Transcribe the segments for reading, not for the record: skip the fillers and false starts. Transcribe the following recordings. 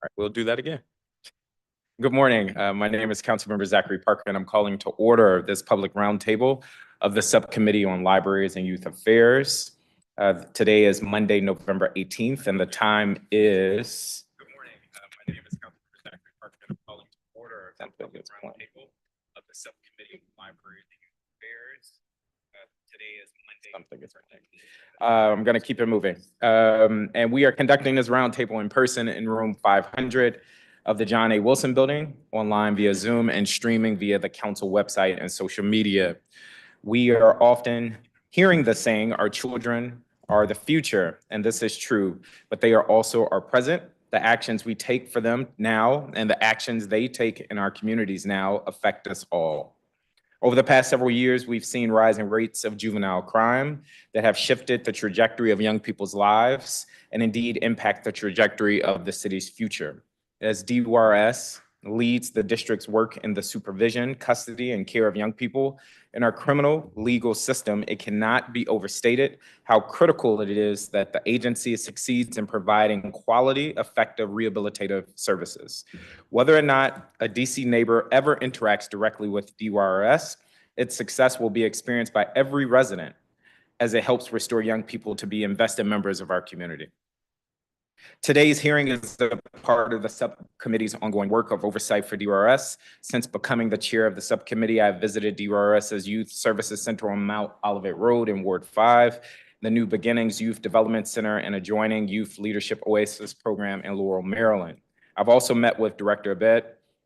right, we'll do that again. Good morning. My name is Councilmember Zachary Parker, and I'm calling to order this public roundtable of the Subcommittee on Libraries and Youth Affairs. Today is Monday, November 18th, and the time is. Good morning. My name is Councilmember Zachary Parker, and I'm calling to order the public roundtable of the Subcommittee on Libraries and Youth Affairs. Today is Monday. I'm going to keep it moving. And we are conducting this roundtable in person in room 500 of the John A. Wilson Building, online via Zoom, and streaming via the council website and social media. We are often hearing the saying, our children are the future, and this is true, but they are also our present. The actions we take for them now and the actions they take in our communities now affect us all. Over the past several years, we've seen rising rates of juvenile crime that have shifted the trajectory of young people's lives and indeed impact the trajectory of the city's future. As DYRS leads the district's work in the supervision, custody, and care of young people in our criminal legal system, it cannot be overstated how critical it is that the agency succeeds in providing quality, effective rehabilitative services. Whether or not a DC neighbor ever interacts directly with DYRS, its success will be experienced by every resident as it helps restore young people to be invested members of our community. Today's hearing is a part of the subcommittee's ongoing work of oversight for DYRS. Since becoming the chair of the subcommittee, I've visited DYRS's Youth Services Center on Mount Olivet Road in Ward 5, the New Beginnings Youth Development Center, and adjoining Youth Leadership Oasis program in Laurel, Maryland. I've also met with Director Abed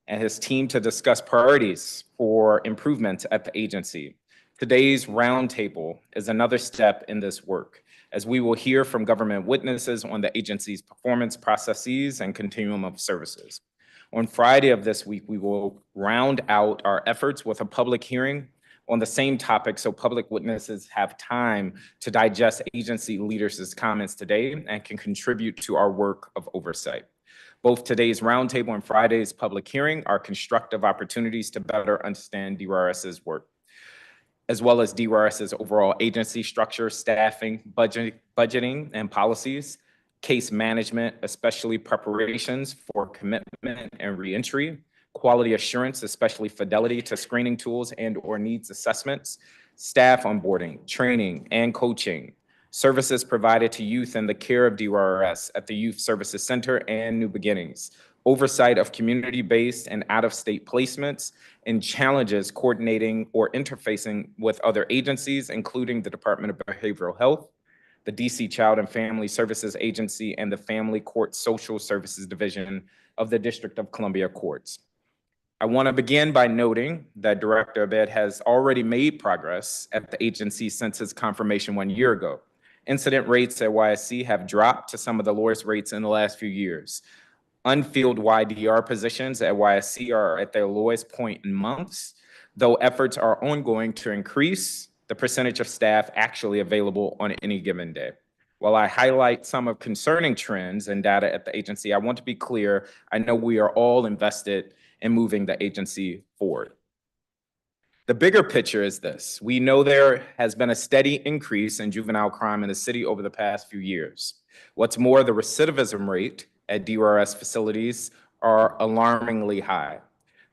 and his team to discuss priorities for improvements at the agency. Today's roundtable is another step in this work, as we will hear from government witnesses on the agency's performance processes and continuum of services. On Friday of this week, we will round out our efforts with a public hearing on the same topic so public witnesses have time to digest agency leaders' comments today and can contribute to our work of oversight. Both today's roundtable and Friday's public hearing are constructive opportunities to better understand DYRS's work, as well as DYRS's overall agency structure, staffing, budgeting, and policies, case management, especially preparations for commitment and reentry, quality assurance, especially fidelity to screening tools and/or needs assessments, staff onboarding, training, and coaching, services provided to youth in the care of DYRS at the Youth Services Center and New Beginnings, oversight of community-based and out-of-state placements, and challenges coordinating or interfacing with other agencies, including the Department of Behavioral Health, the DC Child and Family Services Agency, and the Family Court Social Services Division of the District of Columbia Courts. I want to begin by noting that Director Abed has already made progress at the agency since his confirmation 1 year ago. Incident rates at YSC have dropped to some of the lowest rates in the last few years. Unfilled YDR positions at YSC are at their lowest point in months, though efforts are ongoing to increase the percentage of staff actually available on any given day. While I highlight some of concerning trends and data at the agency, I want to be clear, I know we are all invested in moving the agency forward. The bigger picture is this. We know there has been a steady increase in juvenile crime in the city over the past few years. What's more, the recidivism rate at DYRS facilities are alarmingly high.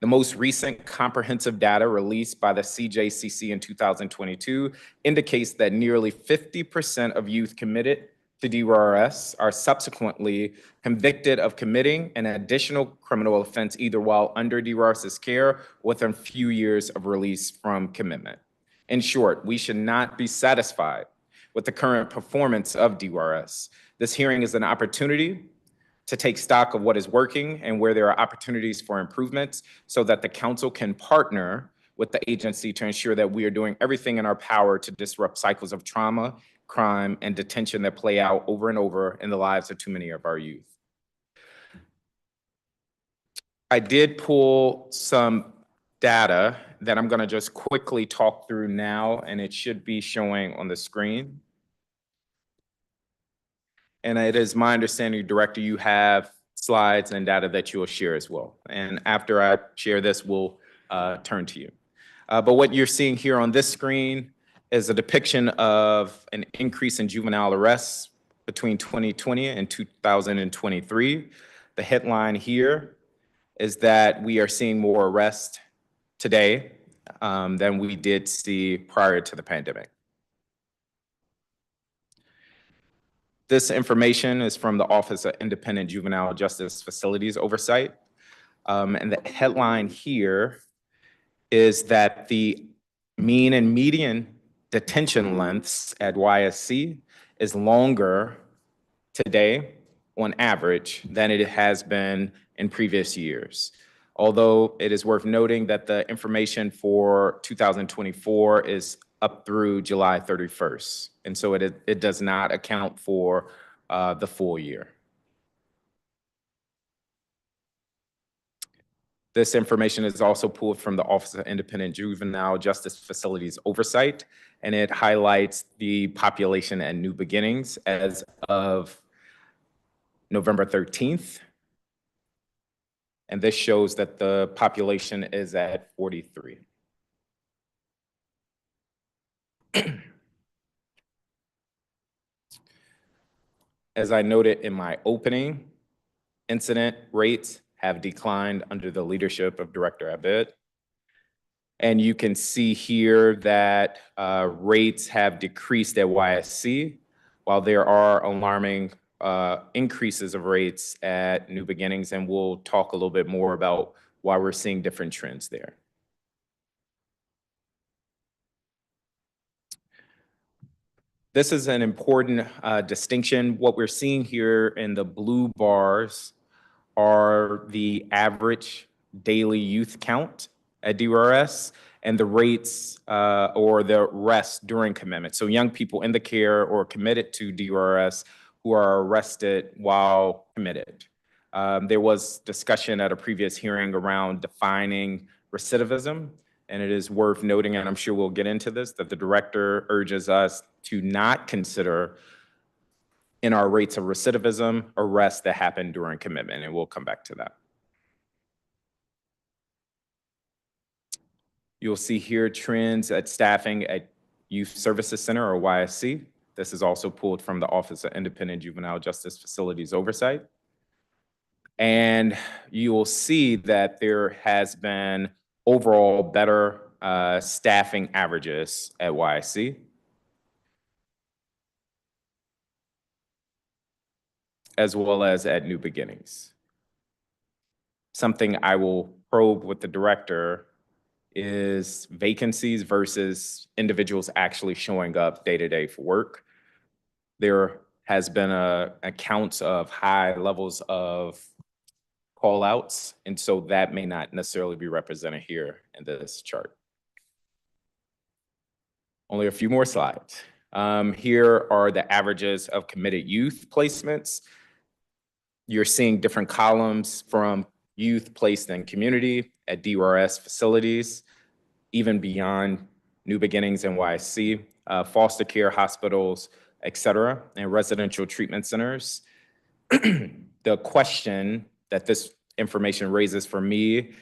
The most recent comprehensive data released by the CJCC in 2022 indicates that nearly 50% of youth committed to DYRS are subsequently convicted of committing an additional criminal offense either while under DYRS's care or within a few years of release from commitment. In short, we should not be satisfied with the current performance of DYRS. This hearing is an opportunity to take stock of what is working and where there are opportunities for improvements so that the council can partner with the agency to ensure that we are doing everything in our power to disrupt cycles of trauma, crime, and detention that play out over and over in the lives of too many of our youth. I did pull some data that I'm going to just quickly talk through now, and it should be showing on the screen. And it is my understanding, Director, you have slides and data that you will share as well. And after I share this, we'll turn to you. But what you're seeing here on this screen is a depiction of an increase in juvenile arrests between 2020 and 2023. The headline here is that we are seeing more arrests today than we did see prior to the pandemic. This information is from the Office of Independent Juvenile Justice Facilities Oversight. And the headline here is that the mean and median detention lengths at YSC is longer today on average than it has been in previous years. Although it is worth noting that the information for 2024 is up through July 31st. And so it does not account for the full year. This information is also pulled from the Office of Independent Juvenile Justice Facilities Oversight, and it highlights the population at New Beginnings as of November 13th. And this shows that the population is at 43. As I noted in my opening, incident rates have declined under the leadership of Director Abed. And you can see here that rates have decreased at YSC, while there are alarming increases of rates at New Beginnings, and we'll talk a little bit more about why we're seeing different trends there. This is an important distinction. What we're seeing here in the blue bars are the average daily youth count at DYRS and the rates or the arrests during commitment. So young people in the care or committed to DYRS who are arrested while committed. There was discussion at a previous hearing around defining recidivism. And it is worth noting, and I'm sure we'll get into this, that the director urges us to not consider in our rates of recidivism arrests that happen during commitment, and we'll come back to that. You'll see here trends at staffing at Youth Services Center, or YSC. This is also pulled from the Office of Independent Juvenile Justice Facilities Oversight. And you will see that there has been overall better staffing averages at YSC. As well as at New Beginnings. Something I will probe with the director is vacancies versus individuals actually showing up day to day for work. There has been accounts of high levels of call outs, and so that may not necessarily be represented here in this chart. Only a few more slides. Here are the averages of committed youth placements. You're seeing different columns from youth placed in community at DYRS facilities, even beyond New Beginnings and YSC, foster care hospitals, et cetera, and residential treatment centers. The question that this information raises for me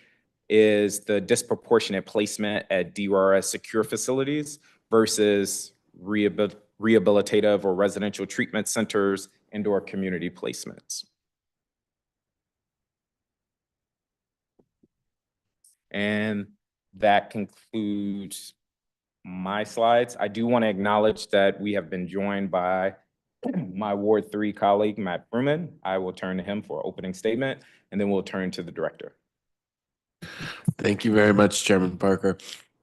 is the disproportionate placement at DYRS secure facilities versus rehabilitative or residential treatment centers and/or community placements. And that concludes my slides. I do want to acknowledge that we have been joined by my Ward 3 colleague, Matt Bruman. I will turn to him for an opening statement, and then we'll turn to the director. Thank you very much, Chairman Parker.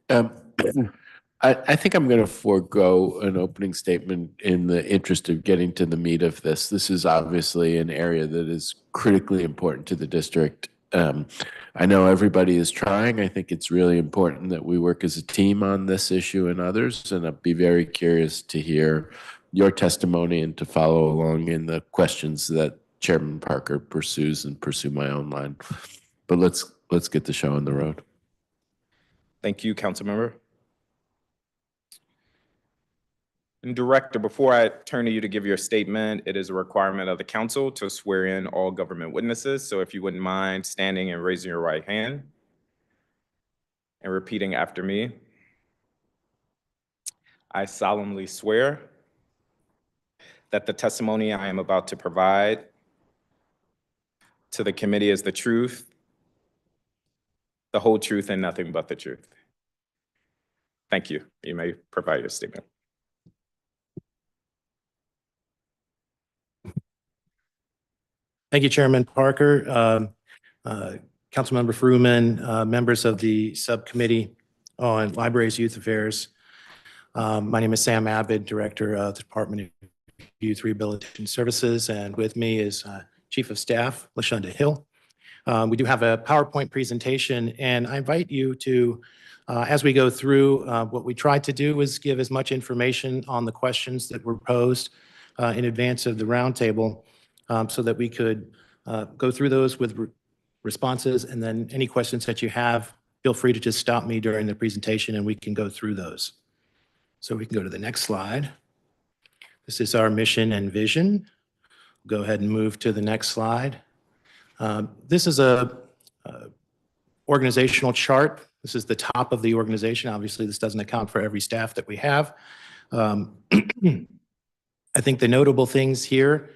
I think I'm going to forego an opening statement in the interest of getting to the meat of this. This is obviously an area that is critically important to the district. I know everybody is trying. I think it's really important that we work as a team on this issue and others, and I'd be very curious to hear your testimony and to follow along in the questions that Chairman Parker pursues and pursue my own line. But let's get the show on the road. Thank you, Council Member. And Director, before I turn to you to give your statement, it is a requirement of the council to swear in all government witnesses. So if you wouldn't mind standing and raising your right hand and repeating after me. I solemnly swear that the testimony I am about to provide to the committee is the truth, the whole truth, and nothing but the truth. Thank you. You may provide your statement. Thank you, Chairman Parker, Councilmember Fruman, members of the Subcommittee on Libraries, Youth Affairs. My name is Sam Abbott, Director of the Department of Youth Rehabilitation Services, and with me is Chief of Staff, LaShonda Hill. We do have a PowerPoint presentation, and I invite you to, as we go through, what we tried to do is give as much information on the questions that were posed in advance of the roundtable, so that we could go through those with responses, and then any questions that you have, feel free to just stop me during the presentation and we can go through those. So we can go to the next slide. This is our mission and vision. Go ahead and move to the next slide. This is a organizational chart. This is the top of the organization. Obviously, this doesn't account for every staff that we have. I think the notable things here,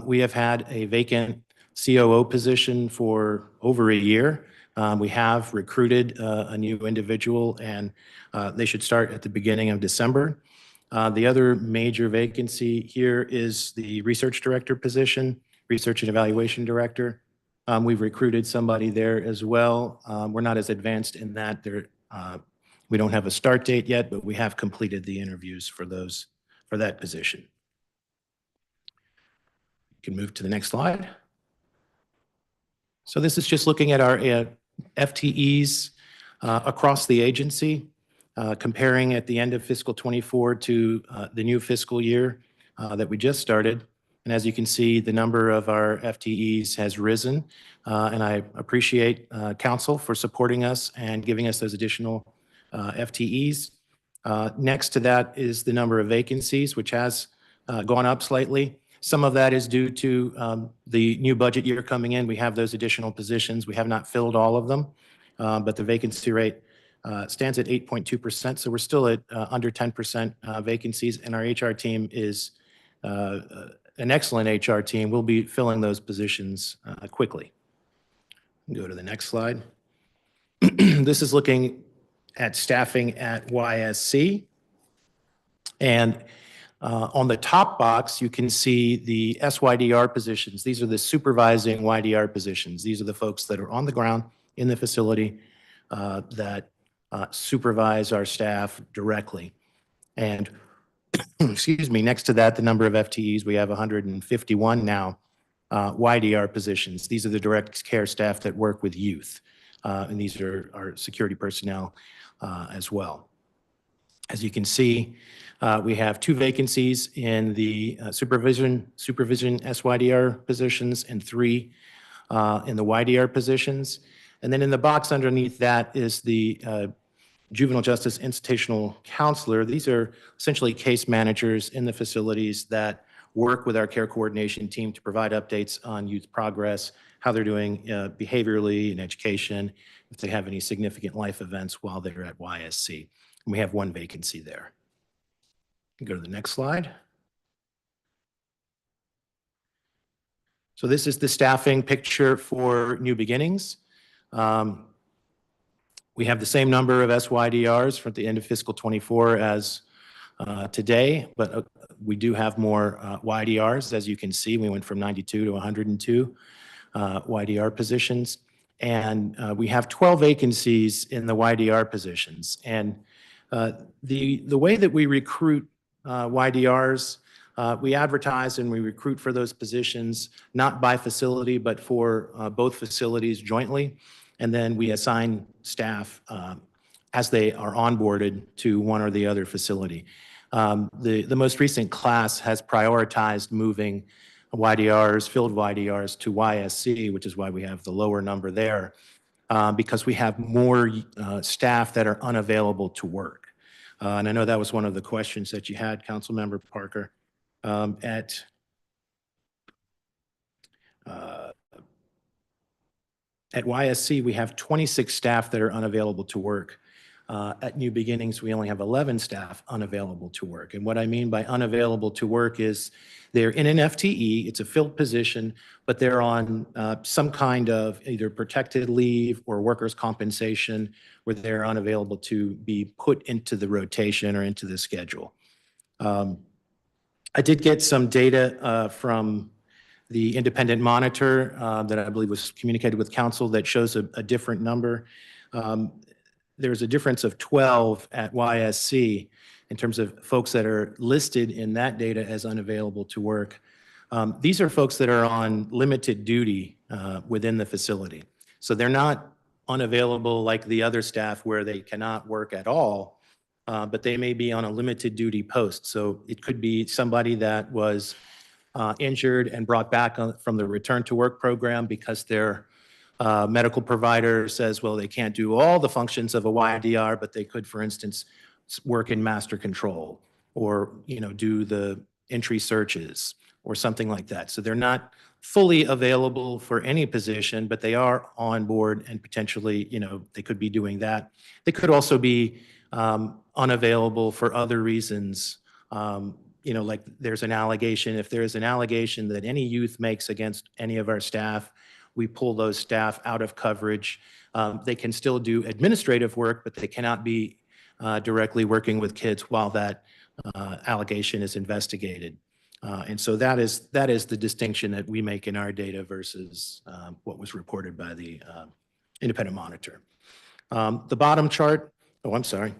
we have had a vacant COO position for over a year. We have recruited a new individual, and they should start at the beginning of December. The other major vacancy here is the research director position, research and evaluation director. We've recruited somebody there as well. We're not as advanced in that we don't have a start date yet, but we have completed the interviews for that position. You can move to the next slide. So this is just looking at our FTEs across the agency, comparing at the end of fiscal 24 to the new fiscal year that we just started. And as you can see, the number of our FTEs has risen, and I appreciate council for supporting us and giving us those additional FTEs. Next to that is the number of vacancies, which has gone up slightly. Some of that is due to the new budget year coming in. We have those additional positions. We have not filled all of them, but the vacancy rate stands at 8.2%. So we're still at under 10% vacancies, and our HR team is an excellent HR team. We'll be filling those positions quickly. Go to the next slide. This is looking at staffing at YSC. And on the top box, you can see the SYDR positions. These are the supervising YDR positions. These are the folks that are on the ground in the facility that supervise our staff directly. And excuse me, next to that, the number of FTEs, we have 151 now YDR positions. These are the direct care staff that work with youth. And these are our security personnel as well. As you can see, we have 2 vacancies in the supervision SYDR positions and 3 in the YDR positions. And then in the box underneath that is the juvenile justice institutional counselor. These are essentially case managers in the facilities that work with our care coordination team to provide updates on youth progress, how they're doing behaviorally in education, if they have any significant life events while they're at YSC. And we have 1 vacancy there. Go to the next slide. So this is the staffing picture for New Beginnings. We have the same number of SYDRs for the end of fiscal 24 as today, but we do have more YDRs. As you can see, we went from 92 to 102 YDR positions. And we have 12 vacancies in the YDR positions. And the way that we recruit YDRs, we advertise and we recruit for those positions, not by facility, but for both facilities jointly. And then we assign staff as they are onboarded to one or the other facility. The most recent class has prioritized moving YDRs, filled YDRs to YSC, which is why we have the lower number there, because we have more staff that are unavailable to work. And I know that was one of the questions that you had, Councilmember Parker, at YSC, we have 26 staff that are unavailable to work. At New Beginnings, we only have 11 staff unavailable to work. And what I mean by unavailable to work is they're in an FTE, it's a filled position, but they're on some kind of either protected leave or workers' compensation where they're unavailable to be put into the rotation or into the schedule. I did get some data from the independent monitor that I believe was communicated with council that shows a different number. There's a difference of 12 at YSC in terms of folks that are listed in that data as unavailable to work. These are folks that are on limited duty within the facility. So they're not unavailable like the other staff where they cannot work at all, but they may be on a limited duty post. So it could be somebody that was injured and brought back from the return to work program because their medical provider says, well, they can't do all the functions of a YDR, but they could, for instance, work in master control or, do the entry searches or something like that. So they're not fully available for any position, but they are on board and potentially, they could be doing that. They could also be unavailable for other reasons. Like there's an allegation, if there's an allegation that any youth makes against any of our staff, we pull those staff out of coverage. They can still do administrative work, but they cannot be directly working with kids while that allegation is investigated. And so that is the distinction that we make in our data versus what was reported by the independent monitor. The bottom chart, I'm sorry,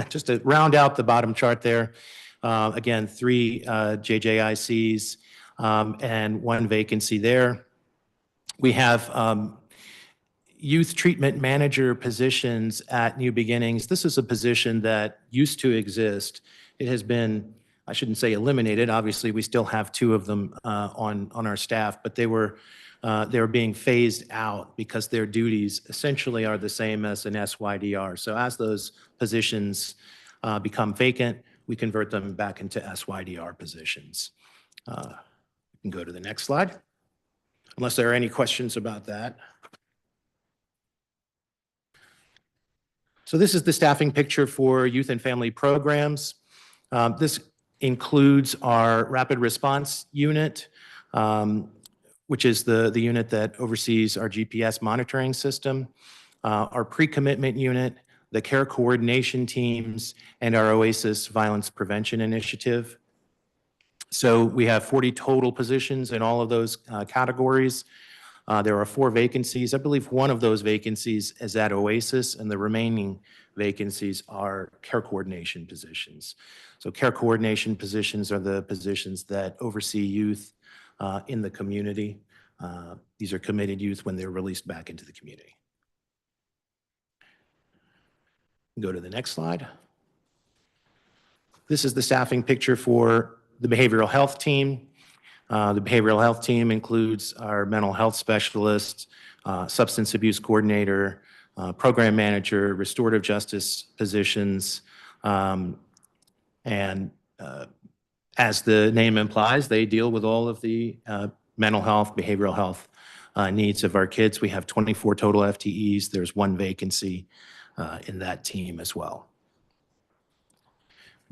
just to round out the bottom chart there, again, 3 JJICs and 1 vacancy there. We have youth treatment manager positions at New Beginnings. This is a position that used to exist. It has been, I shouldn't say eliminated. Obviously, we still have 2 of them on our staff, but they were being phased out because their duties essentially are the same as an SYDR. So as those positions become vacant, we convert them back into SYDR positions. We can go to the next slide. Unless there are any questions about that. So this is the staffing picture for youth and family programs. This includes our rapid response unit, which is the unit that oversees our GPS monitoring system, our pre-commitment unit, the care coordination teams, and our OASIS violence prevention initiative. So we have 40 total positions in all of those categories. There are 4 vacancies. I believe one of those vacancies is at OASIS, and the remaining vacancies are care coordination positions. So care coordination positions are the positions that oversee youth in the community. These are committed youth when they're released back into the community. Go to the next slide. This is the staffing picture for the behavioral health team. The behavioral health team includes our mental health specialist, substance abuse coordinator, program manager, restorative justice positions, and as the name implies, they deal with all of the mental health, behavioral health needs of our kids. We have 24 total FTEs. There's 1 vacancy in that team as well.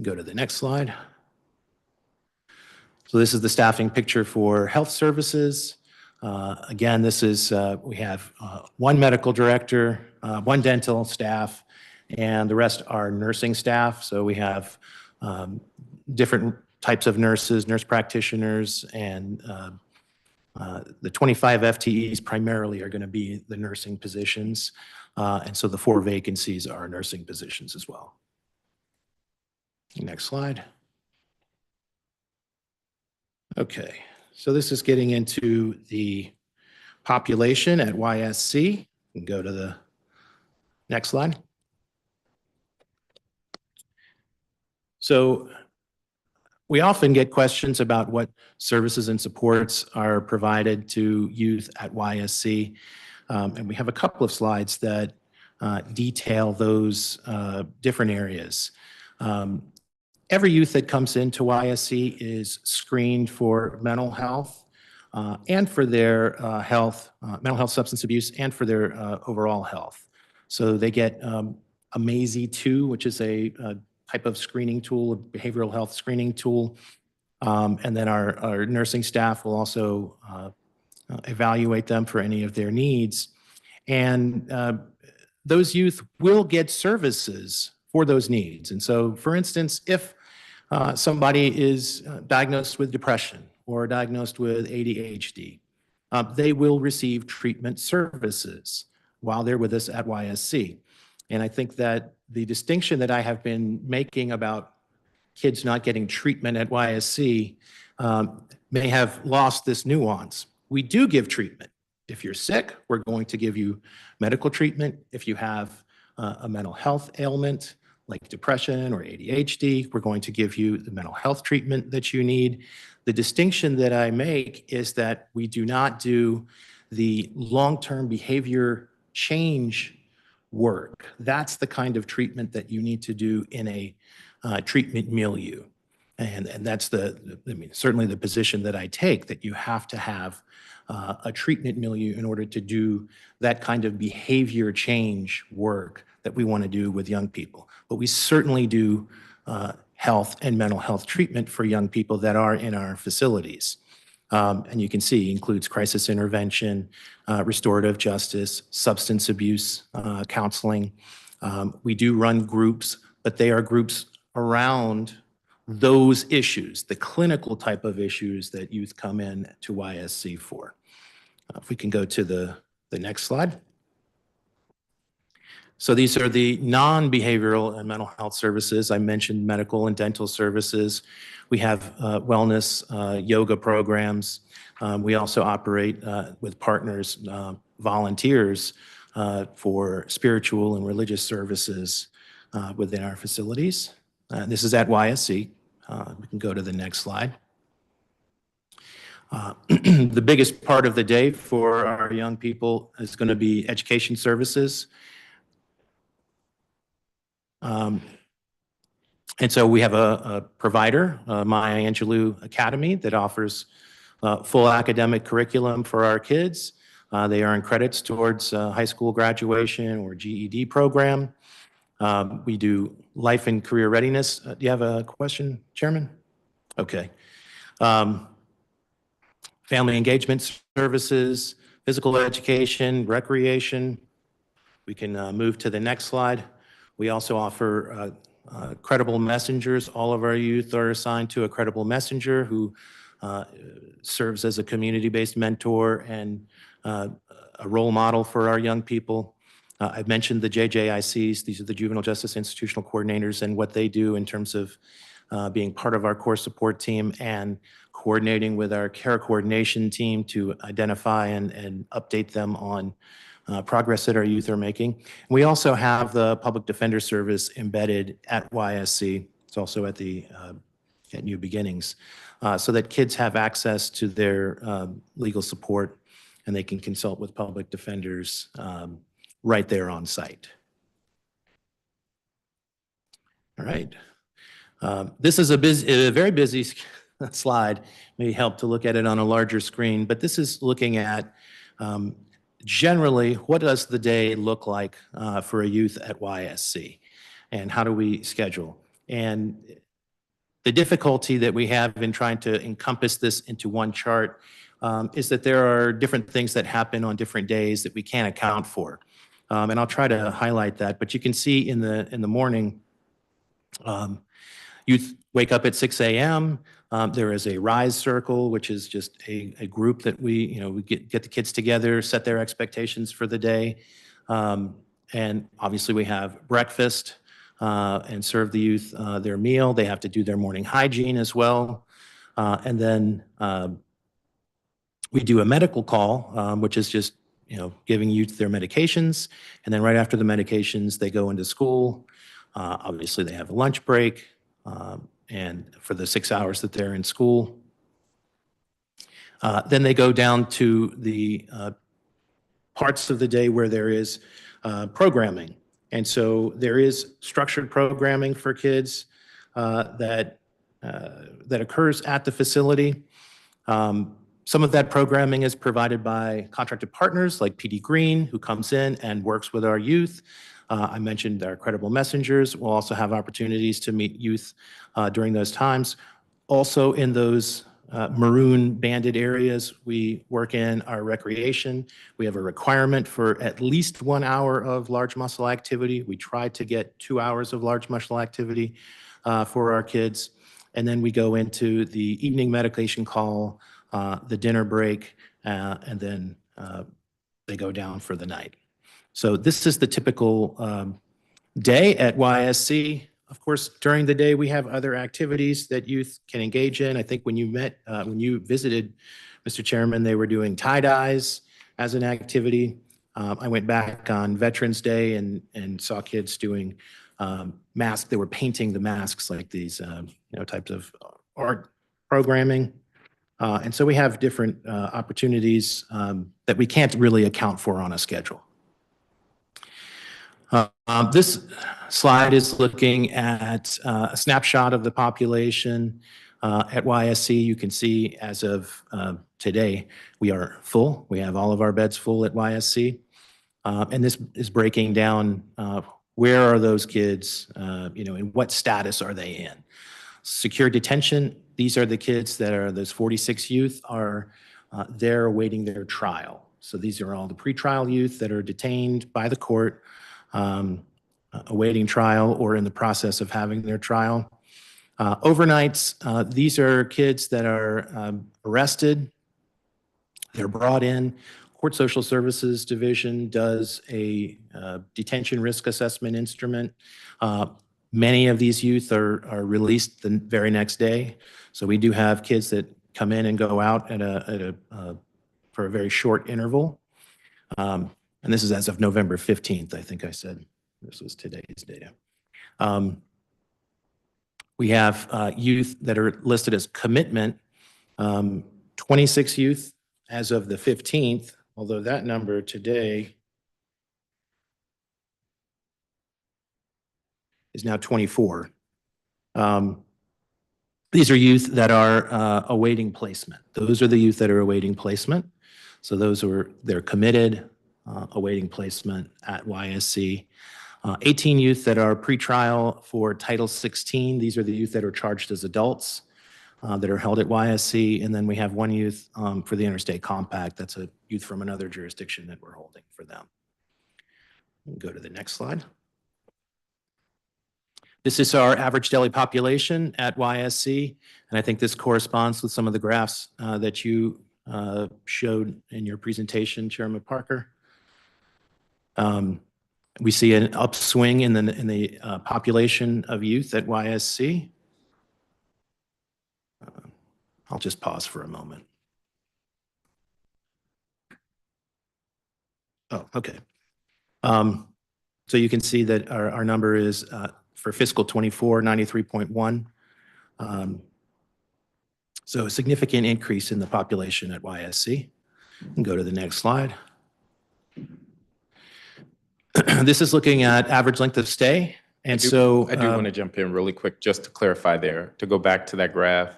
Go to the next slide. So this is the staffing picture for health services. Again, this is, we have 1 medical director, 1 dental staff, and the rest are nursing staff. So we have different types of nurses, nurse practitioners, and the 25 FTEs primarily are going to be the nursing positions. And so the 4 vacancies are nursing positions as well. Next slide. Okay, so this is getting into the population at YSC. You can go to the next slide. So we often get questions about what services and supports are provided to youth at YSC. And we have a couple of slides that detail those different areas. Every youth that comes into YSC is screened for mental health and for their health, mental health, substance abuse, and for their overall health. So they get Amazy-2, which is a type of screening tool, a behavioral health screening tool. And then our nursing staff will also evaluate them for any of their needs. And those youth will get services for those needs. And so, for instance, if somebody is diagnosed with depression or diagnosed with ADHD, they will receive treatment services while they're with us at YSC. And I think that the distinction that I have been making about kids not getting treatment at YSC may have lost this nuance. We do give treatment. If you're sick, we're going to give you medical treatment. If you have a mental health ailment like depression or ADHD, we're going to give you the mental health treatment that you need. The distinction that I make is that we do not do the long-term behavior change work. That's the kind of treatment that you need to do in a treatment milieu. And that's certainly the position that I take, that you have to have a treatment milieu in order to do that kind of behavior change work that we want to do with young people. But we certainly do health and mental health treatment for young people that are in our facilities. And you can see includes crisis intervention, restorative justice, substance abuse counseling. We do run groups, but they are groups around those issues, the clinical type of issues that youth come in to YSC for. If we can go to the next slide. So these are the non-behavioral and mental health services. I mentioned medical and dental services. We have wellness, yoga programs. We also operate with partners, volunteers for spiritual and religious services within our facilities. This is at YSC. We can go to the next slide. The biggest part of the day for our young people is going to be education services. And so we have a provider, Maya Angelou Academy, that offers full academic curriculum for our kids. They earn credits towards high school graduation or GED program. We do life and career readiness. Do you have a question, Chairman? Okay. Family engagement services, physical education, recreation. We can move to the next slide. We also offer credible messengers. All of our youth are assigned to a credible messenger who serves as a community-based mentor and a role model for our young people. I've mentioned the JJICs. These are the Juvenile Justice Institutional Coordinators, and what they do in terms of being part of our core support team and coordinating with our care coordination team to identify and update them on progress that our youth are making. We also have the Public Defender Service embedded at YSC. It's also at New Beginnings, so that kids have access to their legal support and they can consult with public defenders right there on site. All right. This is a very busy slide. May help to look at it on a larger screen, but this is looking at generally, what does the day look like for a youth at YSC, and how do we schedule? And the difficulty that we have in trying to encompass this into one chart is that there are different things that happen on different days that we can't account for. And I'll try to highlight that, but you can see in the morning, youth wake up at 6 a.m. There is a RISE circle, which is just a group that we get the kids together, set their expectations for the day. And obviously we have breakfast and serve the youth their meal. They have to do their morning hygiene as well. And then we do a medical call, which is just giving youth their medications. And then right after the medications, they go into school. Obviously they have a lunch break. And for the 6 hours that they're in school. Then they go down to the parts of the day where there is programming. And so there is structured programming for kids that occurs at the facility. Some of that programming is provided by contracted partners like PD Green, who comes in and works with our youth. I mentioned our credible messengers. We'll also have opportunities to meet youth during those times. Also in those maroon banded areas, we work in our recreation. We have a requirement for at least 1 hour of large muscle activity. We try to get 2 hours of large muscle activity for our kids. And then we go into the evening medication call, the dinner break, and then they go down for the night. So this is the typical day at YSC. Of course, during the day, we have other activities that youth can engage in. I think when you visited, Mr. Chairman, they were doing tie-dyes as an activity. I went back on Veterans Day and saw kids doing masks. They were painting the masks like these, types of art programming. And so we have different opportunities that we can't really account for on a schedule. This slide is looking at a snapshot of the population at YSC. You can see as of today, we are full. We have all of our beds full at YSC. And this is breaking down where are those kids, in what status are they in? Secure detention, these are the kids that are, those 46 youth are there awaiting their trial. So these are all the pretrial youth that are detained by the court, awaiting trial or in the process of having their trial. Overnights, these are kids that are arrested. They're brought in. Court Social Services Division does a detention risk assessment instrument. Many of these youth are released the very next day. So we do have kids that come in and go out for a very short interval. And this is as of November 15th, I think I said. This was today's data. We have youth that are listed as commitment, 26 youth as of the 15th, although that number today is now 24. These are youth that are awaiting placement. Those are the youth that are awaiting placement. So they're committed, awaiting placement at YSC. 18 youth that are pretrial for Title 16. These are the youth that are charged as adults that are held at YSC. And then we have one youth for the Interstate Compact. That's a youth from another jurisdiction that we're holding for them. We'll go to the next slide. This is our average daily population at YSC. And I think this corresponds with some of the graphs that you showed in your presentation, Chairman Parker. We see an upswing in the population of youth at YSC. I'll just pause for a moment. Oh, okay. So you can see that our number is for fiscal 24, 93.1. So a significant increase in the population at YSC. And go to the next slide. This is looking at average length of stay. And I do want to jump in really quick just to clarify there, to go back to that graph.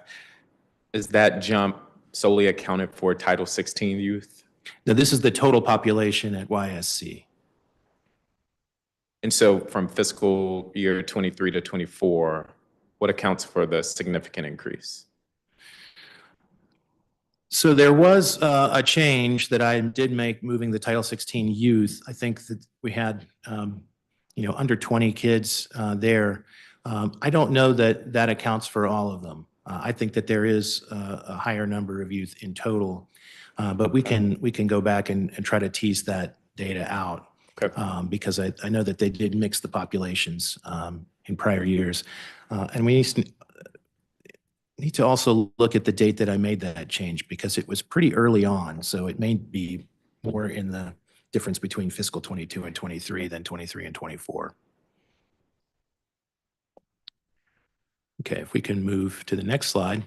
Is that jump solely accounted for Title 16 youth? Now, this is the total population at YSC. And so from fiscal year 23 to 24, what accounts for the significant increase? So there was a change that I did make moving the Title 16 youth. I think that we had, under 20 kids there. I don't know that that accounts for all of them. I think that there is a higher number of youth in total, but we can go back and try to tease that data out. Okay. Because I know that they did mix the populations in prior years. And we need to also look at the date that I made that change because it was pretty early on. So it may be more in the difference between fiscal 22 and 23 than 23 and 24. Okay, if we can move to the next slide.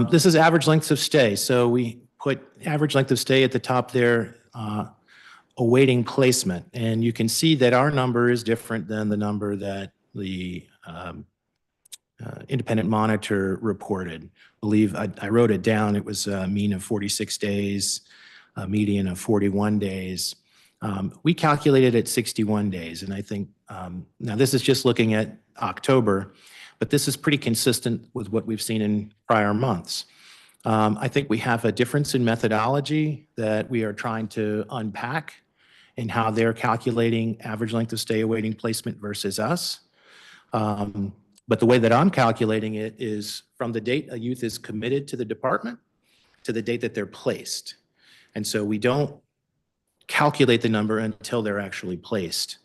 This is average lengths of stay. So we put average length of stay at the top there, awaiting placement. And you can see that our number is different than the number that the independent monitor reported. I believe I wrote it down. It was a mean of 46 days, a median of 41 days. We calculated at 61 days, and I think, now this is just looking at October, but this is pretty consistent with what we've seen in prior months. I think we have a difference in methodology that we are trying to unpack in how they're calculating average length of stay awaiting placement versus us. But the way that I'm calculating it is from the date a youth is committed to the department to the date that they're placed. And so we don't calculate the number until they're actually placed.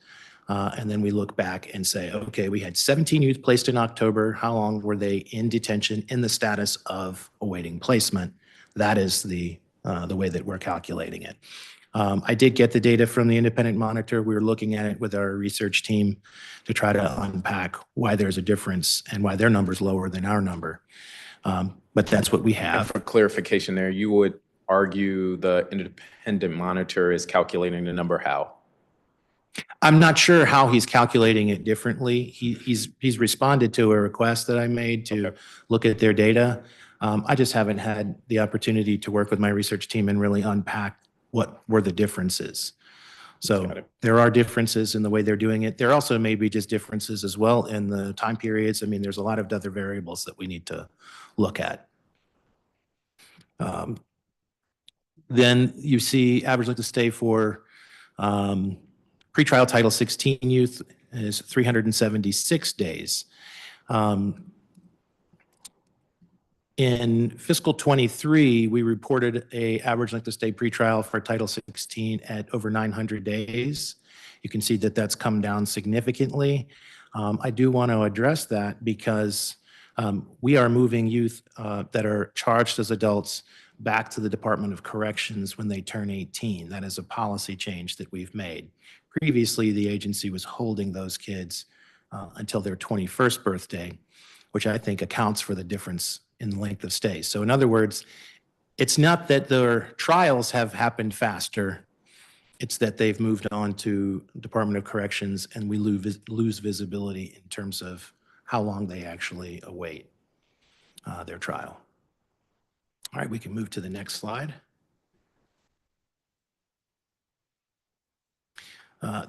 And then we look back and say, okay, we had 17 youth placed in October. How long were they in detention in the status of awaiting placement? That is the way that we're calculating it. I did get the data from the independent monitor. We were looking at it with our research team to try to unpack why there's a difference and why their number's lower than our number. But that's what we And have. for clarification there, you would argue the independent monitor is calculating the number how? I'm not sure how he's calculating it differently. He's responded to a request that I made to look at their data. I just haven't had the opportunity to work with my research team and really unpack what were the differences. So there are differences in the way they're doing it. There also may be just differences as well in the time periods. I mean, there's a lot of other variables that we need to look at. Then you see average length of stay for pretrial Title 16 youth is 376 days. In fiscal 23, we reported a average length of stay pretrial for Title 16 at over 900 days. You can see that that's come down significantly. I do want to address that because we are moving youth that are charged as adults back to the Department of Corrections when they turn 18. That is a policy change that we've made. Previously, the agency was holding those kids until their 21st birthday, which I think accounts for the difference in length of stay. So in other words, it's not that their trials have happened faster, it's that they've moved on to Department of Corrections and we lose visibility in terms of how long they actually await their trial. All right, we can move to the next slide.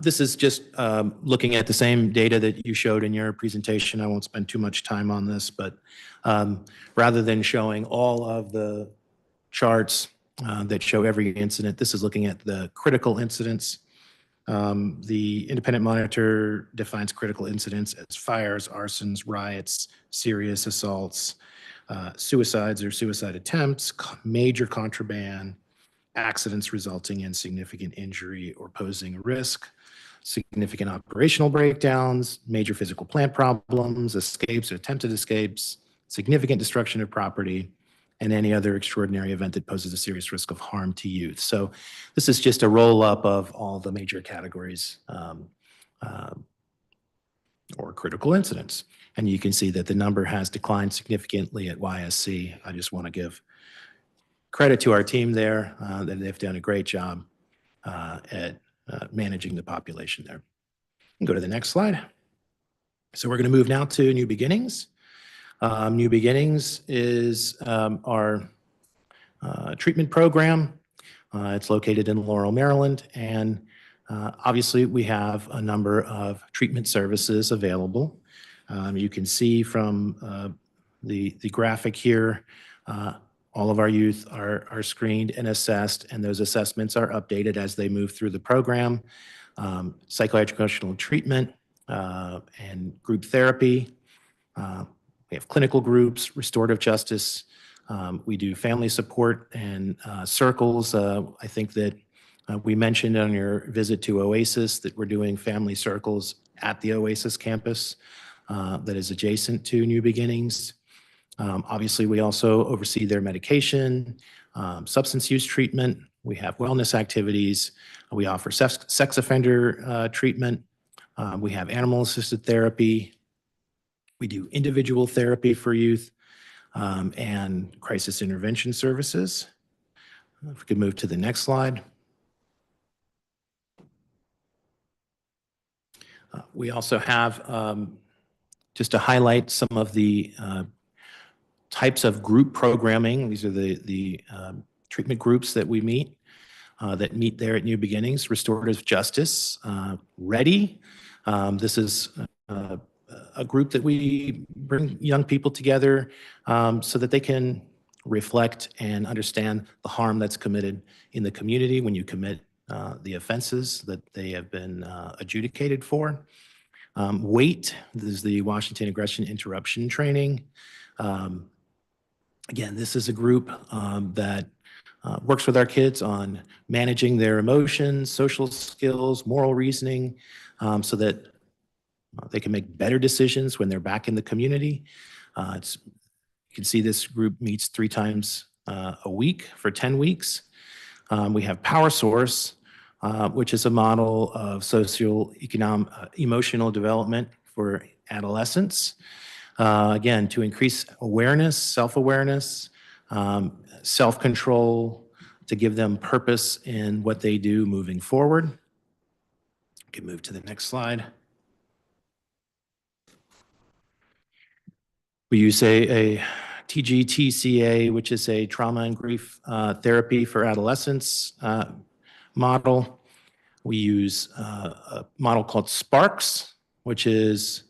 This is just looking at the same data that you showed in your presentation. I won't spend too much time on this, but rather than showing all of the charts that show every incident, this is looking at the critical incidents. The independent monitor defines critical incidents as fires, arsons, riots, serious assaults, suicides or suicide attempts, major contraband, accidents resulting in significant injury or posing a risk, significant operational breakdowns, major physical plant problems, escapes or attempted escapes, significant destruction of property, and any other extraordinary event that poses a serious risk of harm to youth. So this is just a roll-up of all the major categories or critical incidents. And you can see that the number has declined significantly at YSC. I just want to give credit to our team there, that they've done a great job at managing the population there. Go to the next slide. So we're going to move now to New Beginnings. New Beginnings is our treatment program. It's located in Laurel, Maryland, and obviously we have a number of treatment services available. You can see from the graphic here, all of our youth are screened and assessed, and those assessments are updated as they move through the program. Psychoeducational treatment and group therapy. We have clinical groups, restorative justice. We do family support and circles. I think that we mentioned on your visit to Oasis that we're doing family circles at the Oasis campus that is adjacent to New Beginnings. Obviously, we also oversee their medication, substance use treatment. We have wellness activities. We offer sex offender treatment. We have animal-assisted therapy. We do individual therapy for youth and crisis intervention services. If we could move to the next slide. We also have, just to highlight some of the types of group programming. These are the treatment groups that we meet. that meet there at New Beginnings. Restorative Justice, Ready. This is a group that we bring young people together so that they can reflect and understand the harm that's committed in the community when you commit the offenses that they have been adjudicated for. WAIT, this is the Washington Aggression Interruption Training. Again, this is a group that works with our kids on managing their emotions, social skills, moral reasoning, so that they can make better decisions when they're back in the community. You can see this group meets 3 times a week for 10 weeks. We have Power Source, which is a model of socio-economic, emotional development for adolescents. Again, to increase awareness, self-awareness, self-control, to give them purpose in what they do moving forward. You can move to the next slide. We use a TGTCA, which is a trauma and grief therapy for adolescents model. We use a model called Sparks, which is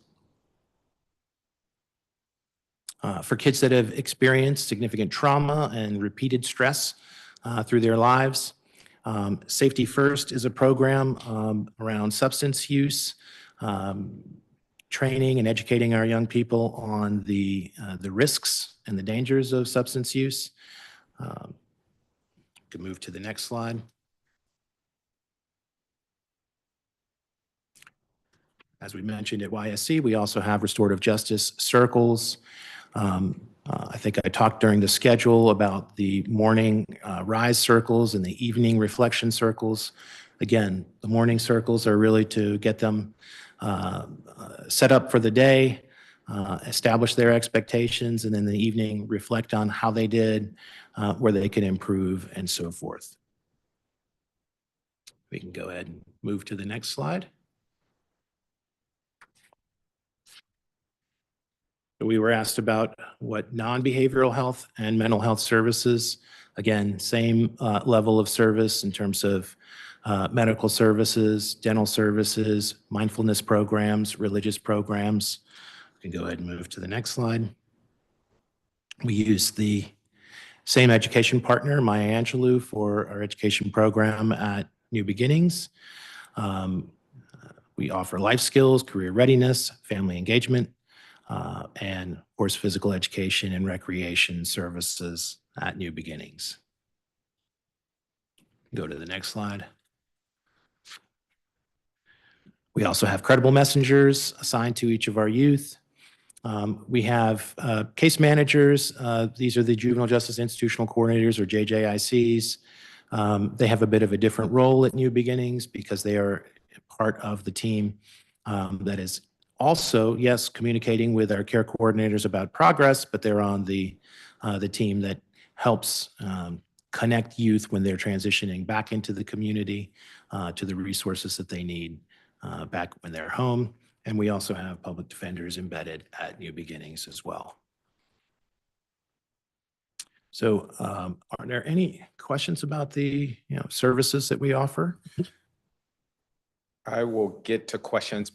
for kids that have experienced significant trauma and repeated stress through their lives. Safety First is a program around substance use, training and educating our young people on the risks and the dangers of substance use. You can move to the next slide. As we mentioned at YSC, we also have restorative justice circles. I think I talked during the schedule about the morning rise circles and the evening reflection circles. Again, the morning circles are really to get them set up for the day, establish their expectations, and then the evening reflect on how they did, where they can improve, and so forth. We can go ahead and move to the next slide. We were asked about what non-behavioral health and mental health services. Again, same level of service in terms of medical services, dental services, mindfulness programs, religious programs. We can go ahead and move to the next slide. We use the same education partner, Maya Angelou, for our education program at New Beginnings. We offer life skills, career readiness, family engagement, and of course, physical education and recreation services at New Beginnings. Go to the next slide. We also have credible messengers assigned to each of our youth. We have case managers. These are the Juvenile Justice Institutional Coordinators, or JJICs. They have a bit of a different role at New Beginnings because they are part of the team that is also, yes, communicating with our care coordinators about progress, but they're on the team that helps connect youth when they're transitioning back into the community to the resources that they need back when they're home. And we also have public defenders embedded at New Beginnings as well. So are there any questions about the services that we offer? I will get to questions.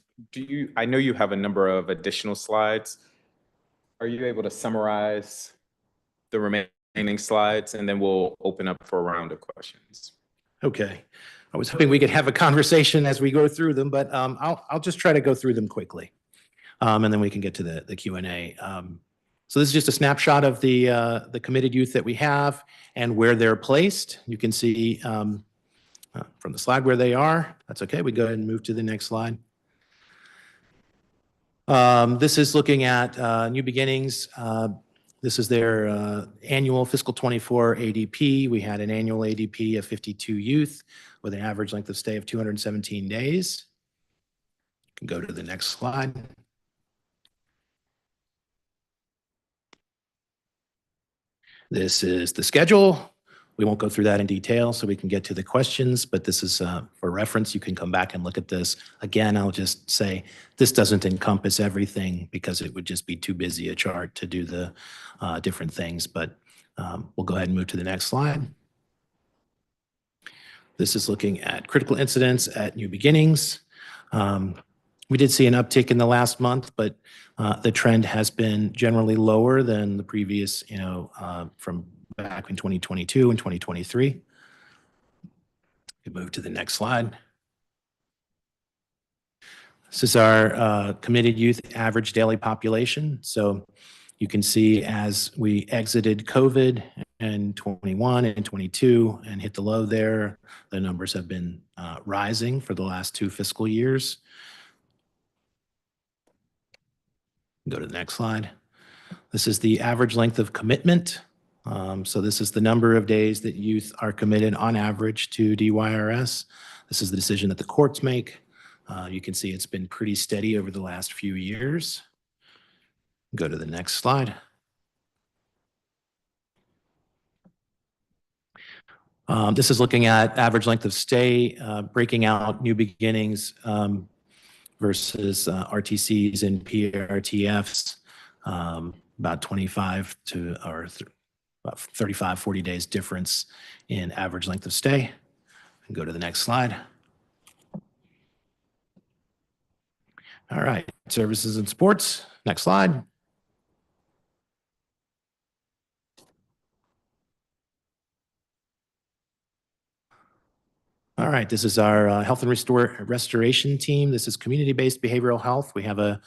I know you have a number of additional slides. Are you able to summarize the remaining slides, and then we'll open up for a round of questions? Okay. I was hoping we could have a conversation as we go through them, but I'll just try to go through them quickly, and then we can get to the Q&A. So this is just a snapshot of the committed youth that we have and where they're placed. You can see from the slide where they are. That's okay. We go ahead and move to the next slide. This is looking at New Beginnings. This is their annual fiscal 24 ADP. We had an annual ADP of 52 youth with an average length of stay of 217 days. You can go to the next slide. This is the schedule. We won't go through that in detail so we can get to the questions, but this is for reference. You can come back and look at this. Again, I'll just say this doesn't encompass everything because it would just be too busy a chart to do the different things, but we'll go ahead and move to the next slide. This is looking at critical incidents at New Beginnings. We did see an uptick in the last month, but the trend has been generally lower than the previous, from back in 2022 and 2023. We move to the next slide. This is our committed youth average daily population. So you can see as we exited COVID in 21 and 22 and hit the low there, the numbers have been rising for the last 2 fiscal years. Go to the next slide. This is the average length of commitment. So this is the number of days that youth are committed on average to DYRS. This is the decision that the courts make. You can see it's been pretty steady over the last few years. Go to the next slide. This is looking at average length of stay, breaking out New Beginnings versus RTCs and PRTFs, about 25 to about 35, 40 days difference in average length of stay. And go to the next slide. All right, services and sports. Next slide. All right, this is our health and restoration team. This is community-based behavioral health. We have a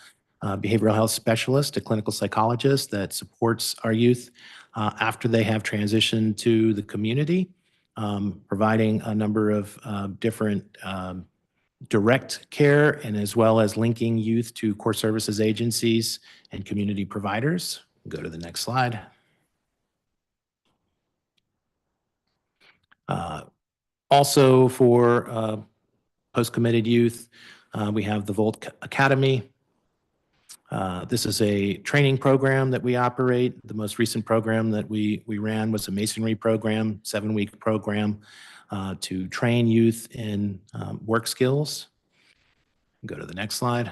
behavioral health specialist, a clinical psychologist that supports our youth after they have transitioned to the community, providing a number of different direct care and as well as linking youth to core services agencies and community providers. Go to the next slide. Also for post-committed youth, we have the Volt Academy. This is a training program that we operate. The most recent program that we ran was a masonry program, 7-week program to train youth in work skills. Go to the next slide.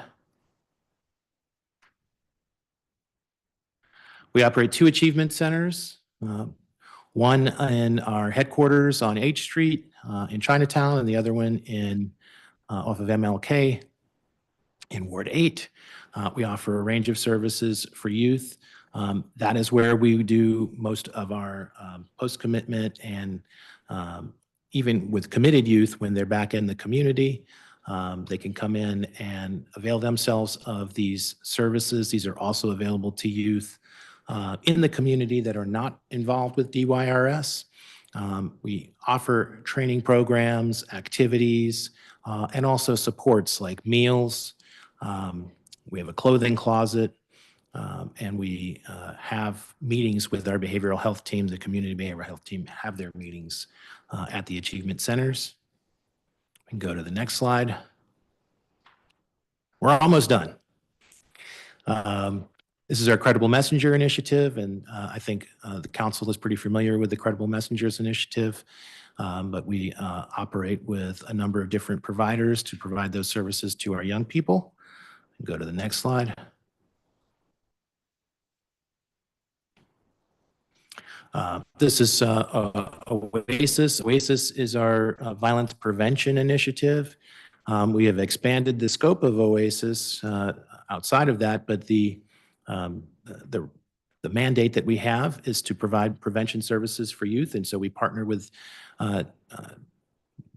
We operate 2 achievement centers. One in our headquarters on H Street in Chinatown, and the other one off of MLK in Ward 8. We offer a range of services for youth. That is where we do most of our post-commitment and even with committed youth when they're back in the community. They can come in and avail themselves of these services. These are also available to youth in the community that are not involved with DYRS. We offer training programs, activities, and also supports like meals. We have a clothing closet, and we have meetings with our behavioral health team. The community behavioral health team have their meetings at the achievement centers. We can go to the next slide. We're almost done. This is our Credible Messenger initiative, and I think the council is pretty familiar with the Credible Messengers initiative, but we operate with a number of different providers to provide those services to our young people. Go to the next slide. This is OASIS. OASIS is our violence prevention initiative. We have expanded the scope of OASIS outside of that, but the mandate that we have is to provide prevention services for youth, and so we partner with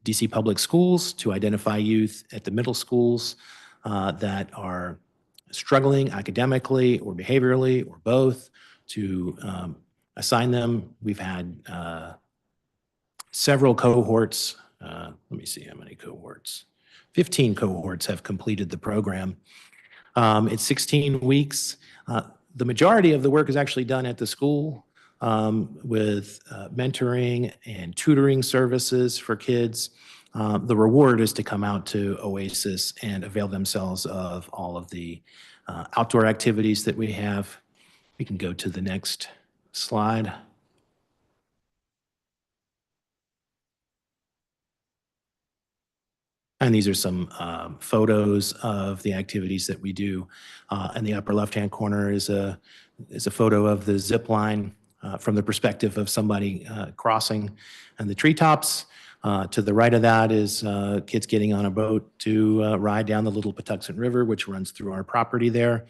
DC Public Schools to identify youth at the middle schools that are struggling academically or behaviorally or both, to assign them. We've had several cohorts. Let me see how many cohorts. 15 cohorts have completed the program. It's 16 weeks. The majority of the work is actually done at the school with mentoring and tutoring services for kids. The reward is to come out to OASIS and avail themselves of all of the outdoor activities that we have. We can go to the next slide. And these are some photos of the activities that we do. In the upper left-hand corner is a photo of the zip line from the perspective of somebody crossing and the treetops. To the right of that is kids getting on a boat to ride down the Little Patuxent River, which runs through our property there.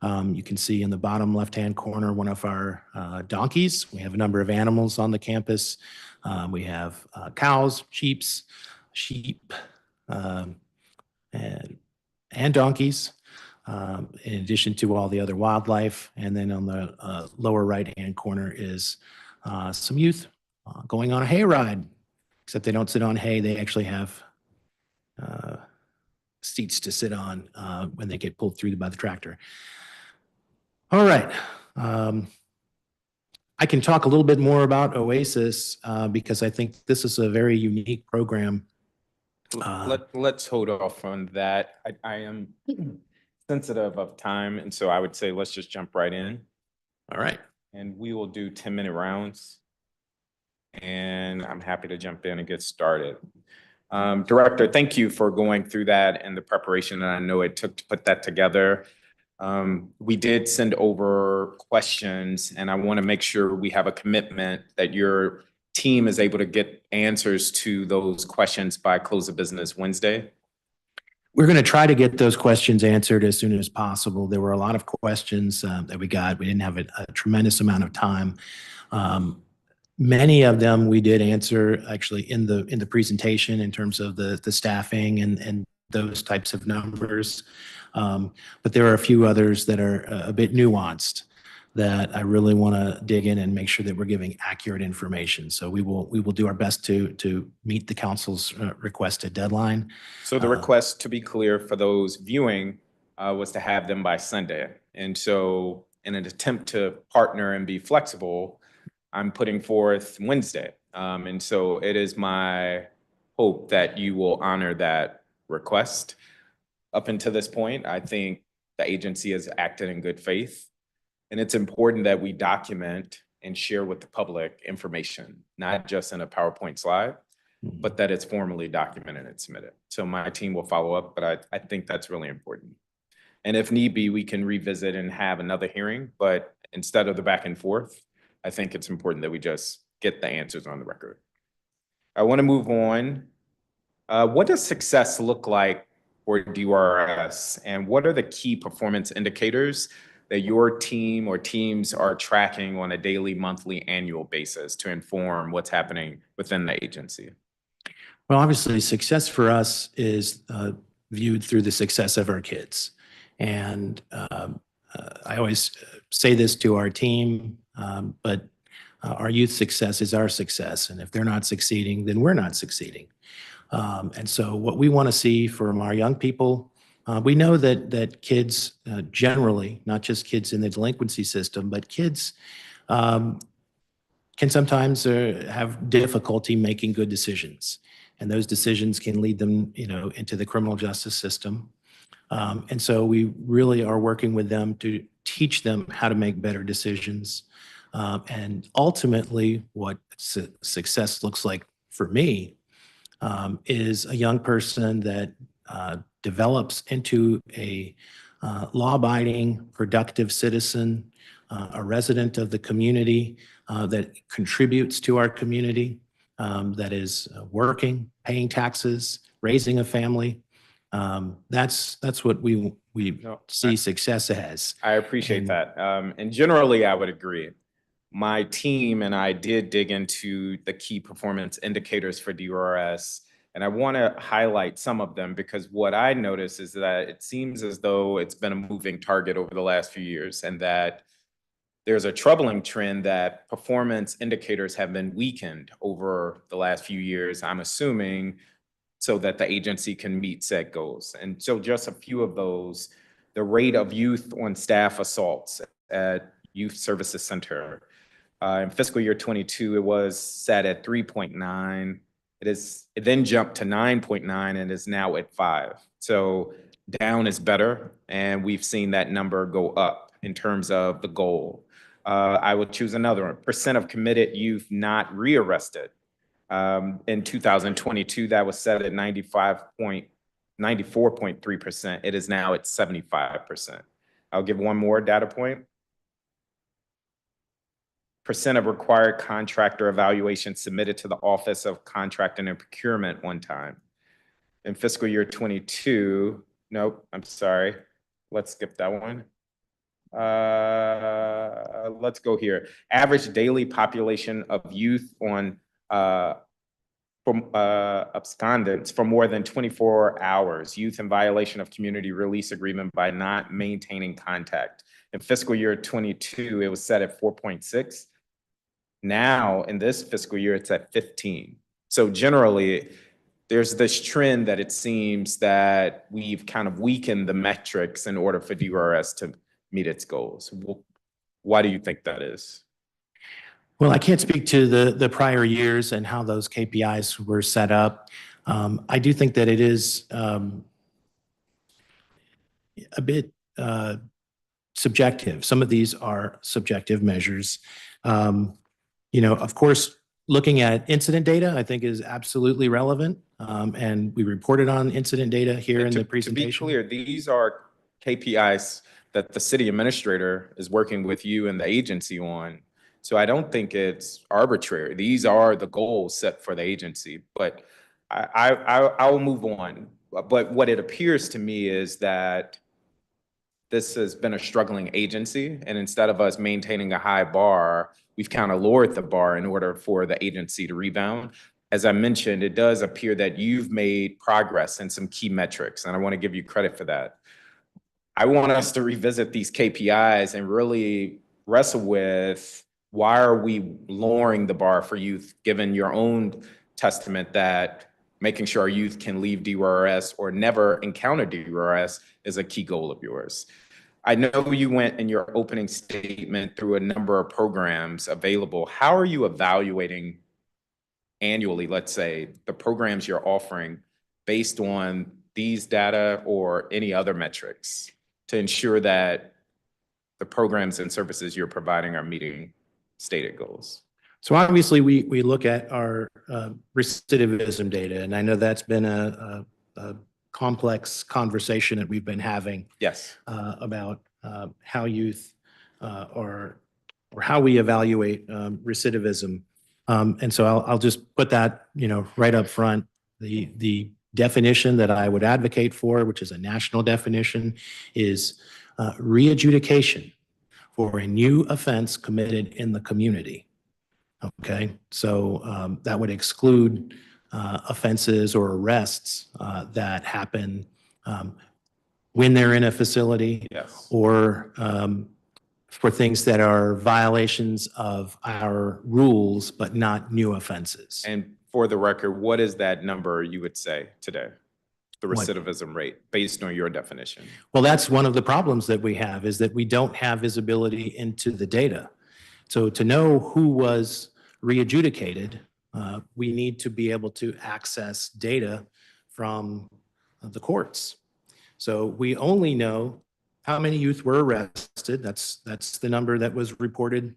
You can see in the bottom left-hand corner one of our donkeys. We have a number of animals on the campus. We have cows, sheep, and donkeys, in addition to all the other wildlife. And then on the lower right-hand corner is some youth going on a hayride, except they don't sit on hay. They actually have seats to sit on when they get pulled through by the tractor. All right. I can talk a little bit more about Oasis because I think this is a very unique program. Let's hold off on that. I am sensitive of time, and so I would say let's just jump right in. All right. And we will do 10-minute rounds. And I'm happy to jump in and get started. Director, thank you for going through that and the preparation that I know it took to put that together. We did send over questions, and I want to make sure we have a commitment that your team is able to get answers to those questions by close of business Wednesday. We're going to try to get those questions answered as soon as possible. There were a lot of questions that we got. We didn't have a tremendous amount of time. Many of them we did answer actually in the presentation in terms of the staffing and those types of numbers. But there are a few others that are a bit nuanced that I really want to dig in and make sure that we're giving accurate information. So we will do our best to meet the council's requested deadline. So the request, to be clear for those viewing, was to have them by Sunday. And so in an attempt to partner and be flexible, I'm putting forth Wednesday. And so it is my hope that you will honor that request. Up until this point, I think the agency has acted in good faith. And it's important that we document and share with the public information, not just in a PowerPoint slide, but that it's formally documented and submitted. So my team will follow up, but I think that's really important. And if need be, we can revisit and have another hearing, but instead of the back and forth, I think it's important that we just get the answers on the record. I want to move on. What does success look like for DYRS, and what are the key performance indicators that your team or teams are tracking on a daily, monthly, annual basis to inform what's happening within the agency? Well, obviously, success for us is viewed through the success of our kids. And I always say this to our team, but our youth success is our success. And if they're not succeeding, then we're not succeeding. And so what we want to see from our young people, we know that kids generally, not just kids in the delinquency system, but kids can sometimes have difficulty making good decisions. And those decisions can lead them, into the criminal justice system. And so we really are working with them to teach them how to make better decisions. And ultimately, what success looks like for me is a young person that develops into a law-abiding, productive citizen, a resident of the community that contributes to our community, that is working, paying taxes, raising a family. That's what we see success as. I appreciate that. And generally, I would agree. My team and I did dig into the key performance indicators for DYRS, and I want to highlight some of them because what I notice is that it seems as though it's been a moving target over the last few years, and that there's a troubling trend that performance indicators have been weakened over the last few years, I'm assuming, so that the agency can meet said goals. And so just a few of those, the rate of youth on staff assaults at Youth Services Center. In fiscal year 22, it was set at 3.9. It then jumped to 9.9 and is now at 5. So down is better, and we've seen that number go up in terms of the goal. I will choose another one. Percent of committed youth not rearrested. In 2022, that was set at 94.3%. It is now at 75%. I'll give one more data point. percent of required contractor evaluations submitted to the Office of Contracting and Procurement one time. In fiscal year 22, nope, I'm sorry. Let's skip that one. Let's go here. Average daily population of youth on from abscondents for more than 24 hours, youth in violation of community release agreement by not maintaining contact. In fiscal year 22, it was set at 4.6. Now, in this fiscal year, it's at 15. So generally, there's this trend that it seems that we've kind of weakened the metrics in order for DYRS to meet its goals. Why do you think that is? Well, I can't speak to the prior years and how those KPIs were set up. I do think that it is a bit subjective. Some of these are subjective measures. Of course, looking at incident data, I think is absolutely relevant. And we reported on incident data here in the presentation. To be clear, these are KPIs that the city administrator is working with you and the agency on. So I don't think it's arbitrary. These are the goals set for the agency, but I'll move on. But what it appears to me is that this has been a struggling agency, and instead of us maintaining a high bar, we've kind of lowered the bar in order for the agency to rebound. As I mentioned, it does appear that you've made progress in some key metrics, and I want to give you credit for that. I want us to revisit these KPIs and really wrestle with, why are we lowering the bar for youth, given your own testament that making sure our youth can leave DYRS or never encounter DYRS is a key goal of yours. I know you went in your opening statement through a number of programs available. How are you evaluating annually, let's say, the programs you're offering based on these data or any other metrics to ensure that the programs and services you're providing are meeting stated goals? So obviously, we look at our recidivism data, and I know that's been a complex conversation that we've been having. Yes. About how youth or how we evaluate recidivism. And so I'll just put that, right up front. The definition that I would advocate for, which is a national definition, is re-adjudication for a new offense committed in the community. Okay, so that would exclude offenses or arrests that happen when they're in a facility. Yes. Or for things that are violations of our rules, but not new offenses. And for the record, what is that number you would say today? The recidivism rate based on your definition? Well, that's one of the problems that we have, is that we don't have visibility into the data. So to know who was re-adjudicated, we need to be able to access data from the courts. So we only know how many youth were arrested. That's the number that was reported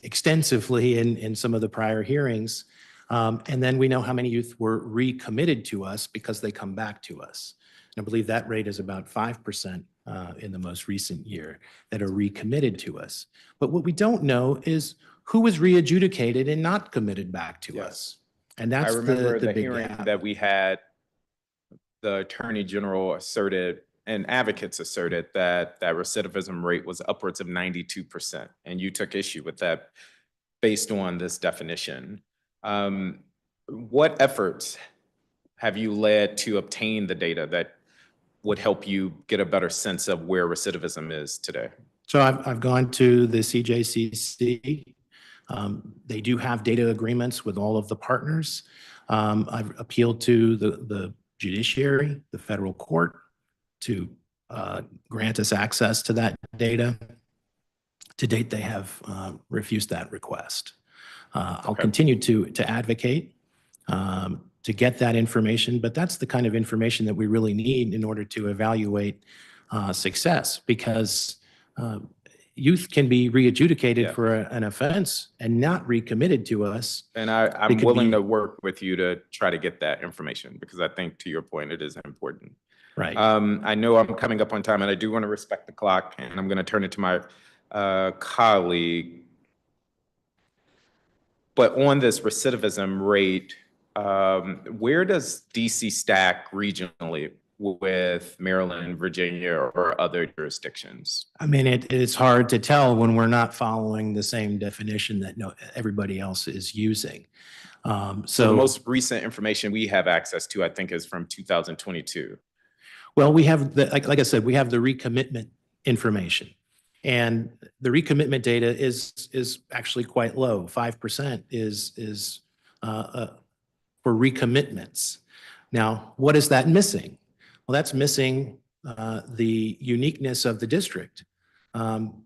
extensively in some of the prior hearings. And then we know how many youth were recommitted to us because they come back to us. And I believe that rate is about 5% in the most recent year that are recommitted to us. But what we don't know is who was re-adjudicated and not committed back to us. And that's I remember the big hearing gap. that we had. The Attorney General asserted, and advocates asserted, that recidivism rate was upwards of 92%, and you took issue with that based on this definition. What efforts have you led to obtain the data that would help you get a better sense of where recidivism is today? So I've gone to the CJCC. They do have data agreements with all of the partners. I've appealed to the judiciary, the federal court, to grant us access to that data. To date, they have refused that request. I'll continue to advocate to get that information, but that's the kind of information that we really need in order to evaluate success, because youth can be re-adjudicated for an offense and not recommitted to us. And I'm willing to work with you to try to get that information, because I think, to your point, it is important. Right. I know I'm coming up on time, and I do want to respect the clock, and I'm going to turn it to my colleague. But on this recidivism rate, where does DC stack regionally with Maryland, Virginia, or other jurisdictions? I mean, it's hard to tell when we're not following the same definition that everybody else is using. So the most recent information we have access to, I think, is from 2022. Well, we have like I said, we have the recommitment information, and the recommitment data is actually quite low. 5% is for recommitments. Now, what is that missing? Well, that's missing the uniqueness of the district,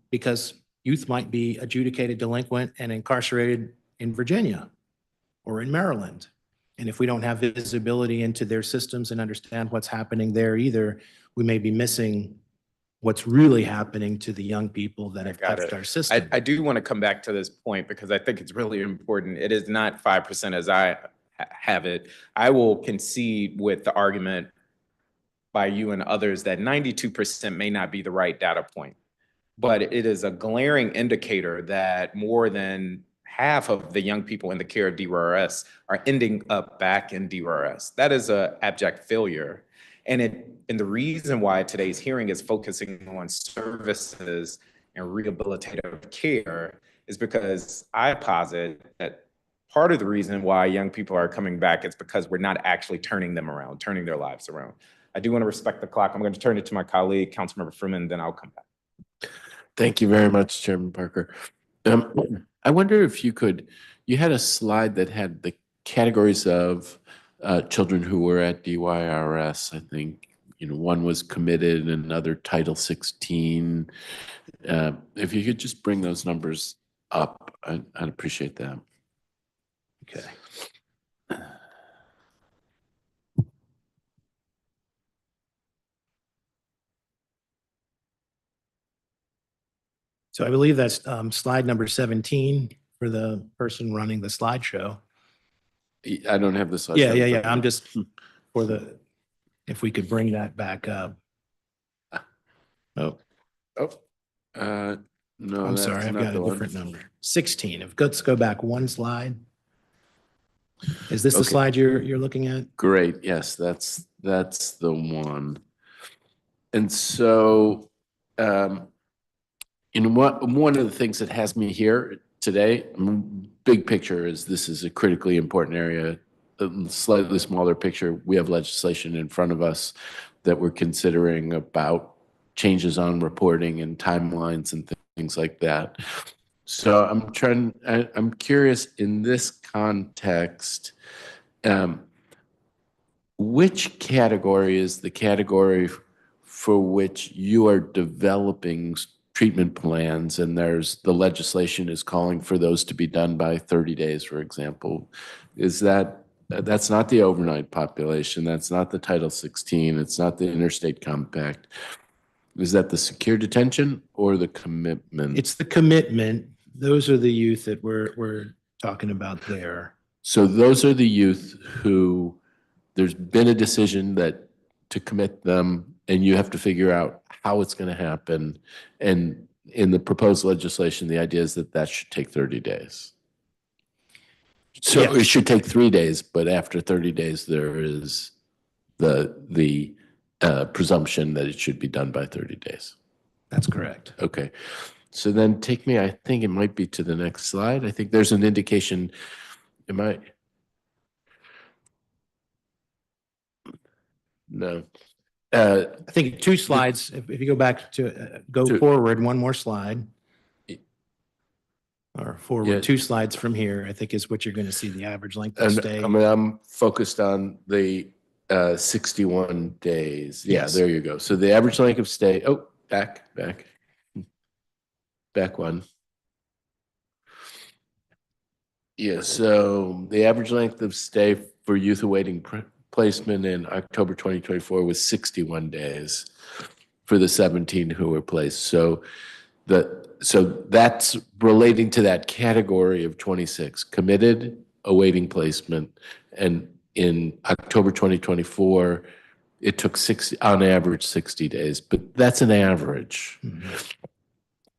because youth might be adjudicated delinquent and incarcerated in Virginia or in Maryland. And if we don't have visibility into their systems and understand what's happening there either, we may be missing what's really happening to the young people that have touched our system. I do want to come back to this point because I think it's really important. It is not 5% as I have it. I will concede with the argument by you and others that 92% may not be the right data point, but it is a glaring indicator that more than half of the young people in the care of DYRS are ending up back in DYRS. That is an abject failure. And the reason why today's hearing is focusing on services and rehabilitative care is because I posit that part of the reason why young people are coming back is because we're not actually turning them around, turning their lives around. I do want to respect the clock. I'm going to turn it to my colleague, Councilmember Freeman, then I'll come back. Thank you very much, Chairman Parker. I wonder if you had a slide that had the categories of children who were at DYRS. I think, one was committed, another Title 16. If you could just bring those numbers up, I'd appreciate that. Okay. So I believe that's slide number 17 for the person running the slideshow. I don't have the slide. Yeah. I'm just if we could bring that back up. No, I'm sorry, I've got a different number. 16. Let's go back one slide. Is this the slide you're looking at? Great. Yes, that's the one. And so, one of the things that has me here today, big picture, is this is a critically important area. A slightly smaller picture, we have legislation in front of us that we're considering about changes on reporting and timelines and things like that. So I'm curious in this context, which category is the category for which you are developing treatment plans, and the legislation is calling for those to be done by 30 days, for example? That's not the overnight population. That's not the Title 16. It's not the interstate compact. Is that the secure detention or the commitment? It's the commitment. Those are the youth that we're talking about there. So those are the youth who there's been a decision to commit them, and you have to figure out how it's going to happen. And in the proposed legislation, the idea is that should take 30 days. So It should take 3 days, but after 30 days, there is the presumption that it should be done by 30 days. That's correct. Okay. So then take me, I think it might be to the next slide. I think there's an indication. No. I think 2 slides, if you go back to, forward one more slide. Or forward 2 slides from here, I think is what you're going to see, the average length of stay. I'm focused on the 61 days. Yeah, Yes. There you go. So the average length of stay, back one. Yeah, so the average length of stay for youth awaiting placement in October 2024 was 61 days for the 17 who were placed. So that's relating to that category of 26, committed, awaiting placement. And in October 2024, it took on average 60 days, but that's an average. Mm-hmm.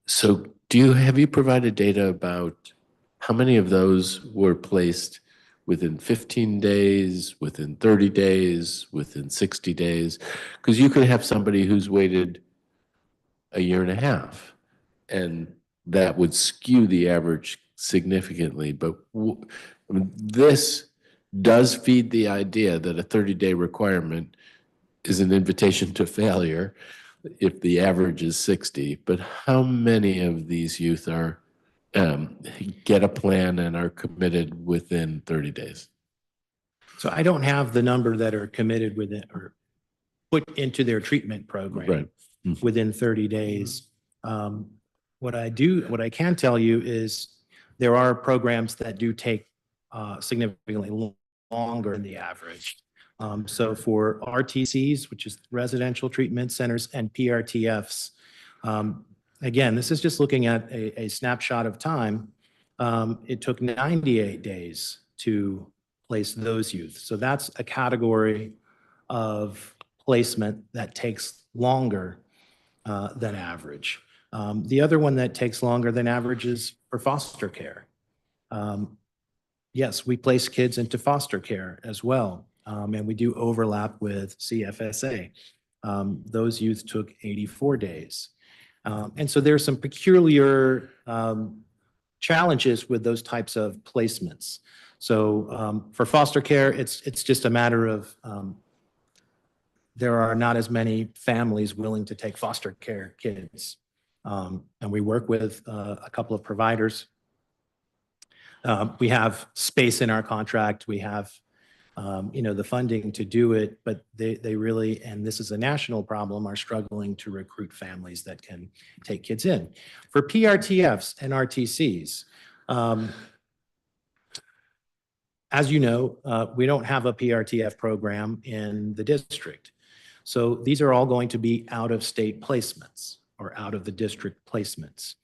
So Have you provided data about how many of those were placed within 15 days, within 30 days, within 60 days? Because you could have somebody who's waited a year and a half, and that would skew the average significantly. But I mean, this does feed the idea that a 30-day requirement is an invitation to failure if the average is 60. But how many of these youth are get a plan and are committed within 30 days? So I don't have the number that are committed within or put into their treatment program Right. within 30 days. What I can tell you is there are programs that do take significantly longer than the average. So for RTCs, which is residential treatment centers, and PRTFs, again, this is just looking at a snapshot of time. It took 98 days to place those youth. So that's a category of placement that takes longer than average. The other one that takes longer than average is for foster care. Yes, we place kids into foster care as well, and we do overlap with CFSA. Those youth took 84 days. And so there's some peculiar challenges with those types of placements. So for foster care, it's just a matter of there are not as many families willing to take foster care kids. And we work with a couple of providers. We have space in our contract. We have, the funding to do it, but they really, and this is a national problem, are struggling to recruit families that can take kids in. For PRTFs and RTCs, as you know, we don't have a PRTF program in the district. So these are all going to be out-of-state placements or out-of-the-district placements.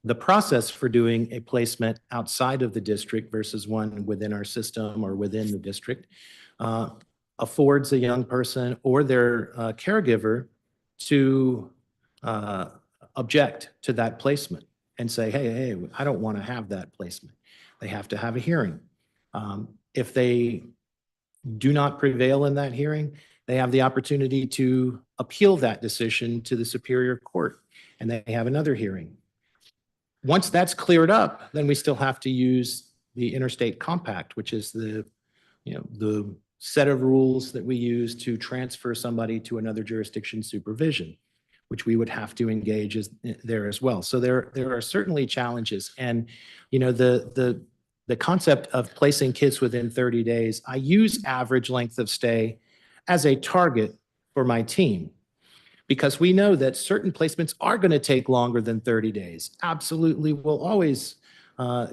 The process for doing a placement outside of the district versus one within our system or within the district affords a young person or their caregiver to object to that placement and say, hey, I don't want to have that placement. They have to have a hearing. If they do not prevail in that hearing, they have the opportunity to appeal that decision to the Superior Court, and they have another hearing. Once that's cleared up, then we still have to use the interstate compact, which is the set of rules that we use to transfer somebody to another jurisdiction supervision, which we would have to engage there as well. So there are certainly challenges. And, the concept of placing kids within 30 days, I use average length of stay as a target for my team, because we know that certain placements are going to take longer than 30 days. Absolutely will always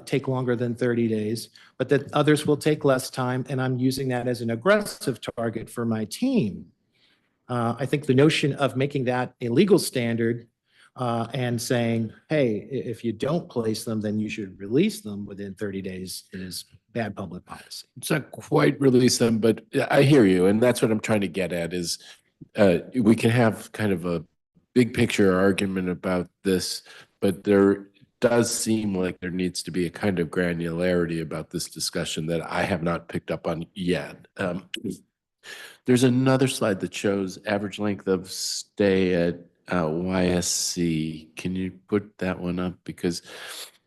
take longer than 30 days, but that others will take less time. And I'm using that as an aggressive target for my team. I think the notion of making that a legal standard and saying, hey, if you don't place them, then you should release them within 30 days is bad public policy. It's not quite release them, but I hear you. And that's what I'm trying to get at is we can have kind of a big picture argument about this, but there does seem like there needs to be a kind of granularity about this discussion that I have not picked up on yet. There's another slide that shows average length of stay at YSC. Can you put that one up? Because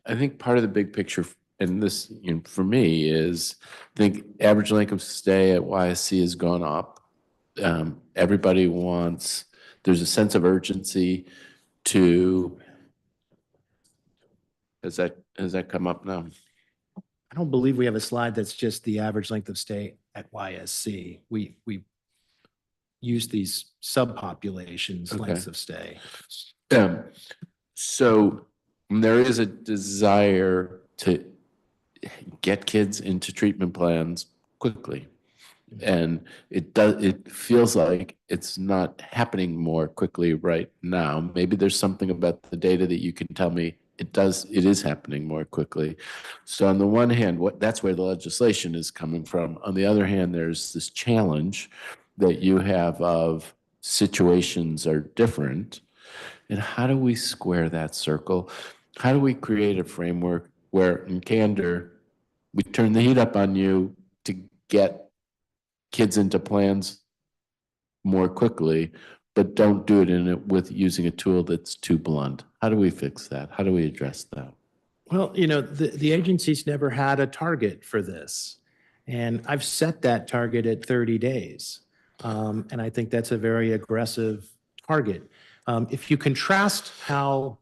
I think part of the big picture, and this for me, is I think average length of stay at YSC has gone up. Everybody wants, there's a sense of urgency to, has that come up now? I don't believe we have a slide that's just the average length of stay at YSC. We use these subpopulations lengths of stay. So there is a desire to get kids into treatment plans quickly. And it feels like it's not happening more quickly right now. Maybe there's something about the data that you can tell me it is happening more quickly. So on the one hand, that's where the legislation is coming from. On the other hand, there's this challenge that you have of situations are different. And how do we square that circle? How do we create a framework where, in candor, we turn the heat up on you to get kids into plans more quickly, but don't do it with using a tool that's too blunt? How do we fix that? How do we address that? Well, the agency's never had a target for this. And I've set that target at 30 days. And I think that's a very aggressive target. If you contrast how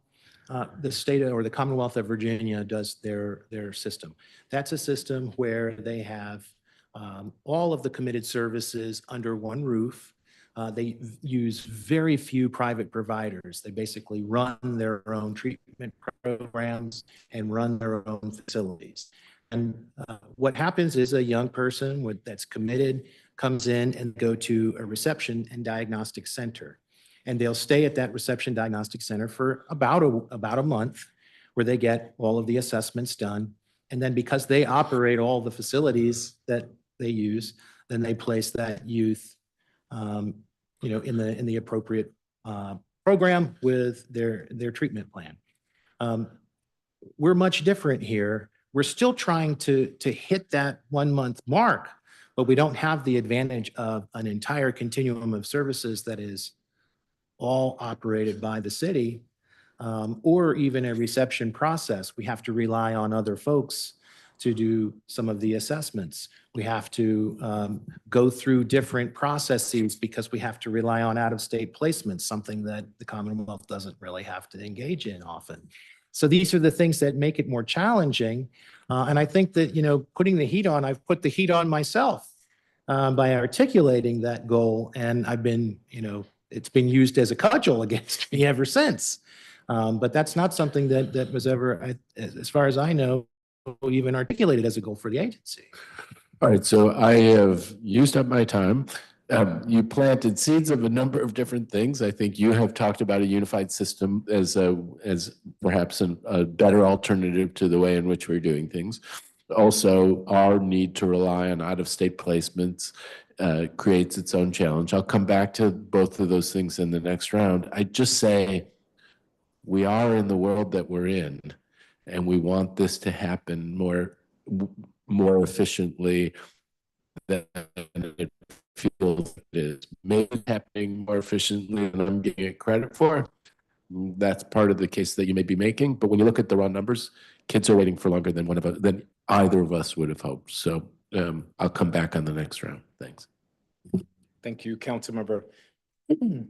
the state or the Commonwealth of Virginia does their system, that's a system where they have all of the committed services under one roof. They use very few private providers. They basically run their own treatment programs and run their own facilities. And what happens is a young person that's committed comes in and go to a reception and diagnostic center. And they'll stay at that reception diagnostic center for about a month, where they get all of the assessments done. And then because they operate all the facilities that they use, then they place that youth in the appropriate program with their treatment plan. We're much different here. We're still trying to hit that 1 month mark, but we don't have the advantage of an entire continuum of services that is all operated by the city, or even a reception process. We have to rely on other folks to do some of the assessments. We have to go through different processes because we have to rely on out-of-state placements, something that the Commonwealth doesn't really have to engage in often. So these are the things that make it more challenging. And I think that, putting the heat on, I've put the heat on myself by articulating that goal. And I've been, it's been used as a cudgel against me ever since. But that's not something that was ever, as far as I know, even articulated as a goal for the agency. All right, so I have used up my time. You planted seeds of a number of different things. I think you have talked about a unified system as perhaps a better alternative to the way in which we're doing things. Also, our need to rely on out-of-state placements creates its own challenge. I'll come back to both of those things in the next round. I just say we are in the world that we're in, and we want this to happen more efficiently than it feels it is. Maybe happening more efficiently than I'm giving it credit for. That's part of the case that you may be making. But when you look at the raw numbers, kids are waiting for longer than either of us would have hoped. So I'll come back on the next round. Thanks. Thank you, Councilmember.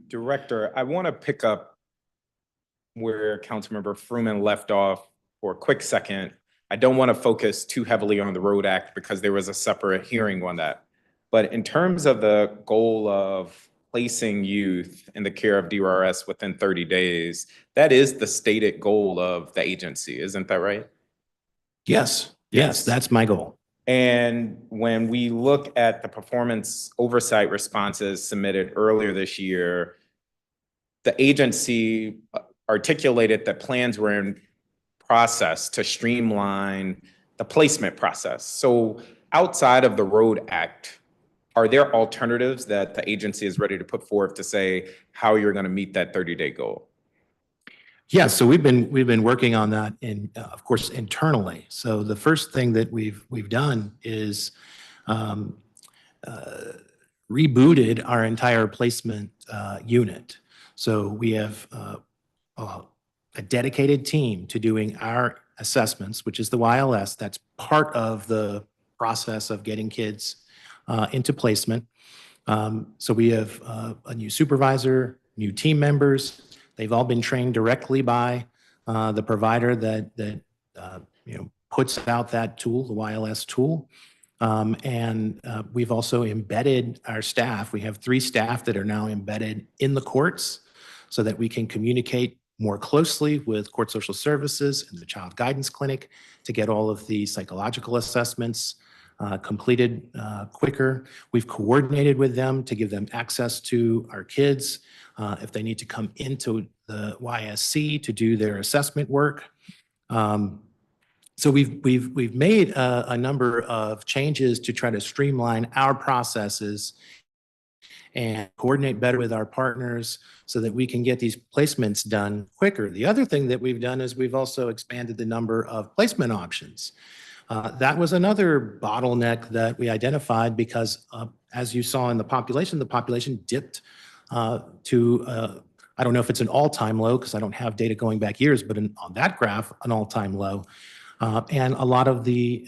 Director, I want to pick up where Councilmember Fruman left off for a quick second. I don't want to focus too heavily on the Road Act because there was a separate hearing on that. But in terms of the goal of placing youth in the care of DYRS within 30 days, that is the stated goal of the agency, isn't that right? Yes, that's my goal. And when we look at the performance oversight responses submitted earlier this year, the agency articulated that plans were in process to streamline the placement process. So outside of the Road Act, are there alternatives that the agency is ready to put forth to say how you're going to meet that 30-day goal? Yeah, so we've been working on that, of course, internally. So the first thing that we've done is rebooted our entire placement unit. So we have a dedicated team to doing our assessments, which is the YLS. That's part of the process of getting kids into placement. So we have a new supervisor, new team members. They've all been trained directly by the provider that puts out that tool, the YLS tool. And we've also embedded our staff. We have 3 staff that are now embedded in the courts so that we can communicate more closely with court social services and the child guidance clinic to get all of the psychological assessments completed quicker. We've coordinated with them to give them access to our kids if they need to come into the YSC to do their assessment work. So we've made a number of changes to try to streamline our processes and coordinate better with our partners so that we can get these placements done quicker. The other thing that we've done is we've also expanded the number of placement options. That was another bottleneck that we identified because as you saw in the population dipped to, I don't know if it's an all-time low because I don't have data going back years, but on that graph, an all-time low. And a lot of the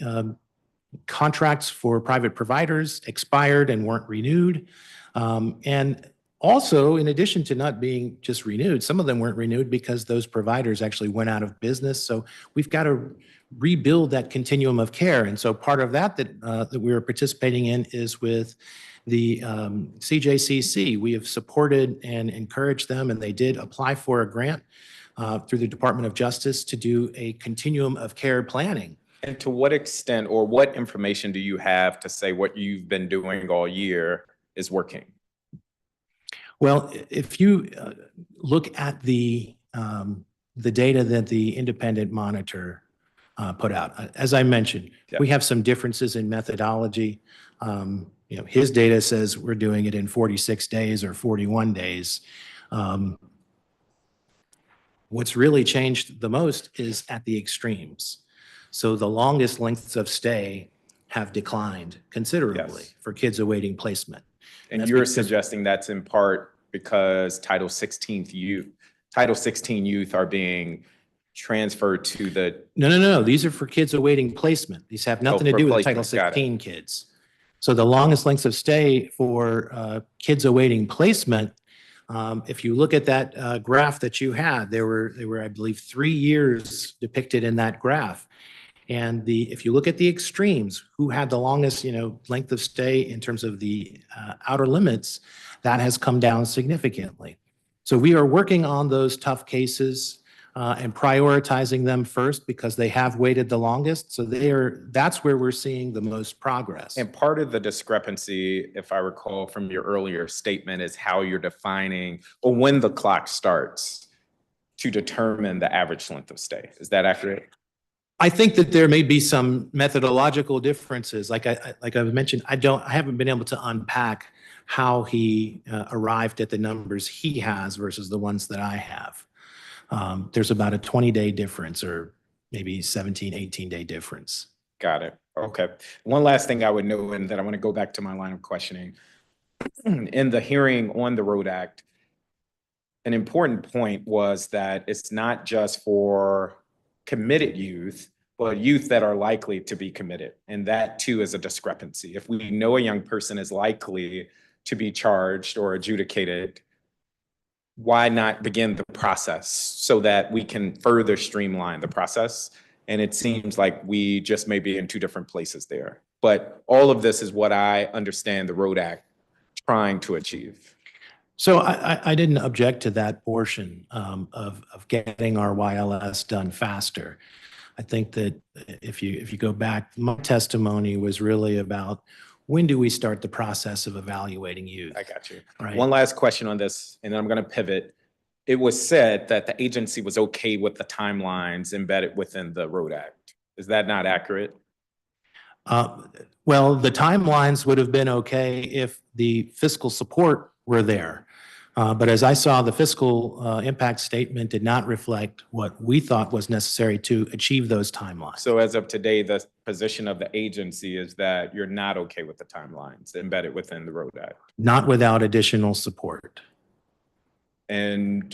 contracts for private providers expired and weren't renewed. And also, in addition to not being just renewed, some of them weren't renewed because those providers actually went out of business. So we've got to rebuild that continuum of care. And so part of that that we are participating in is with the CJCC. We have supported and encouraged them, and they did apply for a grant through the Department of Justice to do a continuum of care planning. And to what extent or what information do you have to say what you've been doing all year is working? Well, if you look at the data that the independent monitor put out, as I mentioned, we have some differences in methodology. His data says we're doing it in 46 days or 41 days. What's really changed the most is at the extremes. So the longest lengths of stay have declined considerably for kids awaiting placement. And you're suggesting that's in part because Title 16 youth are being transferred to the... No. These are for kids awaiting placement. These have nothing to do with the Title 16 kids. So the longest lengths of stay for kids awaiting placement, if you look at that graph that you had, there were, I believe, 3 years depicted in that graph. And if you look at the extremes, who had the longest, length of stay in terms of the outer limits, that has come down significantly. So we are working on those tough cases and prioritizing them first because they have waited the longest. So that's where we're seeing the most progress. And part of the discrepancy, if I recall from your earlier statement, is how you're defining or when the clock starts to determine the average length of stay. Is that accurate? I think that there may be some methodological differences. Like I mentioned, I haven't been able to unpack how he arrived at the numbers he has versus the ones that I have. There's about a 20-day difference or maybe 17, 18-day difference. Got it. Okay. One last thing I would know, and then I want to go back to my line of questioning. In the hearing on the Road Act, an important point was that it's not just for committed youth, but youth that are likely to be committed. And that too is a discrepancy. If we know a young person is likely to be charged or adjudicated, why not begin the process so that we can further streamline the process? And it seems like we just may be in two different places there. But all of this is what I understand the Road Act trying to achieve. So I didn't object to that portion of getting our YLS done faster. I think that if you go back, my testimony was really about when do we start the process of evaluating youth? I got you. Right. One last question on this, and then I'm going to pivot. It was said that the agency was okay with the timelines embedded within the Road Act. Is that not accurate? Well, the timelines would have been okay if the fiscal support were there. But as I saw, the fiscal impact statement did not reflect what we thought was necessary to achieve those timelines. So as of today, the position of the agency is that you're not okay with the timelines embedded within the Road Act? Not without additional support. And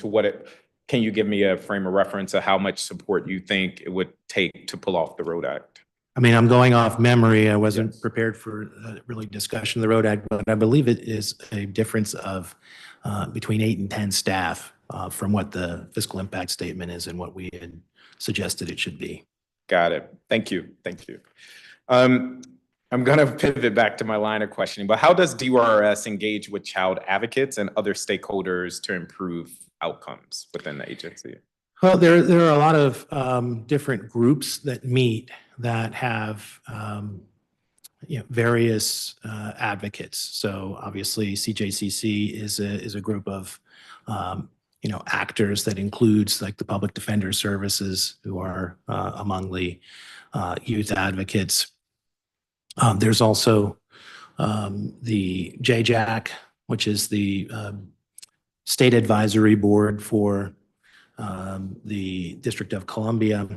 can you give me a frame of reference of how much support you think it would take to pull off the Road Act? I mean, I'm going off memory. I wasn't prepared for really discussion of the Road Act, but I believe it is a difference of between 8 and 10 staff from what the fiscal impact statement is and what we had suggested it should be. Got it. Thank you. Thank you. I'm going to pivot back to my line of questioning, but how does DYRS engage with child advocates and other stakeholders to improve outcomes within the agency? Well, there are a lot of different groups that meet that have various advocates. So obviously CJCC is a group of actors that includes like the public defender services who are among the youth advocates. There's also the JJAC, which is the state advisory board for the District of Columbia.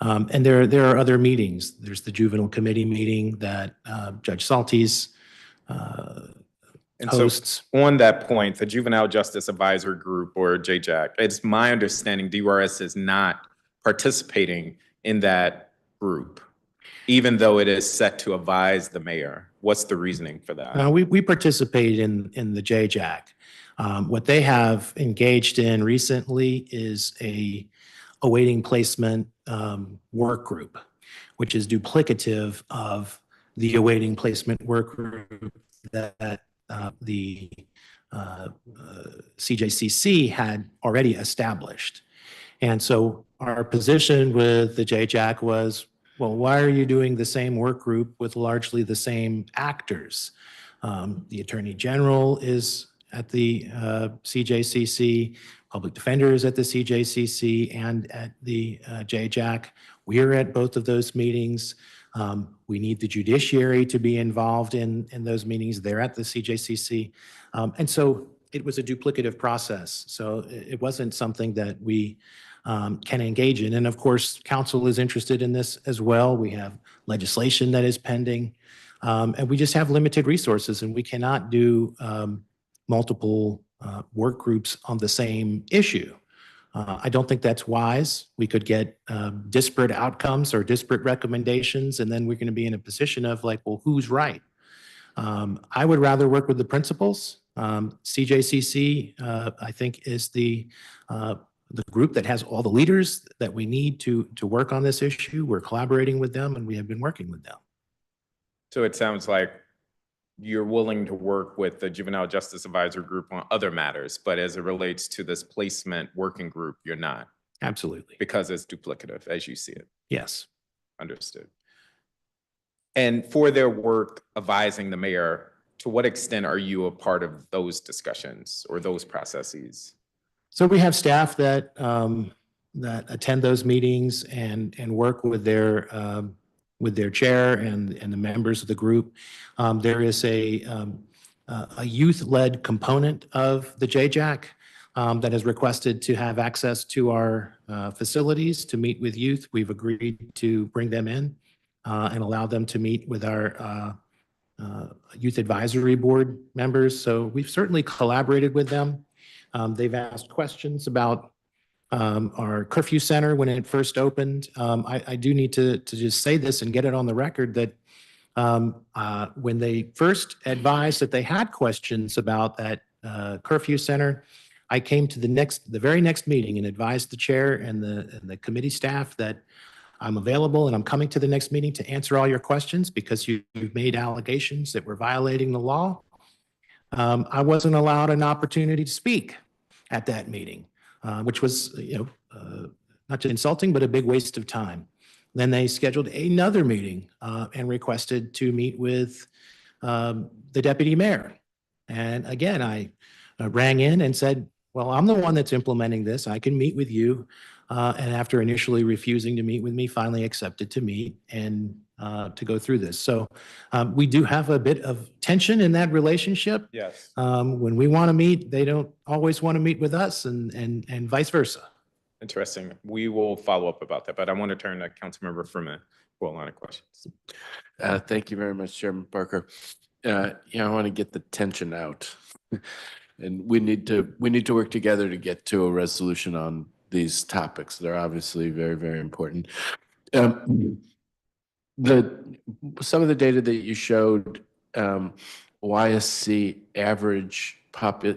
And there are other meetings. There's the juvenile committee meeting that Judge Salties And hosts. so on that point, the Juvenile Justice Advisory Group, or JJAC, it's my understanding DYRS is not participating in that group, even though it is set to advise the mayor. What's the reasoning for that? We participate in the JJAC. What they have engaged in recently is a awaiting placement work group, which is duplicative of the awaiting placement work group that the CJCC had already established. And so our position with the JJAC was, well, why are you doing the same work group with largely the same actors? The Attorney General is at the CJCC, Public Defender is at the CJCC and at the JJAC. We are at both of those meetings. We need the judiciary to be involved in those meetings. They're at the CJCC. And so it was a duplicative process. So it wasn't something that we can engage in. And of course, council is interested in this as well. We have legislation that is pending. And we just have limited resources, and we cannot do multiple work groups on the same issue. I don't think that's wise. We could get disparate outcomes or disparate recommendations, and then we're going to be in a position of like, well, who's right? I would rather work with the principals. CJCC, I think, is the group that has all the leaders that we need to work on this issue. We're collaborating with them, and we have been working with them. So it sounds like you're willing to work with the Juvenile Justice Advisory Group on other matters, but as it relates to this placement working group, you're not. Absolutely. Because it's duplicative as you see it. Yes. Understood. And for their work advising the mayor, to what extent are you a part of those discussions or those processes? So we have staff that that attend those meetings and work with their chair and the members of the group. There is a youth-led component of the JJAC that has requested to have access to our facilities to meet with youth. We've agreed to bring them in and allow them to meet with our youth advisory board members. So we've certainly collaborated with them. They've asked questions about our curfew center when it first opened. I do need to just say this and get it on the record that when they first advised that they had questions about that curfew center, I came to the very next meeting and advised the chair and the committee staff that I'm available and I'm coming to the next meeting to answer all your questions because you've made allegations that we're violating the law. I wasn't allowed an opportunity to speak at that meeting, which was, not just insulting, but a big waste of time. Then they scheduled another meeting and requested to meet with the deputy mayor. And again, I rang in and said, well, I'm the one that's implementing this. I can meet with you. And after initially refusing to meet with me, finally accepted to meet and to go through this. So we do have a bit of tension in that relationship. Yes. When we want to meet, they don't always want to meet with us and vice versa. Interesting. We will follow up about that, but I want to turn to Councilmember Freeman for a line of questions. Thank you very much, Chairman Parker. I want to get the tension out. And we need to work together to get to a resolution on these topics. They're obviously very, very important. Some of the data that you showed, YSC average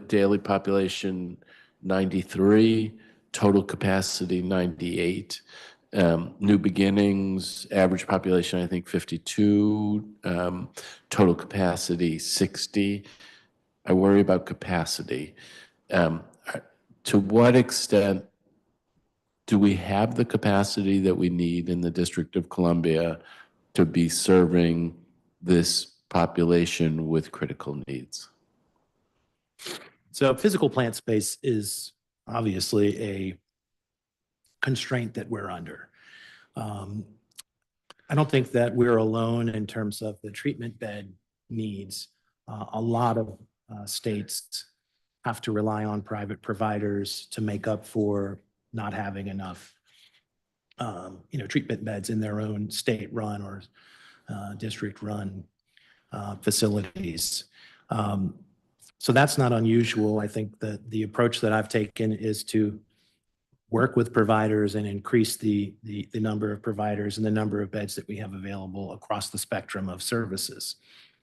daily population 93, total capacity 98, New Beginnings average population I think 52, total capacity 60. I worry about capacity. To what extent do we have the capacity that we need in the District of Columbia to be serving this population with critical needs? So physical plant space is obviously a constraint that we're under. I don't think that we're alone in terms of the treatment bed needs. A lot of states have to rely on private providers to make up for not having enough, treatment beds in their own state-run or district-run facilities. So that's not unusual. I think that the approach that I've taken is to work with providers and increase the number of providers and the number of beds that we have available across the spectrum of services.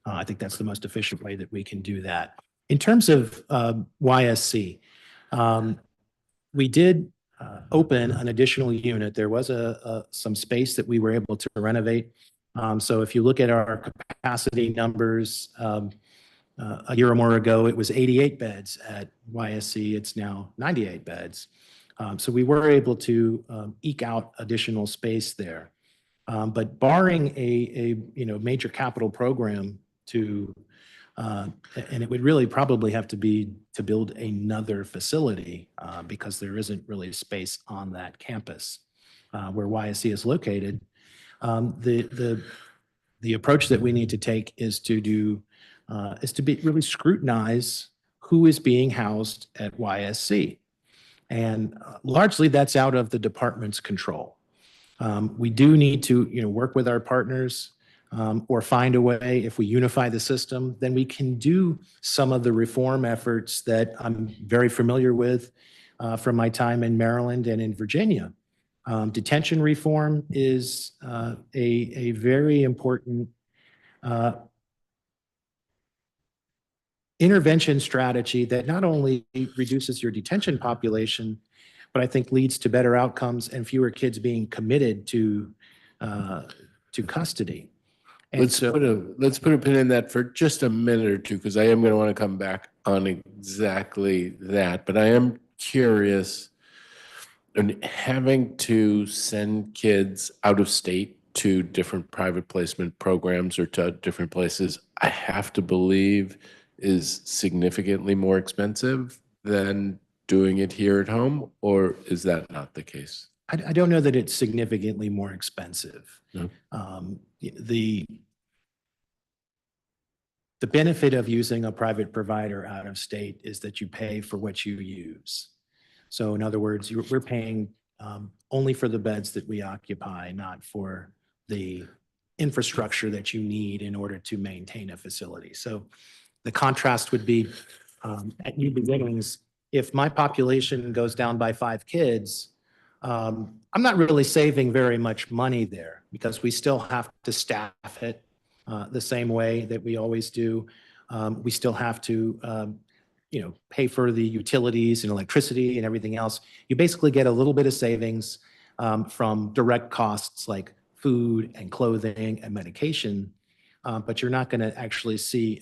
I think that's the most efficient way that we can do that. In terms of YSC, we did open an additional unit. There was some space that we were able to renovate. So if you look at our capacity numbers, a year or more ago, it was 88 beds at YSC. It's now 98 beds. So we were able to eke out additional space there. But barring a major capital program and it would really probably have to be to build another facility because there isn't really space on that campus where YSC is located. The approach that we need to take is to really scrutinize who is being housed at YSC. And largely that's out of the department's control. We do need to work with our partners or find a way, if we unify the system, then we can do some of the reform efforts that I'm very familiar with from my time in Maryland and in Virginia. Detention reform is a very important intervention strategy that not only reduces your detention population, but I think leads to better outcomes and fewer kids being committed to custody. And let's put a pin in that for just a minute or two, because I am going to want to come back on exactly that. But I am curious, and having to send kids out of state to different private placement programs or to different places, I have to believe is significantly more expensive than doing it here at home, or is that not the case? I don't know that it's significantly more expensive. No. The benefit of using a private provider out of state is that you pay for what you use. So in other words, we're paying only for the beds that we occupy, not for the infrastructure that you need in order to maintain a facility. So the contrast would be at New Beginnings, if my population goes down by 5 kids, I'm not really saving very much money there because we still have to staff it the same way that we always do. We still have to, pay for the utilities and electricity and everything else. You basically get a little bit of savings from direct costs like food and clothing and medication, but you're not going to actually see,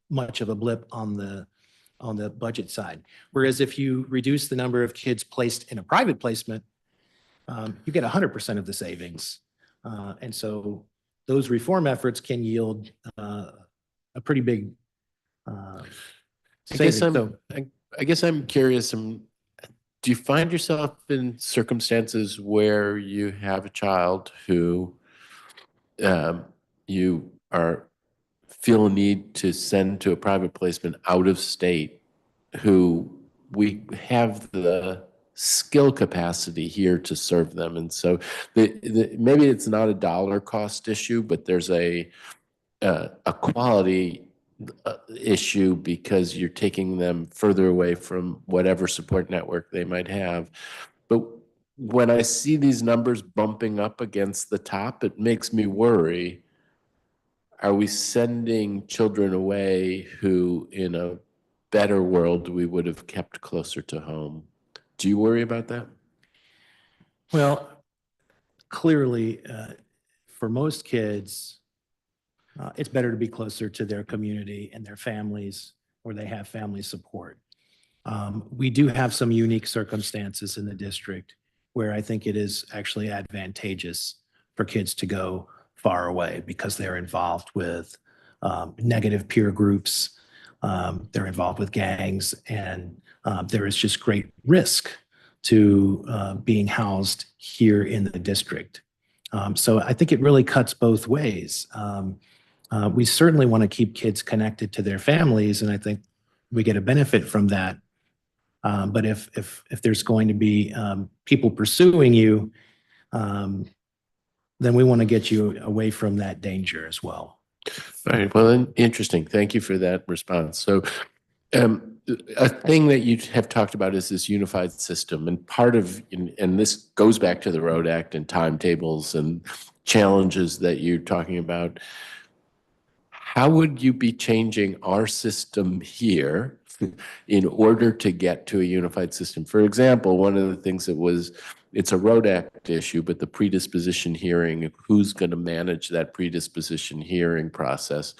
much of a blip on the budget side. Whereas if you reduce the number of kids placed in a private placement, you get 100% of the savings. And so those reform efforts can yield a pretty big savings. I guess I'm curious, do you find yourself in circumstances where you have a child who you feel a need to send to a private placement out of state, who we have the skill capacity here to serve them? And so maybe it's not a dollar cost issue, but there's a quality issue because you're taking them further away from whatever support network they might have. But when I see these numbers bumping up against the top, it makes me worry. Are we sending children away who, in a better world, we would have kept closer to home? Do you worry about that? Well, clearly, for most kids, it's better to be closer to their community and their families where they have family support. We do have some unique circumstances in the district where I think it is actually advantageous for kids to go far away because they're involved with negative peer groups, they're involved with gangs, and there is just great risk to being housed here in the district. So I think it really cuts both ways. We certainly want to keep kids connected to their families, and I think we get a benefit from that. But if there's going to be people pursuing you, then we want to get you away from that danger as well. All right. Well, interesting. Thank you for that response. So, a thing that you have talked about is this unified system, and part of, and this goes back to the Road Act and timetables and challenges that you're talking about. How would you be changing our system here in order to get to a unified system? For example, one of the things that was, it's a Road Act issue, but the predisposition hearing, who's going to manage that predisposition hearing process?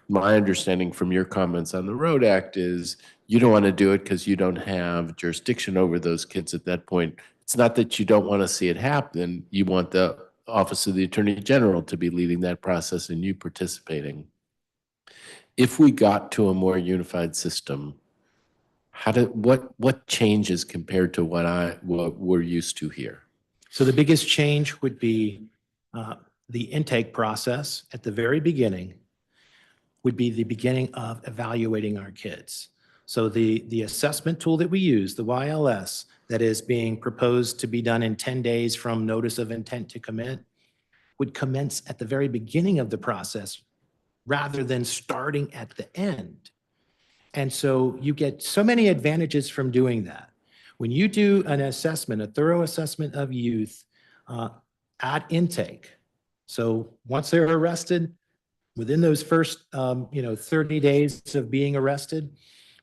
My understanding from your comments on the Road Act is you don't want to do it because you don't have jurisdiction over those kids at that point. It's not that you don't want to see it happen. You want the Office of the Attorney General to be leading that process and you participating. If we got to a more unified system, what changes compared to what we're used to here? So the biggest change would be the intake process at the very beginning would be the beginning of evaluating our kids. So the assessment tool that we use, the YLS, that is being proposed to be done in 10 days from notice of intent to commit, would commence at the very beginning of the process rather than starting at the end. And so you get so many advantages from doing that. When you do an assessment, a thorough assessment of youth at intake, so once they're arrested, within those first 30 days of being arrested,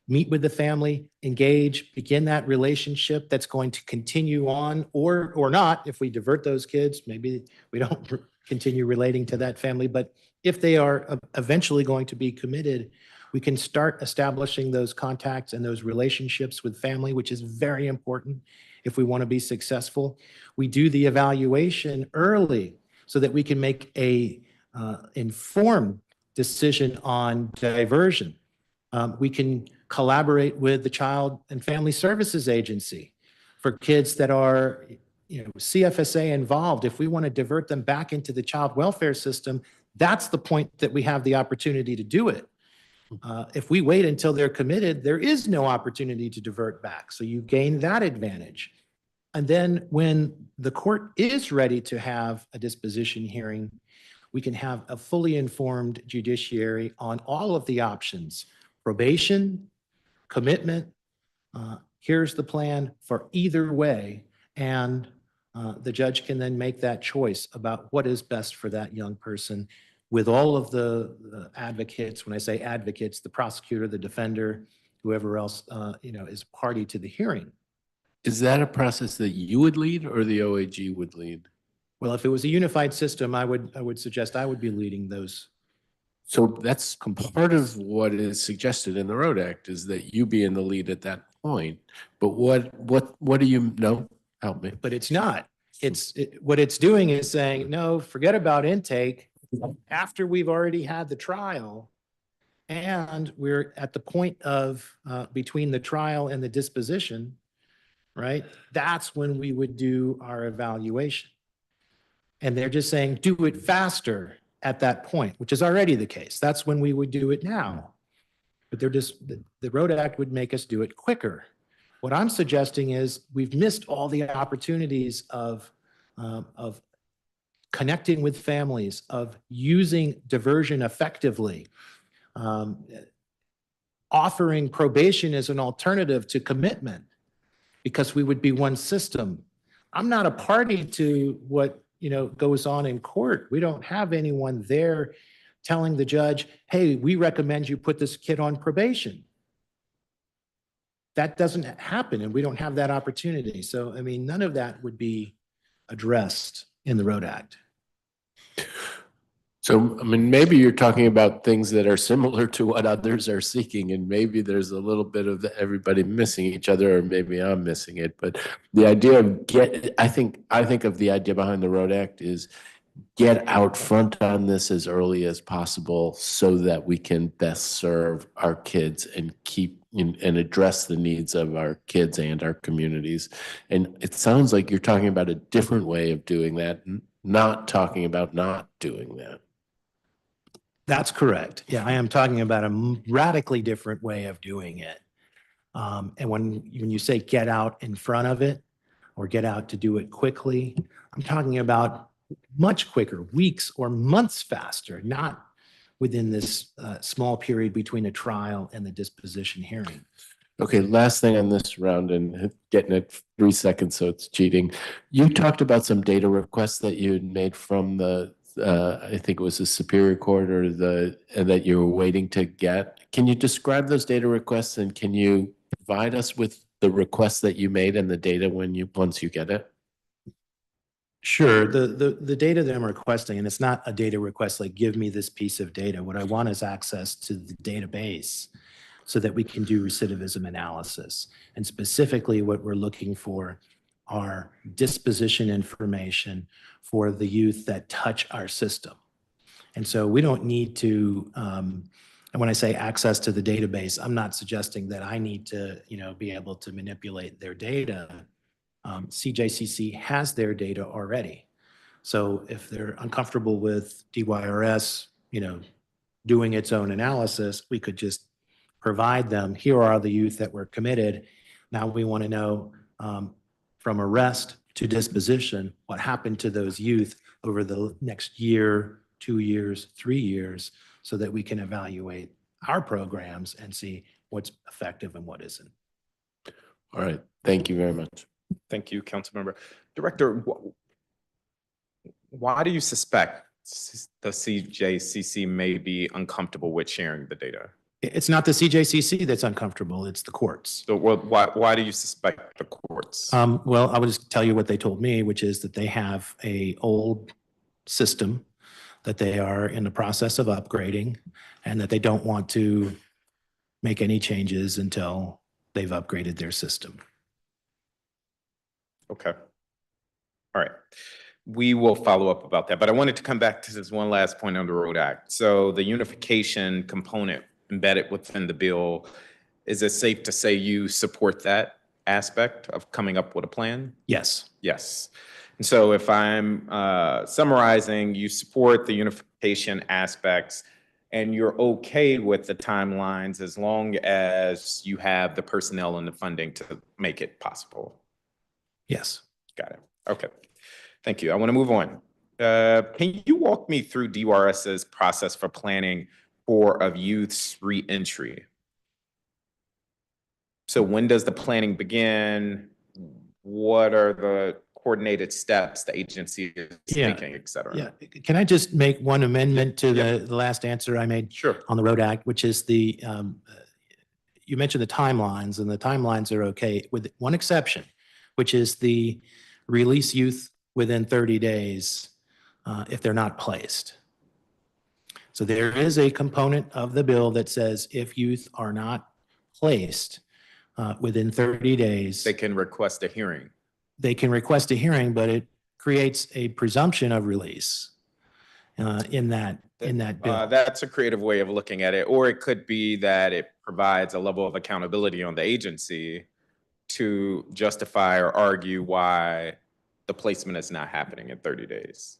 meet with the family, engage, begin that relationship that's going to continue on or not. If we divert those kids, maybe we don't continue relating to that family, but if they are eventually going to be committed, we can start establishing those contacts and those relationships with family, which is very important if we want to be successful. We do the evaluation early so that we can make a informed decision on diversion. We can collaborate with the Child and Family Services Agency for kids that are CFSA involved. If we want to divert them back into the child welfare system, that's the point that we have the opportunity to do it. If we wait until they're committed, there is no opportunity to divert back. So you gain that advantage. And then when the court is ready to have a disposition hearing, we can have a fully informed judiciary on all of the options: probation, commitment. Here's the plan for either way. And the judge can then make that choice about what is best for that young person with all of the advocates. When I say advocates, the prosecutor, the defender, whoever else is party to the hearing. Is that a process that you would lead or the OAG would lead? Well, if it was a unified system, I would suggest I would be leading those. So that's part of what is suggested in the Road Act, is that you be in the lead at that point. But what do you know? Help me. But it's not. What it's doing is saying, no, forget about intake. After we've already had the trial and we're at the point of between the trial and the disposition, right? That's when we would do our evaluation. And they're just saying, do it faster at that point, which is already the case. That's when we would do it now. But they're just, the Road Act would make us do it quicker. What I'm suggesting is we've missed all the opportunities of connecting with families, of using diversion effectively, offering probation as an alternative to commitment, because we would be one system. I'm not a party to what goes on in court. We don't have anyone there telling the judge, hey, we recommend you put this kid on probation. That doesn't happen, and we don't have that opportunity. So, I mean, none of that would be addressed in the Road Act. So, I mean, maybe you're talking about things that are similar to what others are seeking, and maybe there's a little bit of everybody missing each other, or maybe I'm missing it. But the idea of I think of the idea behind the Road Act is get out front on this as early as possible so that we can best serve our kids and and address the needs of our kids and our communities. And it sounds like you're talking about a different way of doing that, not talking about not doing that. That's correct. Yeah, I am talking about a radically different way of doing it. And when you say get out in front of it or get out to do it quickly, I'm talking about much quicker, weeks or months faster, not within this small period between a trial and the disposition hearing. Okay, last thing on this round and getting it 3 seconds, so it's cheating. You talked about some data requests that you had made from the, I think it was the Superior Court or and that you were waiting to get. Can you describe those data requests and can you provide us with the requests that you made and the data once you get it? Sure. The data that I'm requesting, and it's not a data request like give me this piece of data. What I want is access to the database so that we can do recidivism analysis. And specifically what we're looking for are disposition information for the youth that touch our system. And so we don't need to, and when I say access to the database, I'm not suggesting that I need to, be able to manipulate their data. CJCC has their data already. So if they're uncomfortable with DYRS, doing its own analysis, we could just provide them, here are the youth that were committed. Now we want to know from arrest to disposition, what happened to those youth over the next year, 2 years, 3 years, so that we can evaluate our programs and see what's effective and what isn't. All right, thank you very much. Thank you, Councilmember. Director, why do you suspect the CJCC may be uncomfortable with sharing the data? It's not the CJCC that's uncomfortable, it's the courts. So why do you suspect the courts? Well, I will just tell you what they told me, which is that they have an old system that they are in the process of upgrading and that they don't want to make any changes until they've upgraded their system. Okay. All right. We will follow up about that, but I wanted to come back to this one last point on the Road Act. So the unification component embedded within the bill, is it safe to say you support that aspect of coming up with a plan? Yes. Yes. And so if I'm summarizing, you support the unification aspects and you're okay with the timelines as long as you have the personnel and the funding to make it possible. Yes. Got it. Okay. Thank you. I want to move on. Can you walk me through DYRS's process for planning for a youth's reentry? So when does the planning begin? What are the coordinated steps the agency is taking, et cetera? Yeah. Can I just make one amendment to the last answer I made? Sure. On the Road Act, which is the, you mentioned the timelines, and the timelines are okay with one exception, which is the release youth within 30 days if they're not placed. So there is a component of the bill that says if youth are not placed within 30 days, They can request a hearing. they can request a hearing, but it creates a presumption of release in that bill. That's a creative way of looking at it, or it could be that it provides a level of accountability on the agency to justify or argue why the placement is not happening in 30 days.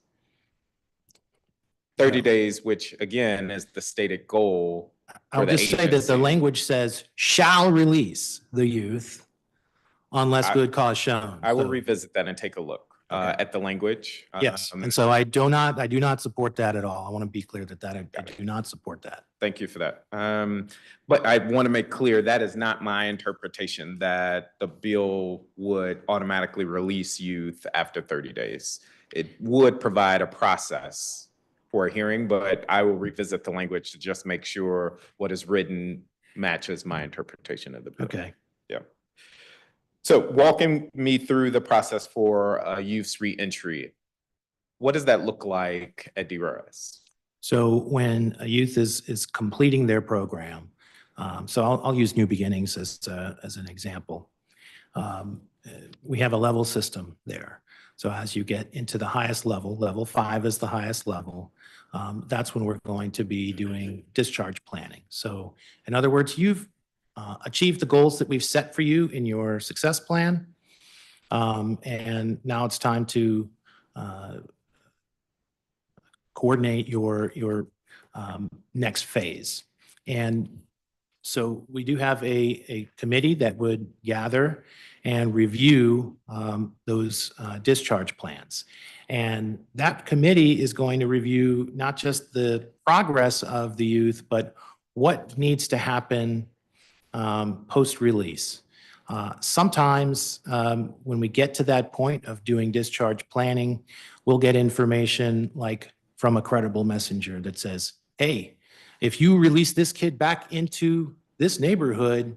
30 days, which again is the stated goal. I'll just say that the language says shall release the youth unless good cause shown. I will So- revisit that and take a look at the language. Yes, and so I do not support that at all. I want to be clear that I do not support that. Thank you for that. But I want to make clear that is not my interpretation that the bill would automatically release youth after 30 days. It would provide a process for a hearing, but I will revisit the language to just make sure what is written matches my interpretation of the bill. Okay. Yeah. So walking me through the process for a youth's reentry, what does that look like at DYRS? So when a youth is completing their program, so I'll use New Beginnings as an example. We have a level system there. So as you get into the highest level, level 5 is the highest level, that's when we're going to be doing discharge planning. So in other words, you've achieved the goals that we've set for you in your success plan. And now it's time to coordinate your next phase. And so we do have a committee that would gather and review those discharge plans. And that committee is going to review not just the progress of the youth, but what needs to happen post-release. Sometimes when we get to that point of doing discharge planning, we'll get information like from a credible messenger that says, hey, if you release this kid back into this neighborhood,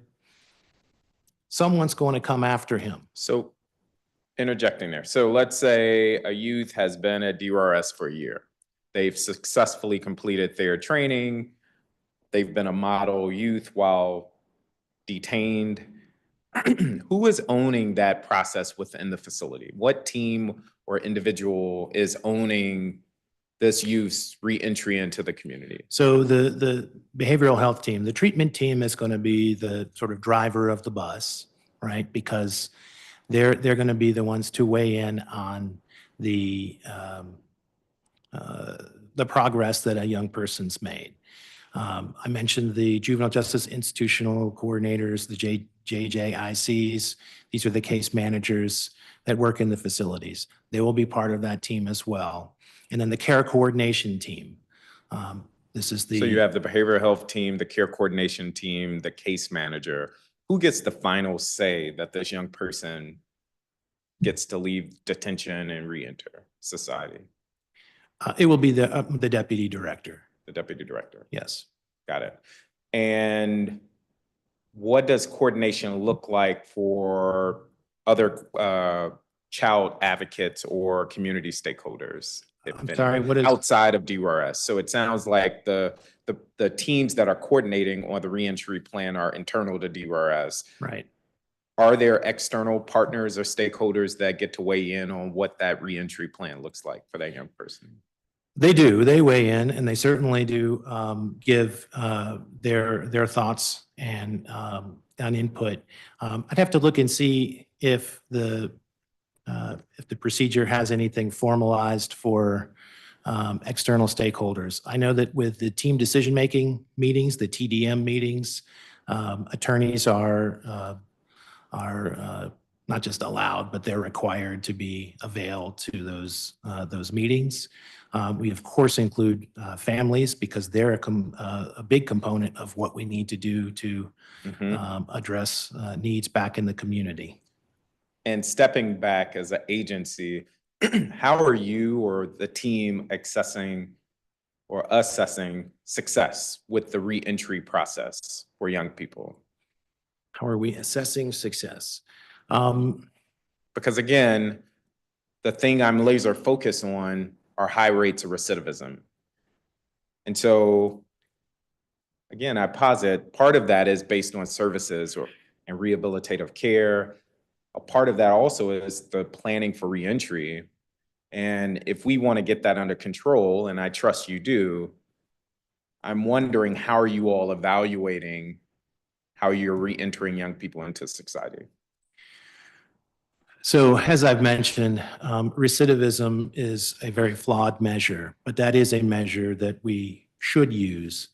someone's going to come after him. So interjecting there. So let's say a youth has been at DYRS for a year. They've successfully completed their training. They've been a model youth while detained. Who is owning that process within the facility? What team or individual is owning this youth's reentry into the community? So the behavioral health team, the treatment team is going to be the sort of driver of the bus, right? Because they're going to be the ones to weigh in on the progress that a young person's made. I mentioned the juvenile justice institutional coordinators, the JJICs. These are the case managers that work in the facilities. They will be part of that team as well. And then the care coordination team. This is the. So you have the behavioral health team, the care coordination team, the case manager. Who gets the final say that this young person gets to leave detention and reenter society? It will be the deputy director. The deputy director. Yes. Got it. And what does coordination look like for other child advocates or community stakeholders? I'm sorry, what is outside of DYRS? So it sounds like the teams that are coordinating on the reentry plan are internal to DYRS. right? Are there external partners or stakeholders that get to weigh in on what that reentry plan looks like for that young person? They do. They weigh in, and they certainly do give their thoughts and input. I'd have to look and see if the procedure has anything formalized for external stakeholders. I know that with the team decision-making meetings, the TDM meetings, attorneys are not just allowed, but they're required to be availed to those meetings. We of course include families because they're a big component of what we need to do to address needs back in the community. And stepping back as an agency, how are you or the team assessing success with the reentry process for young people? How are we assessing success? Because again, the thing I'm laser focused on are high rates of recidivism. And so, again, I posit part of that is based on services and rehabilitative care. A part of that also is the planning for reentry. And if we want to get that under control, and I trust you do, I'm wondering how are you all evaluating how you're reentering young people into society? So as I've mentioned, recidivism is a very flawed measure, but that is a measure that we should use.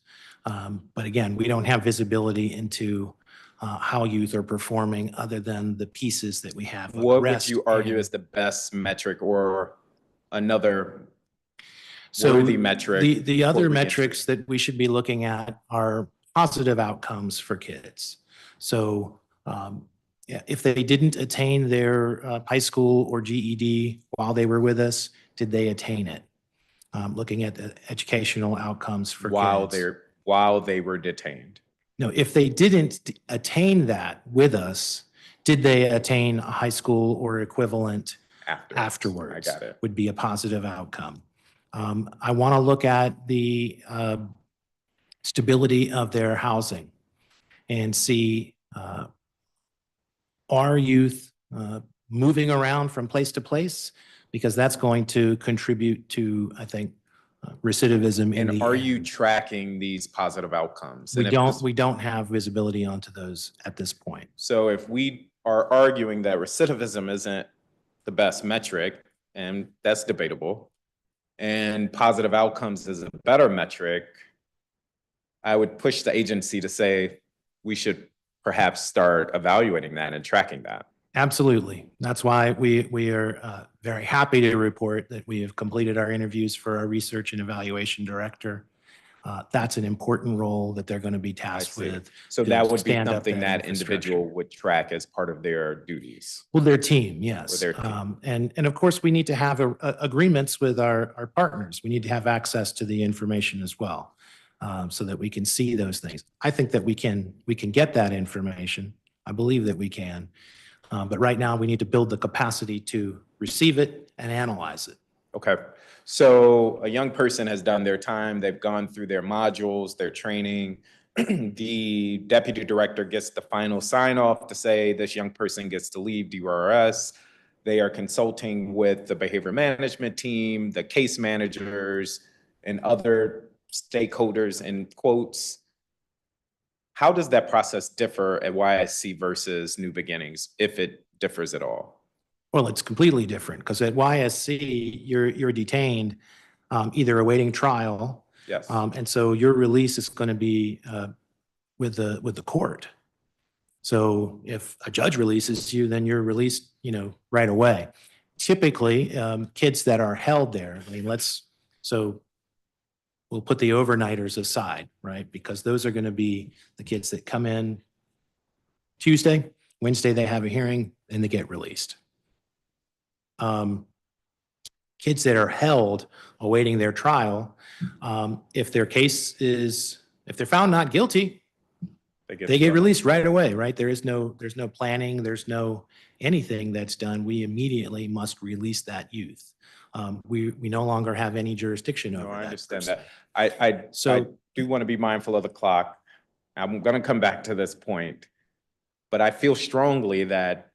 But again, we don't have visibility into how youth are performing other than the pieces that we have. What would you argue is the best metric or another worthy metric? The other metrics that we should be looking at are positive outcomes for kids. So if they didn't attain their high school or GED while they were with us, did they attain it? Looking at the educational outcomes for kids. While they were detained. No, if they didn't attain that with us, did they attain a high school or equivalent afterwards? I got it. Would be a positive outcome. I want to look at the stability of their housing and see are youth moving around from place to place? Because that's going to contribute to, I think, recidivism. And are you tracking these positive outcomes? We don't have visibility onto those at this point. So if we are arguing that recidivism isn't the best metric, and that's debatable, and positive outcomes is a better metric, I would push the agency to say we should perhaps start evaluating that and tracking that. Absolutely. That's why we are very happy to report that we have completed our interviews for our research and evaluation director. That's an important role that they're going to be tasked see. with. So to that would be stand up something that infrastructure. individual would track as part of their duties. Well, their team, yes. Or their team. And of course, we need to have agreements with our partners. We need to have access to the information as well, so that we can see those things. I think that we can get that information. I believe that we can. But right now, we need to build the capacity to receive it and analyze it. Okay. So a young person has done their time. They've gone through their modules, their training. The deputy director gets the final sign off to say this young person gets to leave DYRS. They are consulting with the behavior management team, the case managers, and other stakeholders in quotes. How does that process differ at YSC versus New Beginnings, if it differs at all? Well, it's completely different because at YSC, you're detained, either awaiting trial. Yes. And so your release is going to be with the court. So if a judge releases you, then you're released, right away. Typically, kids that are held there, I mean, so we'll put the overnighters aside, right? Because those are going to be the kids that come in Tuesday, Wednesday, they have a hearing and they get released. Kids that are held awaiting their trial, if their case if they're found not guilty, they get released right away, right? There's no planning, there's no anything that's done. We immediately must release that youth. We no longer have any jurisdiction over that. I understand person. that. I do want to be mindful of the clock. I'm going to come back to this point, but I feel strongly that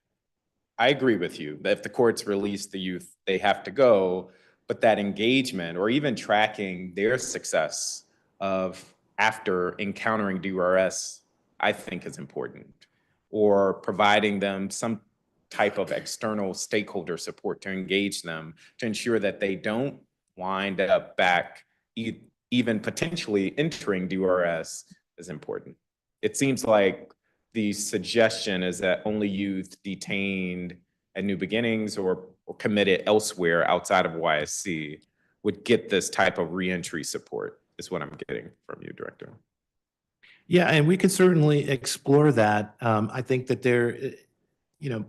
I agree with you that if the courts release the youth, they have to go, but that engagement or even tracking their success of after encountering DYRS, I think is important, or providing them some type of external stakeholder support to engage them to ensure that they don't wind up back even potentially entering DYRS is important. It seems like the suggestion is that only youth detained at New Beginnings or committed elsewhere outside of YSC would get this type of reentry support, is what I'm getting from you, Director. Yeah, and we can certainly explore that. I think that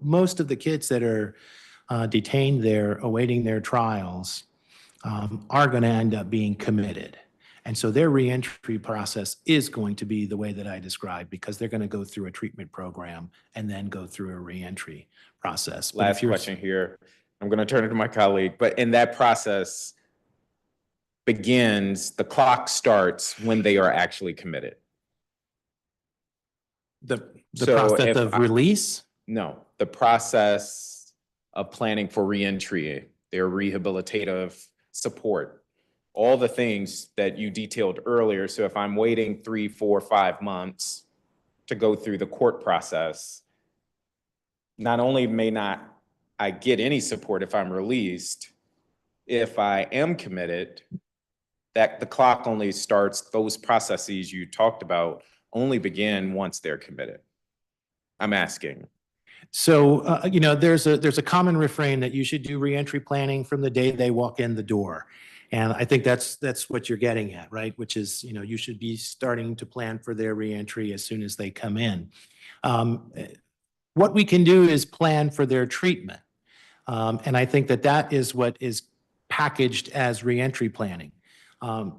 most of the kids that are detained there awaiting their trials are going to end up being committed. And so their reentry process is going to be the way that I described, because they're going to go through a treatment program and then go through a reentry process. Last question here. I'm going to turn it to my colleague, but in that process begins, the clock starts when they are actually committed. The process of release? No, the process of planning for reentry, their rehabilitative support, all the things that you detailed earlier. So if I'm waiting 3, 4, 5 months to go through the court process, not only may not I get any support if I'm released, if I am committed, that the clock only starts, those processes you talked about only begin once they're committed. I'm asking. So, there's a common refrain that you should do reentry planning from the day they walk in the door. And I think that's what you're getting at, right? Which is, you should be starting to plan for their reentry as soon as they come in. What we can do is plan for their treatment. And I think that is what is packaged as reentry planning.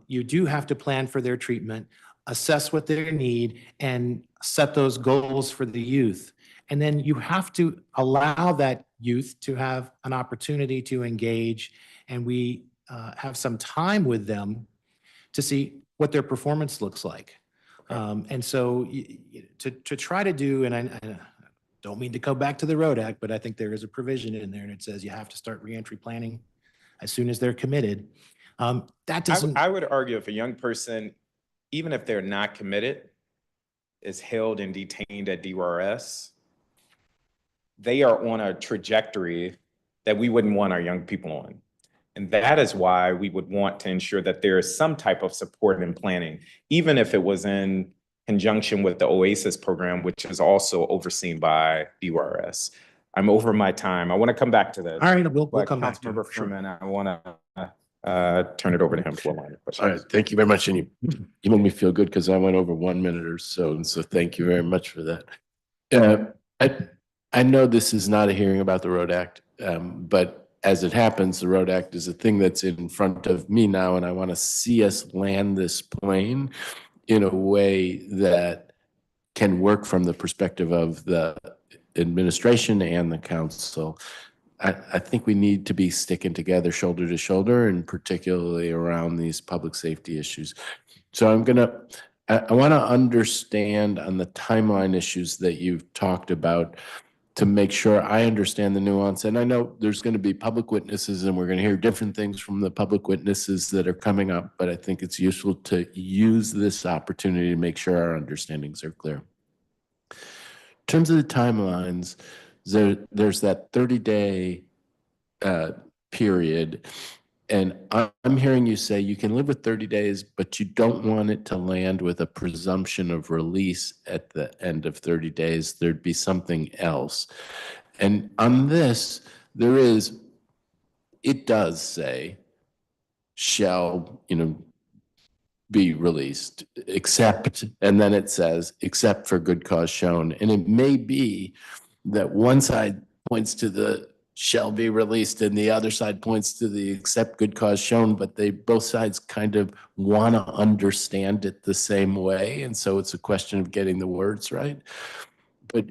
You do have to plan for their treatment, assess what they need, and set those goals for the youth. And then you have to allow that youth to have an opportunity to engage, and we have some time with them to see what their performance looks like. And so to try to do, and I don't mean to go back to the Road Act, but I think there is a provision in there and it says you have to start reentry planning as soon as they're committed. That doesn't. I would argue if a young person, even if they're not committed, is held and detained at DYRS, they are on a trajectory that we wouldn't want our young people on. And that is why we would want to ensure that there is some type of support and planning, even if it was in conjunction with the OASIS program, which is also overseen by DYRS. I'm over my time. I want to come back to this. All right, we'll But come back to Councilmember it. Sure. Freeman, I want to turn it over to him for a line of questions. All right, thank you very much. And you made me feel good because I went over 1 minute or so. And so thank you very much for that. I know this is not a hearing about the Road Act, but as it happens, the Road Act is a thing that's in front of me now, and I want to see us land this plane in a way that can work from the perspective of the administration and the council. I think we need to be sticking together shoulder to shoulder, and particularly around these public safety issues. So I want to understand on the timeline issues that you've talked about to make sure I understand the nuance. And I know there's going to be public witnesses and we're going to hear different things from the public witnesses that are coming up, but I think it's useful to use this opportunity to make sure our understandings are clear. In terms of the timelines, there's that 30-day period. And I'm hearing you say you can live with 30 days, but you don't want it to land with a presumption of release at the end of 30 days. There'd be something else. And on this, it does say, shall, be released, except, and then it says, except for good cause shown. And it may be that one side points to the shall be released and the other side points to the except good cause shown, but both sides kind of want to understand it the same way. And so it's a question of getting the words right. But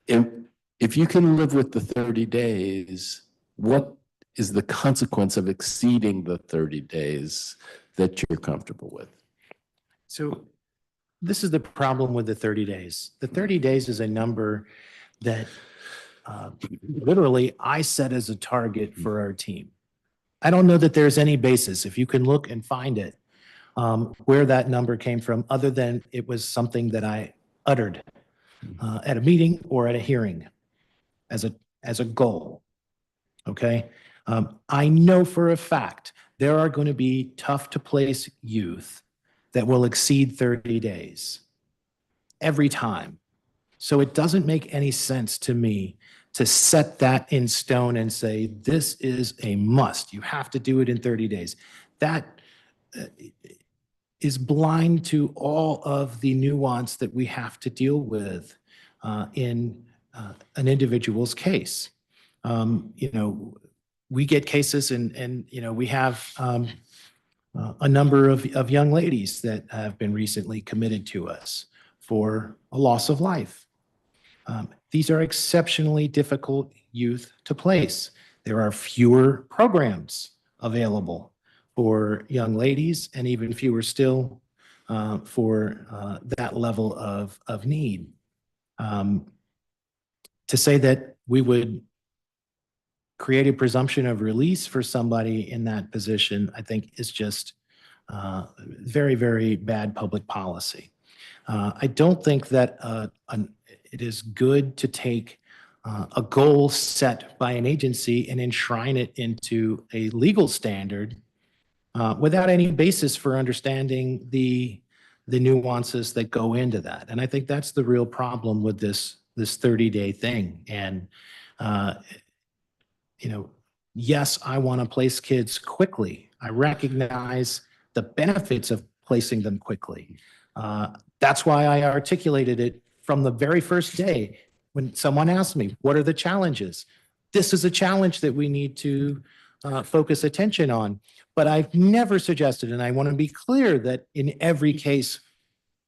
if you can live with the 30 days, what is the consequence of exceeding the 30 days that you're comfortable with? So this is the problem with the 30 days. The 30 days is a number that literally I set as a target for our team. I don't know that there's any basis, if you can look and find it, where that number came from, other than it was something that I uttered at a meeting or at a hearing as a goal. Okay. I know for a fact there are going to be tough to place youth that will exceed 30 days every time. So it doesn't make any sense to me to set that in stone and say, this is a must. You have to do it in 30 days. That is blind to all of the nuance that we have to deal with in an individual's case. We get cases and we have a number of young ladies that have been recently committed to us for a loss of life. These are exceptionally difficult youth to place. There are fewer programs available for young ladies and even fewer still for that level of need. To say that we would create a presumption of release for somebody in that position, I think is just very, very bad public policy. I don't think that it is good to take a goal set by an agency and enshrine it into a legal standard without any basis for understanding the nuances that go into that. And I think that's the real problem with this 30-day thing. And yes, I want to place kids quickly. I recognize the benefits of placing them quickly. That's why I articulated it from the very first day when someone asked me, what are the challenges? This is a challenge that we need to focus attention on. But I've never suggested, and I want to be clear, that in every case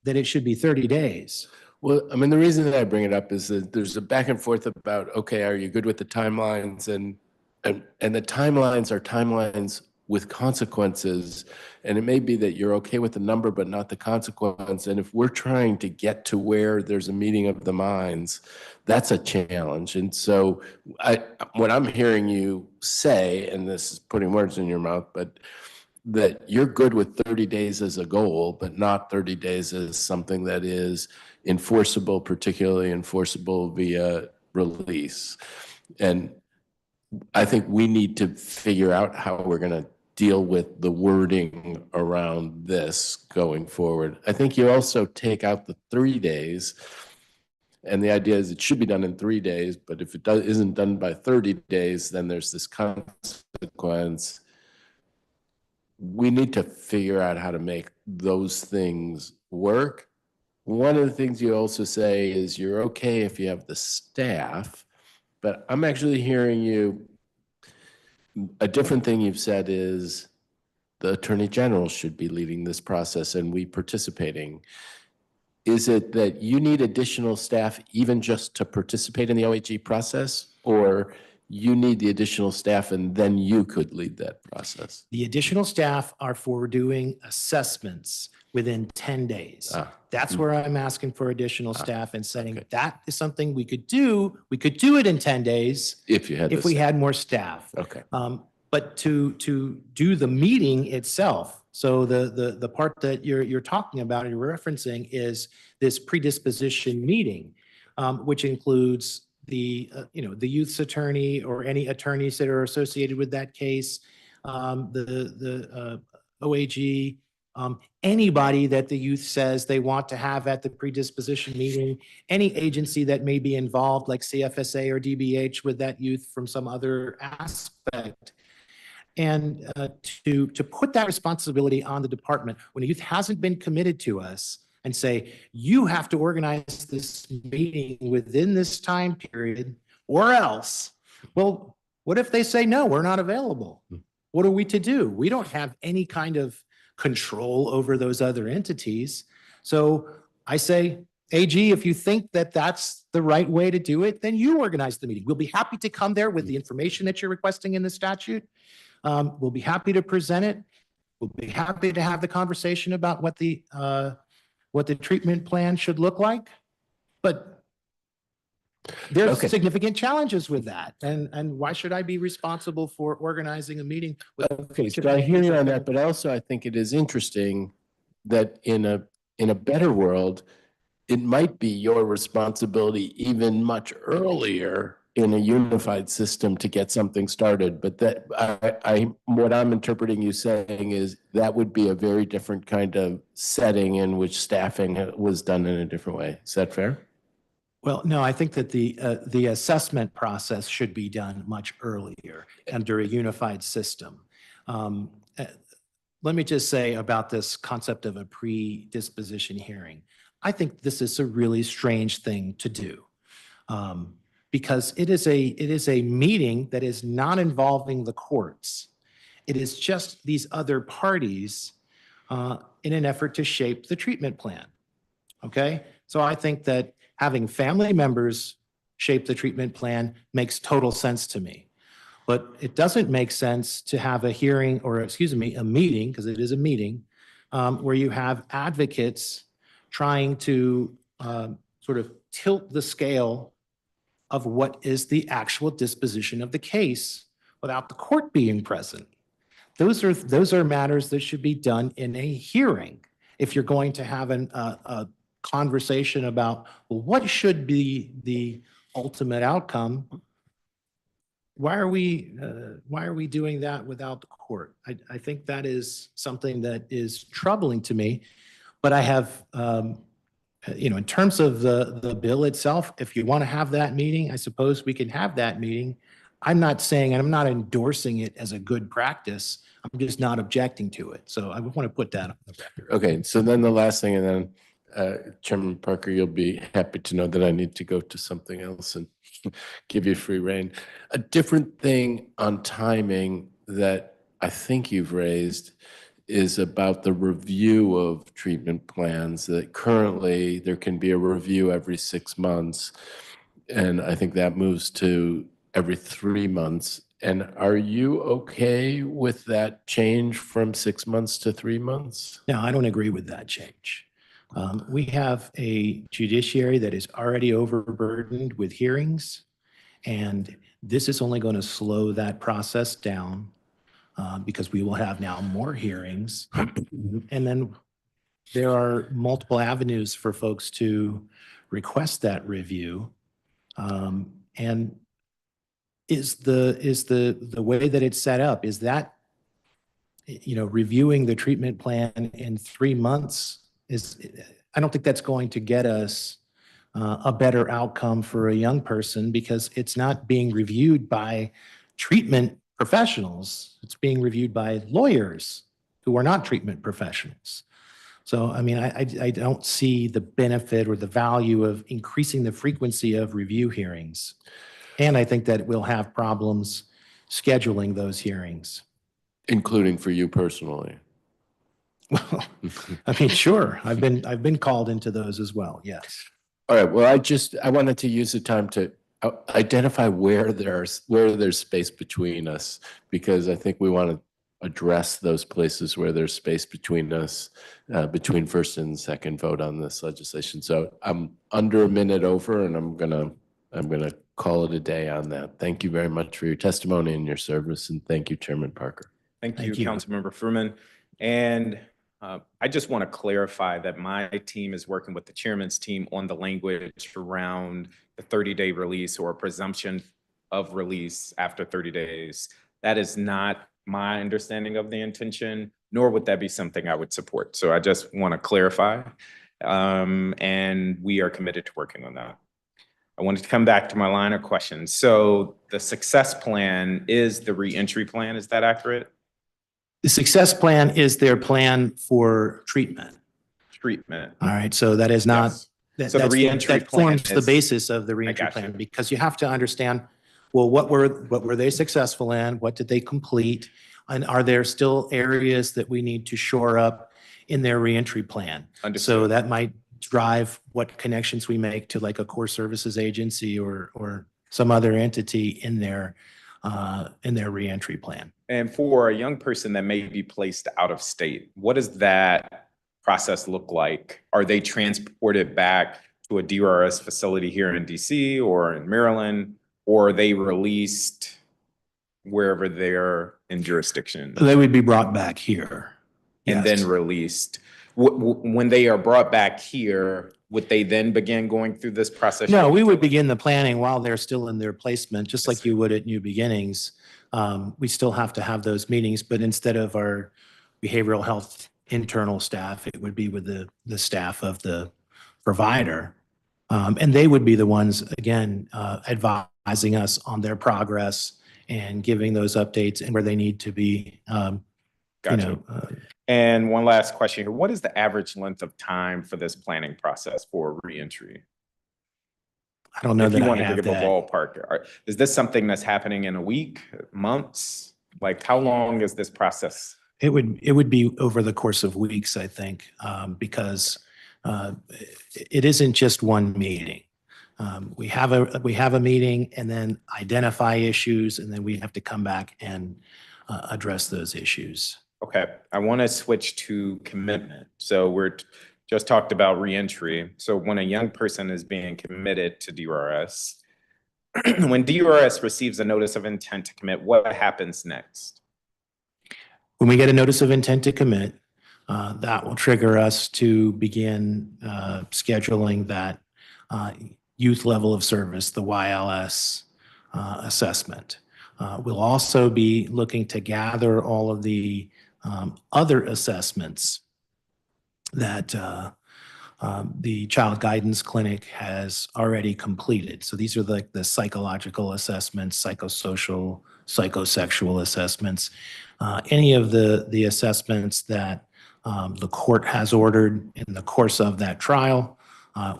that it should be 30 days. Well, I mean, the reason that I bring it up is that there's a back and forth about, okay, are you good with the timelines? And the timelines are timelines with consequences. And it may be that you're okay with the number, but not the consequence. And if we're trying to get to where there's a meeting of the minds, that's a challenge. And so what I'm hearing you say, and this is putting words in your mouth, but that you're good with 30 days as a goal, but not 30 days as something that is enforceable, particularly enforceable via release. And I think we need to figure out how we're going to deal with the wording around this going forward. I think you also take out the 3 days, and the idea is it should be done in 3 days, but if it isn't done by 30 days, then there's this consequence. We need to figure out how to make those things work. One of the things you also say is you're okay if you have the staff, but I'm actually hearing you, a different thing you've said is the Attorney General should be leading this process and we participating. Is it that you need additional staff even just to participate in the OHG process, or you need the additional staff and then you could lead that process? The additional staff are for doing assessments within 10 days. That's where I'm asking for additional staff and saying that is something we could do. We could do it in 10 days If you had if we had more staff. Okay. But to do the meeting itself, so the part that you're talking about, you're referencing is this predisposition meeting, which includes the the youth's attorney or any attorneys that are associated with that case, the OAG, anybody that the youth says they want to have at the predisposition meeting, any agency that may be involved like CFSA or DBH with that youth from some other aspect. And to put that responsibility on the department when a youth hasn't been committed to us and say, you have to organize this meeting within this time period or else. Well, what if they say, no, we're not available? What are we to do? We don't have any kind of control over those other entities. So I say, AG, if you think that that's the right way to do it, then you organize the meeting. We'll be happy to come there with the information that you're requesting in the statute. We'll be happy to present it. We'll be happy to have the conversation about what the treatment plan should look like. But there's significant challenges with that. And why should I be responsible for organizing a meeting? Okay, so I hear you on that, but also I think it is interesting that in a better world, it might be your responsibility even much earlier in a unified system to get something started. But that what I'm interpreting you saying is that would be a very different kind of setting in which staffing was done in a different way. Is that fair? Well, no, I think that the assessment process should be done much earlier under a unified system. Let me just say about this concept of a predisposition hearing. I think this is a really strange thing to do because it is a meeting that is not involving the courts. It is just these other parties in an effort to shape the treatment plan. Okay, so I think that having family members shape the treatment plan makes total sense to me. But it doesn't make sense to have a hearing or, excuse me, a meeting, because it is a meeting, where you have advocates trying to sort of tilt the scale of what is the actual disposition of the case without the court being present. Those are matters that should be done in a hearing. If you're going to have a conversation about, well, what should be the ultimate outcome? Why are we doing that without the court? I think that is something that is troubling to me. But I have, in terms of the bill itself, if you want to have that meeting, I suppose we can have that meeting. I'm not saying, and I'm not endorsing it as a good practice. I'm just not objecting to it. So I want to put that on the record. Okay, so then the last thing, and then Chairman Parker, you'll be happy to know that I need to go to something else and give you free rein. A different thing on timing that I think you've raised is about the review of treatment plans, that currently there can be a review every 6 months. And I think that moves to every 3 months. And are you okay with that change from 6 months to 3 months? No, I don't agree with that change. We have a judiciary that is already overburdened with hearings, and this is only going to slow that process down because we will have now more hearings. And then there are multiple avenues for folks to request that review. And is the way that it's set up, is that, reviewing the treatment plan in 3 months I don't think that's going to get us a better outcome for a young person, because it's not being reviewed by treatment professionals. It's being reviewed by lawyers who are not treatment professionals. So, I mean, I don't see the benefit or the value of increasing the frequency of review hearings. And I think that we'll have problems scheduling those hearings. Including for you personally. Well, I mean, sure, I've been called into those as well, yes. All right, well, I wanted to use the time to identify where there's space between us, because I think we want to address those places where there's space between us, between first and second vote on this legislation. So I'm under a minute over, and I'm gonna call it a day on that. Thank you very much for your testimony and your service, and thank you, Chairman Parker. Thank you, Councilmember Fruman. And I just want to clarify that my team is working with the chairman's team on the language around the 30-day release or presumption of release after 30 days. That is not my understanding of the intention, nor would that be something I would support. So I just want to clarify, and we are committed to working on that. I wanted to come back to my line of questions. So the success plan is the reentry plan, is that accurate? The success plan is their plan for treatment. Treatment. All right, so that is not, Yes. So the reentry that plan forms the is- basis of the reentry plan, because you have to understand, well, what were they successful in? What did they complete? And are there still areas that we need to shore up in their reentry plan? Understood. So that might drive what connections we make to like a core services agency or some other entity in their reentry plan. And for a young person that may be placed out of state, what does that process look like? Are they transported back to a DYRS facility here in DC or in Maryland, or are they released wherever they're in jurisdiction? They would be brought back here. And Yes. then released. When they are brought back here, would they then begin going through this process? No, we would begin the planning while they're still in their placement, just Yes, like you would at New Beginnings. We still have to have those meetings, but instead of our behavioral health internal staff, it would be with the staff of the provider. And they would be the ones, again, advising us on their progress and giving those updates and where they need to be. Gotcha. And one last question here. What is the average length of time for this planning process for reentry? I don't know If that you I want to have give a that. ballpark, is this something that's happening in a week, months? Like, how long is this process? It would be over the course of weeks, I think, because it isn't just one meeting. We have a meeting and then identify issues, and then we have to come back and address those issues. Okay, I want to switch to commitment. So we're just talked about reentry. So when a young person is being committed to DYRS, when DYRS receives a notice of intent to commit, what happens next? When we get a notice of intent to commit, that will trigger us to begin scheduling that youth level of service, the YLS assessment. We'll also be looking to gather all of the other assessments that the Child Guidance Clinic has already completed. So these are like the psychological assessments, psychosocial, psychosexual assessments, any of the assessments that the court has ordered in the course of that trial.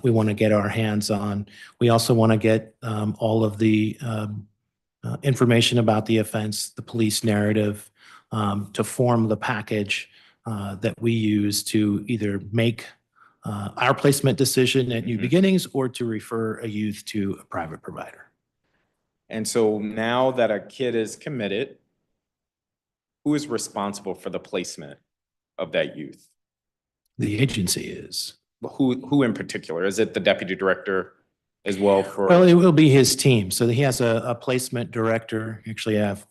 We want to get our hands on. We also want to get all of the information about the offense, the police narrative, to form the package that we use to either make our placement decision at New Beginnings or to refer a youth to a private provider. And so now that a kid is committed, who is responsible for the placement of that youth? The agency is. Who in particular? Is it the deputy director as well for? Well, it will be his team. So he has a placement director.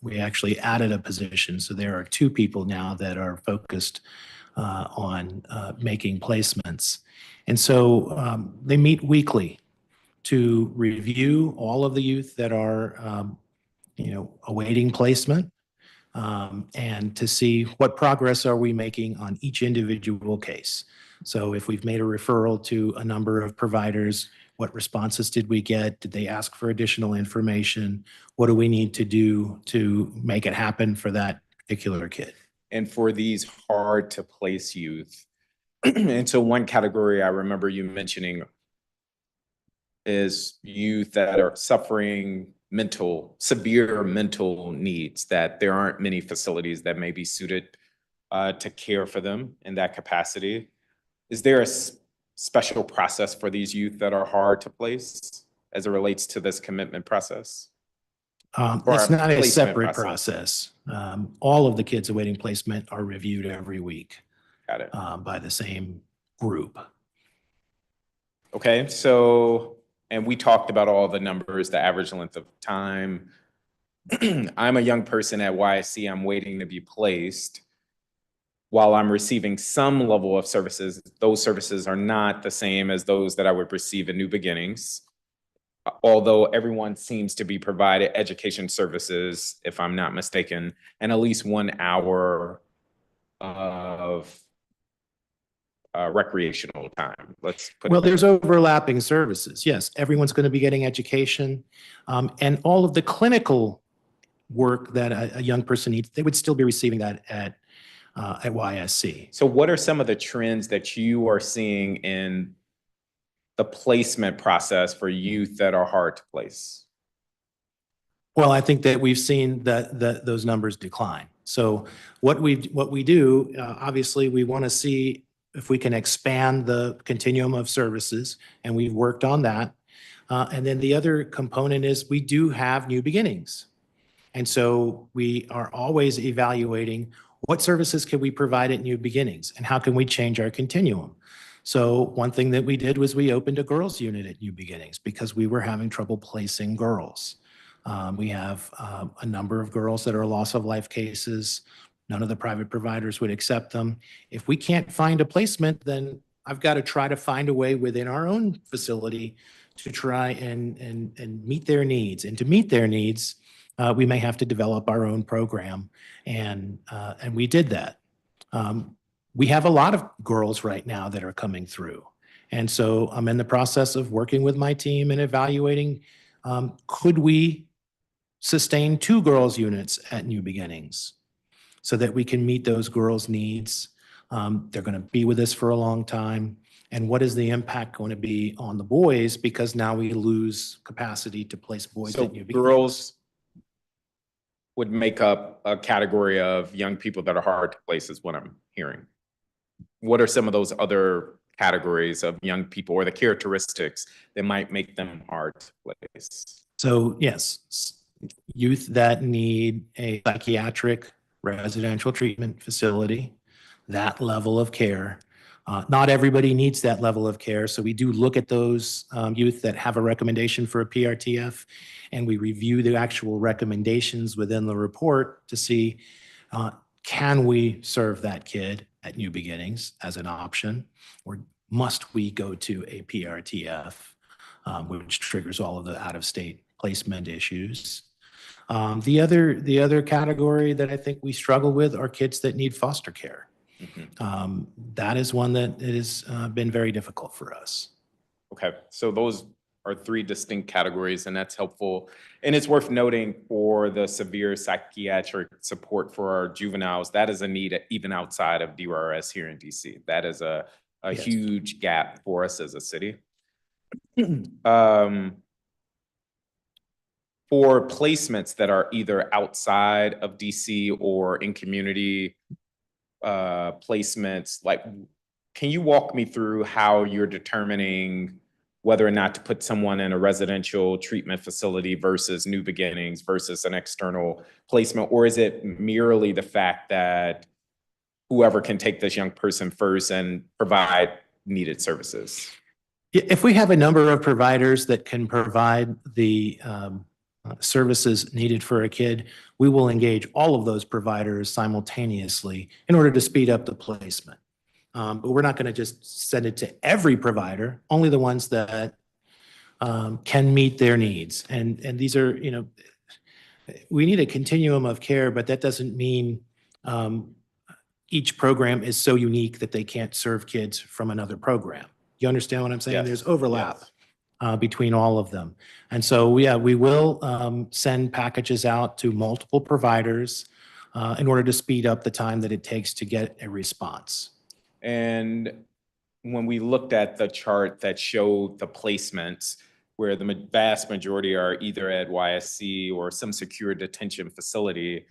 We actually added a position. So there are 2 people now that are focused on making placements. And so they meet weekly to review all of the youth that are awaiting placement, and to see what progress are we making on each individual case. So if we've made a referral to a number of providers, what responses did we get? Did they ask for additional information? What do we need to do to make it happen for that particular kid? And for these hard to place youth, and so one category I remember you mentioning is youth that are suffering severe mental needs, that there aren't many facilities that may be suited to care for them in that capacity. Is there a special process for these youth that are hard to place as it relates to this commitment process? It's not a separate process. All of the kids awaiting placement are reviewed every week. Got it. By the same group. Okay, so, and we talked about all the numbers, the average length of time. I'm a young person at YSC, I'm waiting to be placed. While I'm receiving some level of services, those services are not the same as those that I would receive in New Beginnings. Although everyone seems to be provided education services, if I'm not mistaken, and at least 1 hour of recreational time. Let's put Well, there's overlapping services. Yes, everyone's going to be getting education, and all of the clinical work that a young person needs, they would still be receiving that at YSC. So what are some of the trends that you are seeing in the placement process for youth that are hard to place? Well, I think that we've seen that those numbers decline. So what we do, obviously, we want to see if we can expand the continuum of services, and we've worked on that. And then the other component is we do have New Beginnings. And so we are always evaluating what services can we provide at New Beginnings and how can we change our continuum. So one thing that we did was we opened a girls unit at New Beginnings because we were having trouble placing girls. We have a number of girls that are loss of life cases. None of the private providers would accept them. If we can't find a placement, then I've got to try to find a way within our own facility to try and meet their needs. And to meet their needs, we may have to develop our own program. And we did that. We have a lot of girls right now that are coming through. And so I'm in the process of working with my team and evaluating, could we sustain 2 girls units at New Beginnings so that we can meet those girls' needs? They're going to be with us for a long time. And what is the impact going to be on the boys? Because now we lose capacity to place boys at New Beginnings. Girls would make up a category of young people that are hard to place is what I'm hearing. What are some of those other categories of young people or the characteristics that might make them hard to place? So yes, youth that need a psychiatric residential treatment facility, that level of care. Not everybody needs that level of care. So we do look at those youth that have a recommendation for a PRTF, and we review the actual recommendations within the report to see, can we serve that kid at New Beginnings as an option, or must we go to a PRTF, which triggers all of the out-of-state placement issues. The other category that I think we struggle with are kids that need foster care. Mm-hmm. That is one that has been very difficult for us. Okay, so those are 3 distinct categories, and that's helpful. And it's worth noting for the severe psychiatric support for our juveniles, that is a need even outside of DYRS here in DC. That is a yes, huge gap for us as a city. For placements that are either outside of DC or in community placements, like, can you walk me through how you're determining whether or not to put someone in a residential treatment facility versus New Beginnings versus an external placement? Or is it merely the fact that whoever can take this young person first and provide needed services? If we have a number of providers that can provide the services needed for a kid, we will engage all of those providers simultaneously in order to speed up the placement. But we're not going to just send it to every provider, only the ones that can meet their needs. And these are, we need a continuum of care, but that doesn't mean each program is so unique that they can't serve kids from another program. You understand what I'm saying? Yes, There's overlap yes. between all of them. And so, yeah, we will send packages out to multiple providers in order to speed up the time that it takes to get a response. And when we looked at the chart that showed the placements, where the vast majority are either at YSC or some secure detention facility,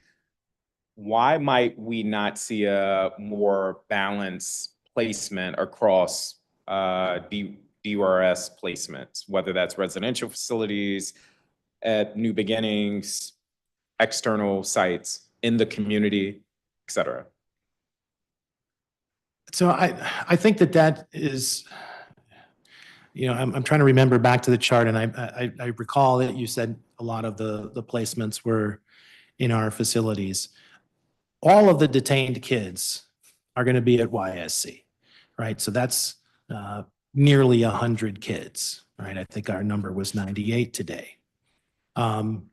why might we not see a more balanced placement across DYRS placements, whether that's residential facilities, at New Beginnings, external sites, in the community, et cetera? So I think that is, I'm trying to remember back to the chart, and I recall that you said a lot of the placements were in our facilities. All of the detained kids are going to be at YSC, right? So that's nearly 100 kids, right? I think our number was 98 today. And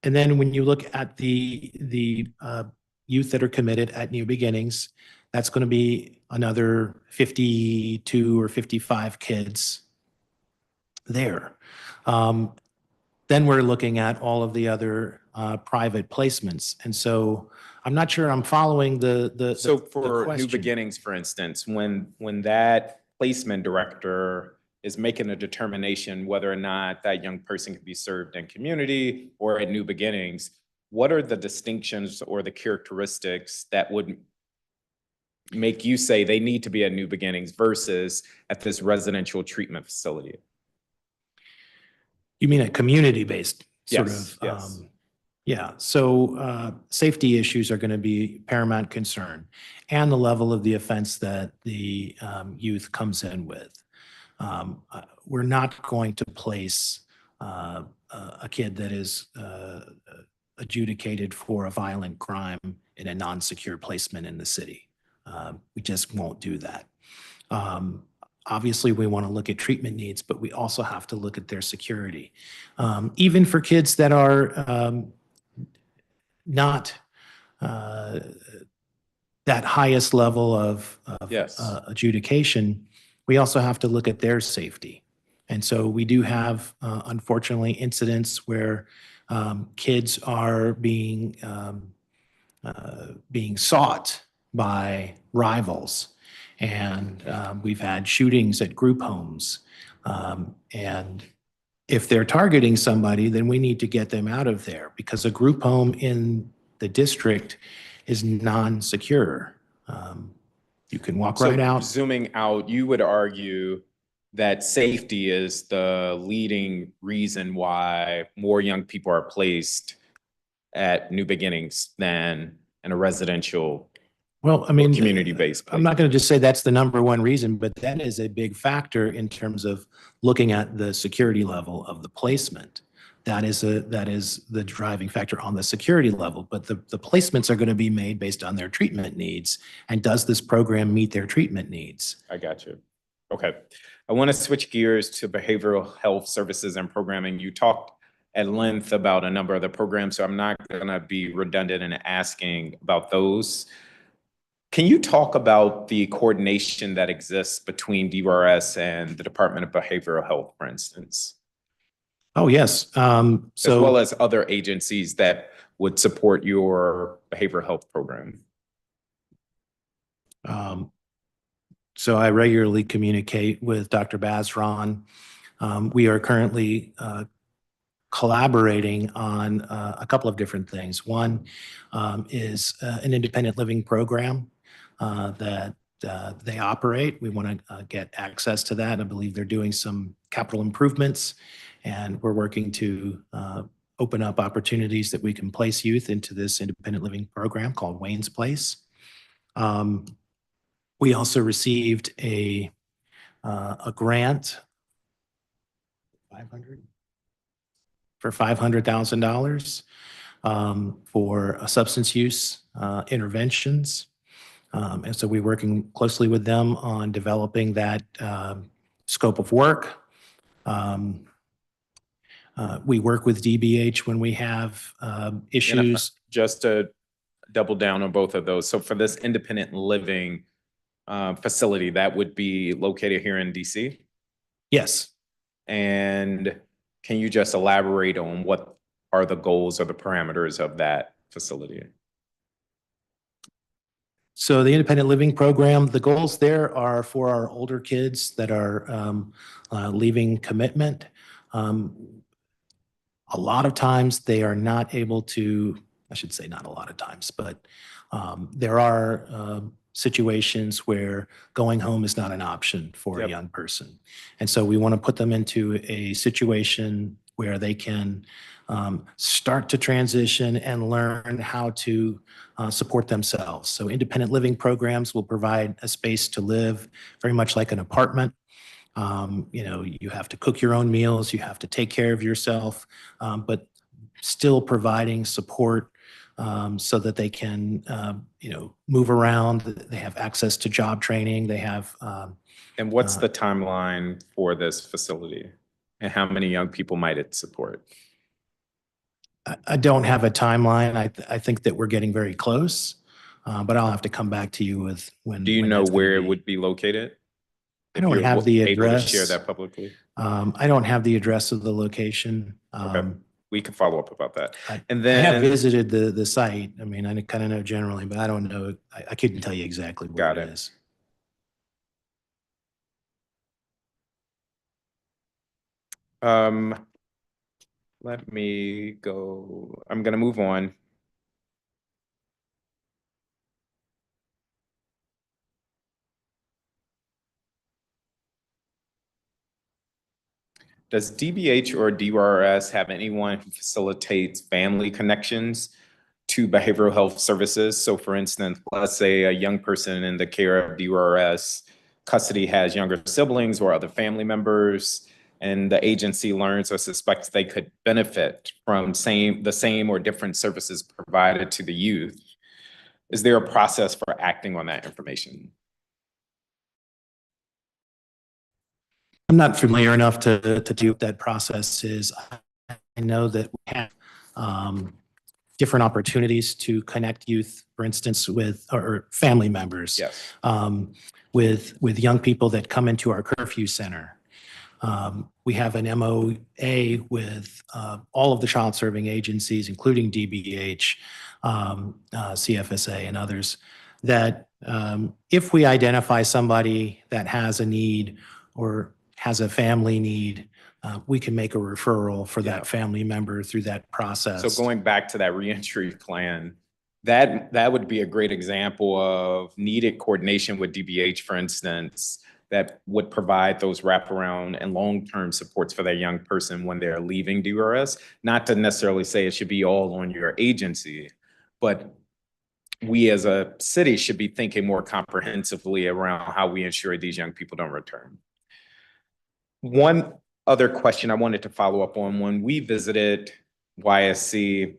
then when you look at the youth that are committed at New Beginnings, that's going to be another 52 or 55 kids there. Then we're looking at all of the other private placements. And so I'm not sure I'm following So for New question. Beginnings, for instance, when that placement director is making a determination whether or not that young person can be served in community or at New Beginnings, what are the distinctions or the characteristics that would make you say they need to be at New Beginnings versus at this residential treatment facility? You mean a community-based sort Yes, of? yes. Yeah, so safety issues are going to be paramount concern, and the level of the offense that the youth comes in with. We're not going to place a kid that is adjudicated for a violent crime in a non-secure placement in the city. We just won't do that. Obviously, we want to look at treatment needs, but we also have to look at their security. Even for kids that are not that highest level of Yes. adjudication, we also have to look at their safety. And so we do have, unfortunately, incidents where kids are being sought by rivals. And we've had shootings at group homes. And if they're targeting somebody, then we need to get them out of there, because a group home in the district is non-secure. You can walk right out. Zooming out, you would argue that safety is the leading reason why more young people are placed at New Beginnings than in a residential, well, I mean, community-based place. I'm not going to just say that's the number one reason, but that is a big factor in terms of looking at the security level of the placement. That is the driving factor on the security level, but the placements are going to be made based on their treatment needs. And does this program meet their treatment needs? I got you. Okay. I want to switch gears to behavioral health services and programming. You talked at length about a number of the programs, so I'm not going to be redundant in asking about those. Can you talk about the coordination that exists between DYRS and the Department of Behavioral Health, for instance? Oh, yes. As well as other agencies that would support your behavioral health program. So I regularly communicate with Dr. Bazran. We are currently collaborating on a couple of different things. One is an independent living program that they operate. We want to get access to that. I believe they're doing some capital improvements, and we're working to open up opportunities that we can place youth into this independent living program called Wayne's Place. We also received a grant for $500,000 for substance use interventions. And so we're working closely with them on developing that scope of work. We work with DBH when we have issues. Just to double down on both of those. So for this independent living facility, that would be located here in DC? Yes. And can you just elaborate on what are the goals or the parameters of that facility? So the independent living program, the goals there are for our older kids that are leaving commitment. A lot of times they are not able to, I should say not a lot of times, but there are situations where going home is not an option for a Yep. young person. And so we want to put them into a situation where they can start to transition and learn how to support themselves. So independent living programs will provide a space to live very much like an apartment. You have to cook your own meals, you have to take care of yourself, but still providing support so that they can, move around. They have access to job training. They have. And what's the timeline for this facility? And how many young people might it support? I don't have a timeline. I think that we're getting very close, but I'll have to come back to you with when. Do you when know that's gonna where it be. would be located? I don't have the Able to share address. that publicly? I don't have the address of the location. Okay. We can follow up about that. And I have then, visited the site. I mean, I kind of know generally, but I don't know. I couldn't tell you exactly where Got it it. is. let me go. I'm gonna move on. Does DBH or DYRS have anyone who facilitates family connections to behavioral health services? So for instance, let's say a young person in the care of DYRS custody has younger siblings or other family members, and the agency learns or suspects they could benefit from the same or different services provided to the youth. Is there a process for acting on that information? I'm not familiar enough to do what that process is. I know that we have different opportunities to connect youth, for instance, with or family members. Yes. With young people that come into our curfew center. We have an MOA with all of the child serving agencies, including DBH, CFSA, and others, that if we identify somebody that has a need or has a family need, we can make a referral for that family member through that process. So going back to that reentry plan, that would be a great example of needed coordination with DBH, for instance, that would provide those wraparound and long-term supports for that young person when they're leaving DYRS. Not to necessarily say it should be all on your agency, but we as a city should be thinking more comprehensively around how we ensure these young people don't return. One other question I wanted to follow up on, when we visited YSC,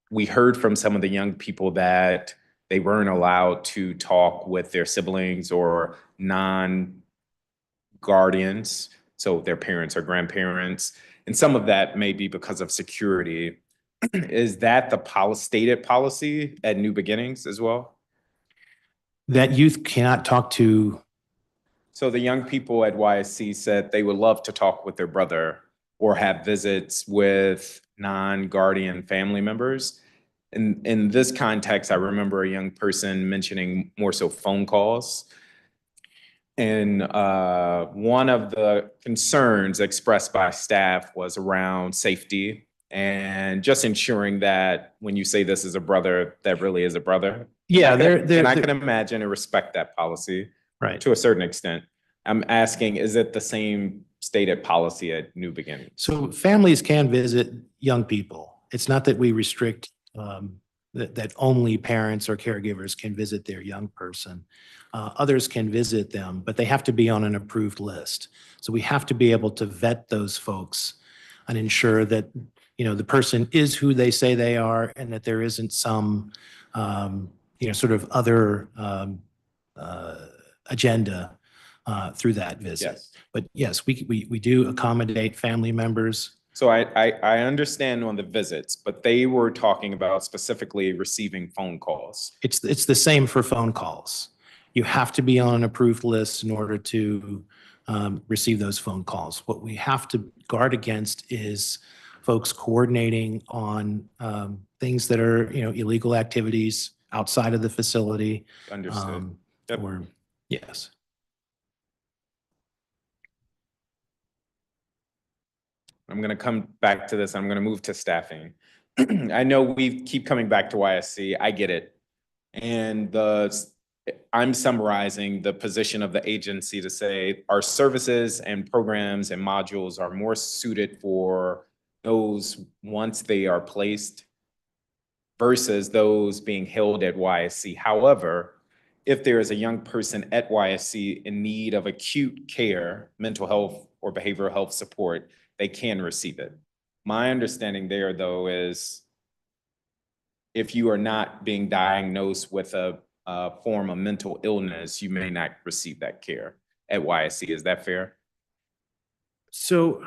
we heard from some of the young people that they weren't allowed to talk with their siblings or non-guardians, so their parents or grandparents. And some of that may be because of security. Is that the stated policy at New Beginnings as well? That youth cannot talk to. So the young people at YSC said they would love to talk with their brother or have visits with non-guardian family members. In this context, I remember a young person mentioning more so phone calls. And one of the concerns expressed by staff was around safety and just ensuring that when you say this is a brother, that really is a brother. Yeah, and I can imagine and respect that policy. Right. To a certain extent. I'm asking, is it the same stated policy at New Beginnings? So families can visit young people. It's not that we restrict that only parents or caregivers can visit their young person. Others can visit them, but they have to be on an approved list. So we have to be able to vet those folks and ensure that, the person is who they say they are and that there isn't some, sort of other agenda through that visit. Yes. But yes, we do accommodate family members. So I understand on the visits, but they were talking about specifically receiving phone calls. It's the same for phone calls. You have to be on an approved list in order to receive those phone calls. What we have to guard against is folks coordinating on things that are, illegal activities outside of the facility. Understood. Yep. Or, yes. I'm going to come back to this. I'm going to move to staffing. I know we keep coming back to YSC. I get it. And I'm summarizing the position of the agency to say our services and programs and modules are more suited for those once they are placed versus those being held at YSC. However, if there is a young person at YSC in need of acute care, mental health or behavioral health support, they can receive it. My understanding there, though, is if you are not being diagnosed with a form of mental illness, you may not receive that care at YSC. Is that fair? So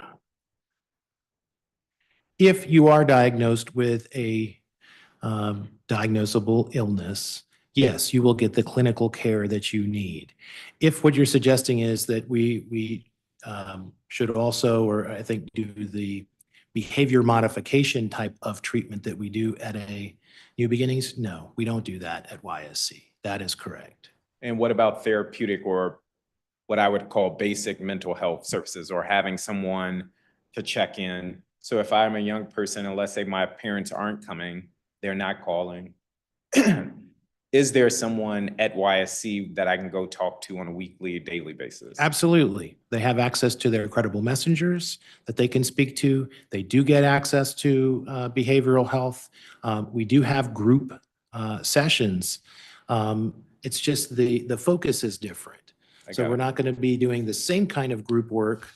if you are diagnosed with a diagnosable illness, yes, you will get the clinical care that you need. If what you're suggesting is that we should also, or I think do the behavior modification type of treatment that we do at a New Beginnings, no, we don't do that at YSC. That is correct. And what about therapeutic or what I would call basic mental health services or having someone to check in? So if I'm a young person and let's say my parents aren't coming, they're not calling, is there someone at YSC that I can go talk to on a weekly, daily basis? Absolutely. They have access to their credible messengers that they can speak to. They do get access to behavioral health. We do have group sessions. It's just the focus is different. So we're not going to be doing the same kind of group work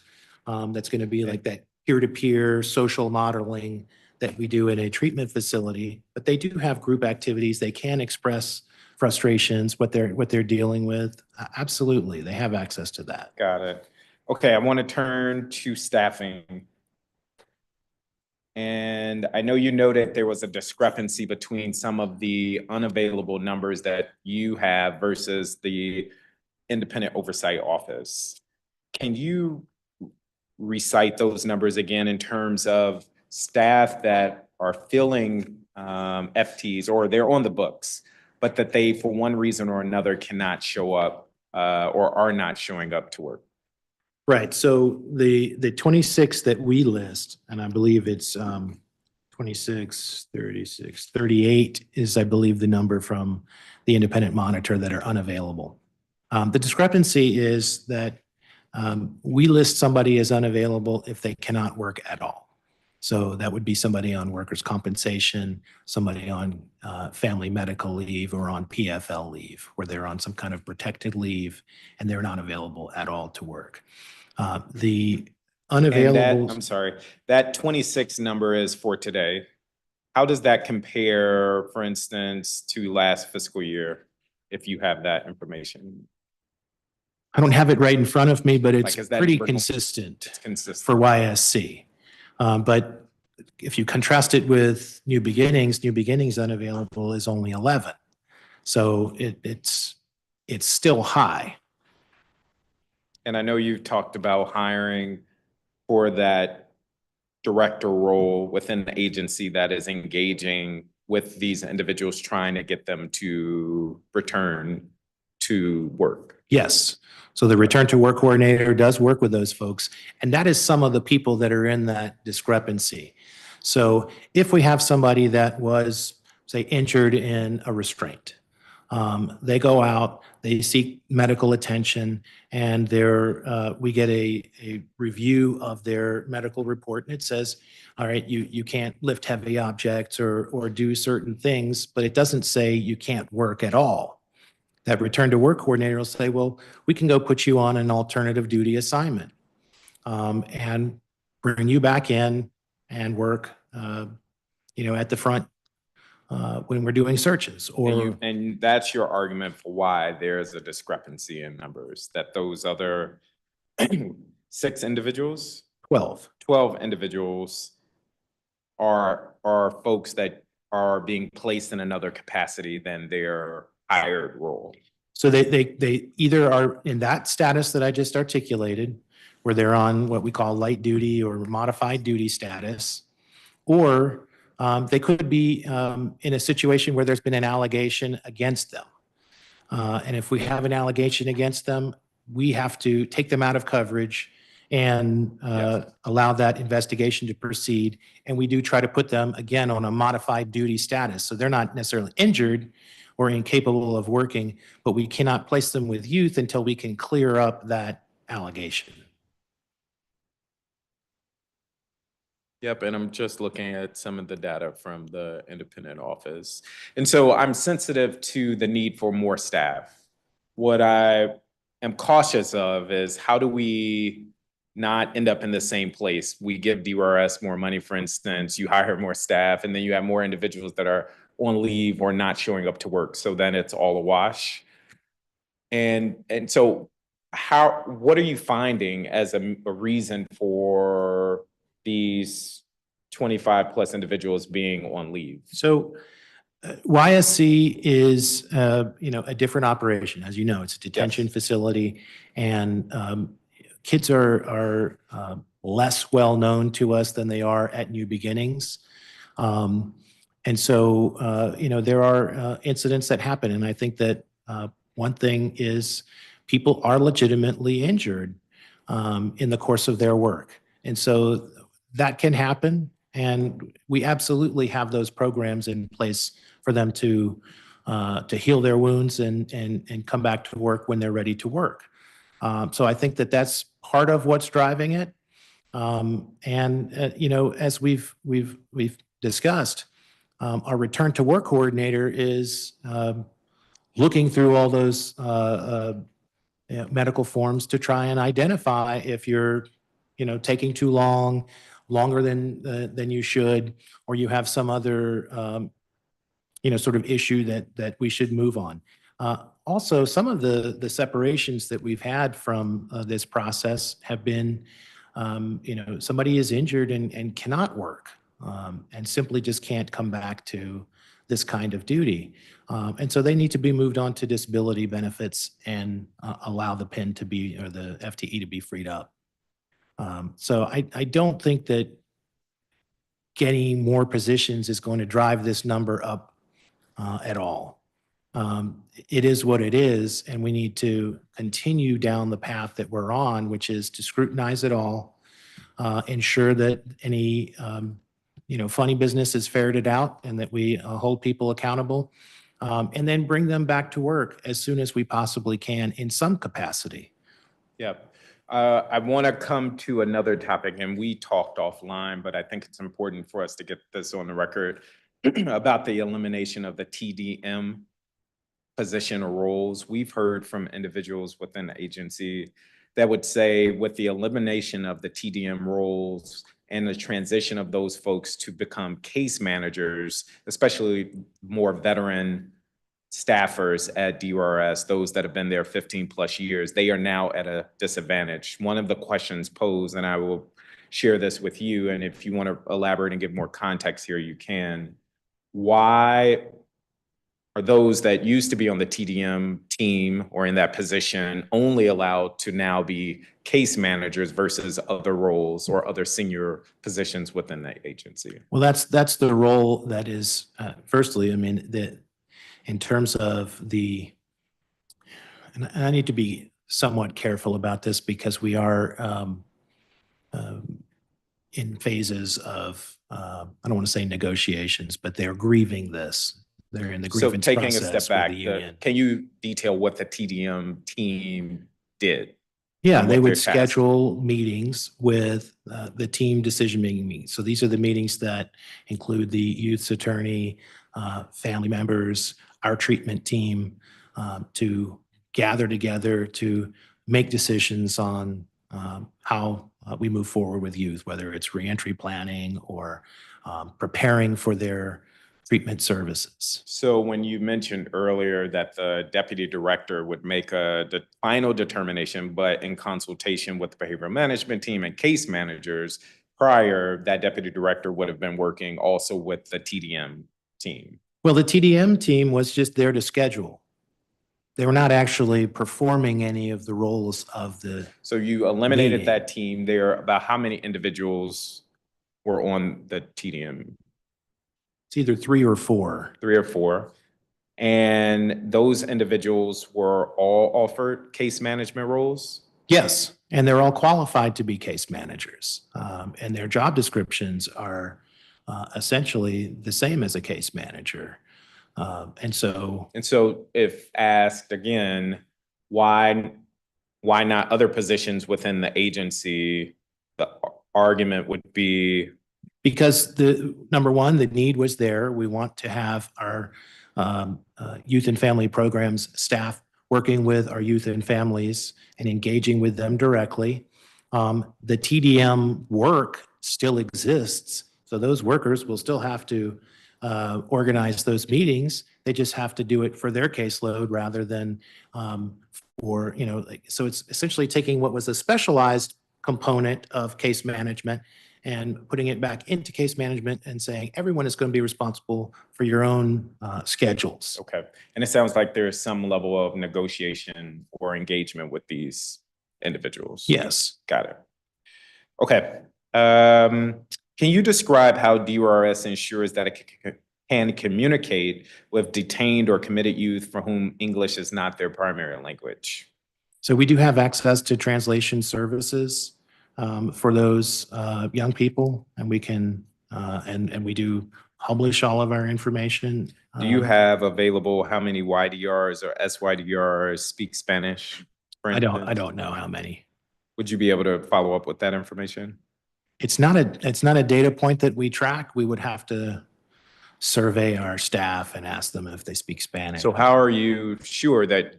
that's going to be like that peer-to-peer social modeling that we do in a treatment facility, but they do have group activities. They can express frustrations, what they're dealing with. Absolutely, they have access to that. Got it. Okay, I want to turn to staffing. And I know you noted there was a discrepancy between some of the unavailable numbers that you have versus the Independent Oversight Office. Can you recite those numbers again in terms of staff that are filling FTs or they're on the books, but that they, for one reason or another, cannot show up or are not showing up to work? Right, so the 26 that we list, and I believe it's 26, 36, 38 is, I believe, the number from the independent monitor that are unavailable. The discrepancy is that we list somebody as unavailable if they cannot work at all. So that would be somebody on workers' compensation, somebody on family medical leave or on PFL leave, where they're on some kind of protected leave and they're not available at all to work. The unavailable. I'm sorry, that 26 number is for today. How does that compare, for instance, to last fiscal year, if you have that information? I don't have it right in front of me, but it's Like, is that pretty number consistent It's consistent. for YSC. But if you contrast it with New Beginnings unavailable is only 11. So it's still high. And I know you've talked about hiring for that director role within the agency that is engaging with these individuals, trying to get them to return to work. Yes. So the return to work coordinator does work with those folks. And that is some of the people that are in that discrepancy. So if we have somebody that was, say, injured in a restraint, they go out, they seek medical attention, and we get a review of their medical report, and it says, all right, you can't lift heavy objects or do certain things, but it doesn't say you can't work at all. That return to work coordinator will say, well, we can go put you on an alternative duty assignment and bring you back in and work, at the front when we're doing searches, or And that's your argument for why there's a discrepancy in numbers, that those other 6 individuals, 12. 12 individuals are folks that are being placed in another capacity than their hired role. So they either are in that status that I just articulated, where they're on what we call light duty or modified duty status, or they could be in a situation where there's been an allegation against them. And if we have an allegation against them, we have to take them out of coverage and allow that investigation to proceed. And we do try to put them, again, on a modified duty status. So they're not necessarily injured or incapable of working, but we cannot place them with youth until we can clear up that allegation. Yep, and I'm just looking at some of the data from the independent office. And so I'm sensitive to the need for more staff. What I am cautious of is, how do we not end up in the same place? We give DYRS more money, for instance, you hire more staff, and then you have more individuals that are on leave or not showing up to work. So then it's all a wash. And so what are you finding as a reason for these 25 plus individuals being on leave? So YSC is, a different operation. As you know, it's a detention facility, and kids are less well known to us than they are at New Beginnings. And so, there are incidents that happen. And I think that one thing is, people are legitimately injured in the course of their work. And so that can happen. And we absolutely have those programs in place for them to heal their wounds and come back to work when they're ready to work. So I think that that's part of what's driving it. As we've discussed, our return to work coordinator is looking through all those medical forms to try and identify if you're, taking too long, longer than you should, or you have some other, sort of issue that we should move on. Also, some of the separations that we've had from this process have been, somebody is injured and cannot work, and simply just can't come back to this kind of duty. And so they need to be moved on to disability benefits and allow the PIN to be, or the FTE to be freed up. So I don't think that getting more positions is going to drive this number up at all. It is what it is, and we need to continue down the path that we're on, which is to scrutinize it all, ensure that any funny business is ferreted out, and that we hold people accountable, and then bring them back to work as soon as we possibly can in some capacity. Yep. I want to come to another topic, and we talked offline, but I think it's important for us to get this on the record about the elimination of the TDM position or roles. We've heard from individuals within the agency that would say, with the elimination of the TDM roles and the transition of those folks to become case managers, especially more veteran staffers at DYRS, those that have been there 15 plus years, they are now at a disadvantage. One of the questions posed, and I will share this with you, and if you want to elaborate and give more context here, you can. Why are those that used to be on the TDM team or in that position only allowed to now be case managers versus other roles or other senior positions within the agency? Well, that's the role that is, firstly, I mean, in terms of and I need to be somewhat careful about this because we are in phases of, I don't want to say negotiations, but they're grieving this. They're in the grievance So taking a process step back, with the union. can you detail what the TDM team did? Yeah, and they what would their task? schedule meetings with the team decision-making meetings. So these are the meetings that include the youth's attorney, family members, our treatment team, to gather together to make decisions on how we move forward with youth, whether it's reentry planning or preparing for their treatment services. So when you mentioned earlier that the deputy director would make the final determination, but in consultation with the behavioral management team and case managers, prior, that deputy director would have been working also with the TDM team. Well, the TDM team was just there to schedule. They were not actually performing any of the roles of the, So you eliminated Meeting. that team. There, about how many individuals were on the TDM? it's either 3 or 4. 3 or 4. And those individuals were all offered case management roles? Yes, and they're all qualified to be case managers. And their job descriptions are essentially the same as a case manager. And so, And so if asked again, why not other positions within the agency? The argument would be, because number one, the need was there. We want to have our youth and family programs staff working with our youth and families and engaging with them directly. The TDM work still exists, so those workers will still have to organize those meetings. They just have to do it for their caseload rather than for, so it's essentially taking what was a specialized component of case management and putting it back into case management and saying everyone is going to be responsible for your own schedules. okay. And it sounds like there's some level of negotiation or engagement with these individuals. Yes. Got it. Okay. Can you describe how DYRS ensures that it can communicate with detained or committed youth for whom English is not their primary language? So we do have access to translation services for those young people, and we can and we do publish all of our information. Do you have available how many YDRs or SYDRs speak Spanish? for I instance? don't know how many. Would you be able to follow up with that information? It's not a data point that we track. We would have to survey our staff and ask them if they speak Spanish. So how are you sure that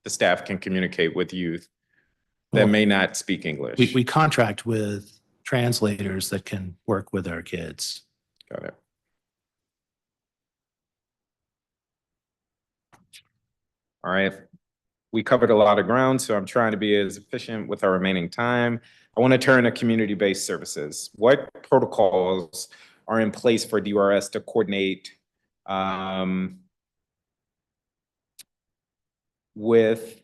the staff can communicate with youth that Well, may not speak English? we contract with translators that can work with our kids. Got it. All right. We covered a lot of ground, so I'm trying to be as efficient with our remaining time. I want to turn to community-based services. What protocols are in place for DYRS to coordinate with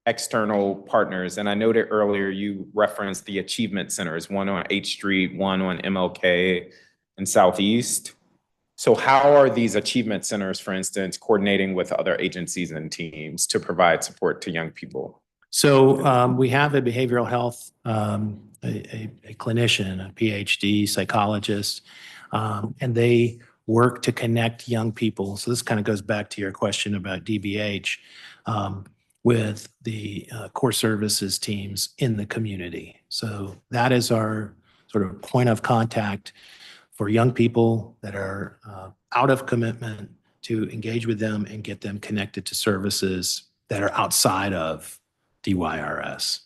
external partners? And I noted earlier you referenced the achievement centers, one on H Street, one on MLK and Southeast. So how are these achievement centers, for instance, coordinating with other agencies and teams to provide support to young people? So we have a behavioral health, a clinician, a PhD psychologist, and they work to connect young people. So this kind of goes back to your question about DBH with the core services teams in the community. So that is our sort of point of contact for young people that are out of commitment to engage with them and get them connected to services that are outside of DYRS.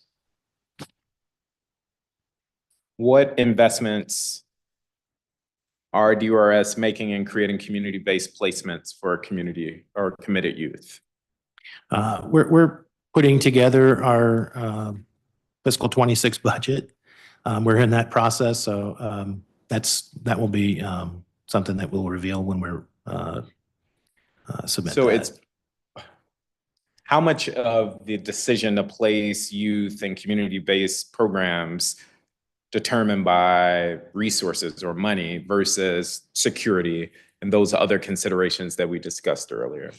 What investments are DYRS making in creating community-based placements for community or committed youth? We're putting together our fiscal 26 budget. We're in that process, so that will be something that we'll reveal when we're submit. So that. it's how much of the decision to place youth and community-based programs determined by resources or money versus security and those other considerations that we discussed earlier?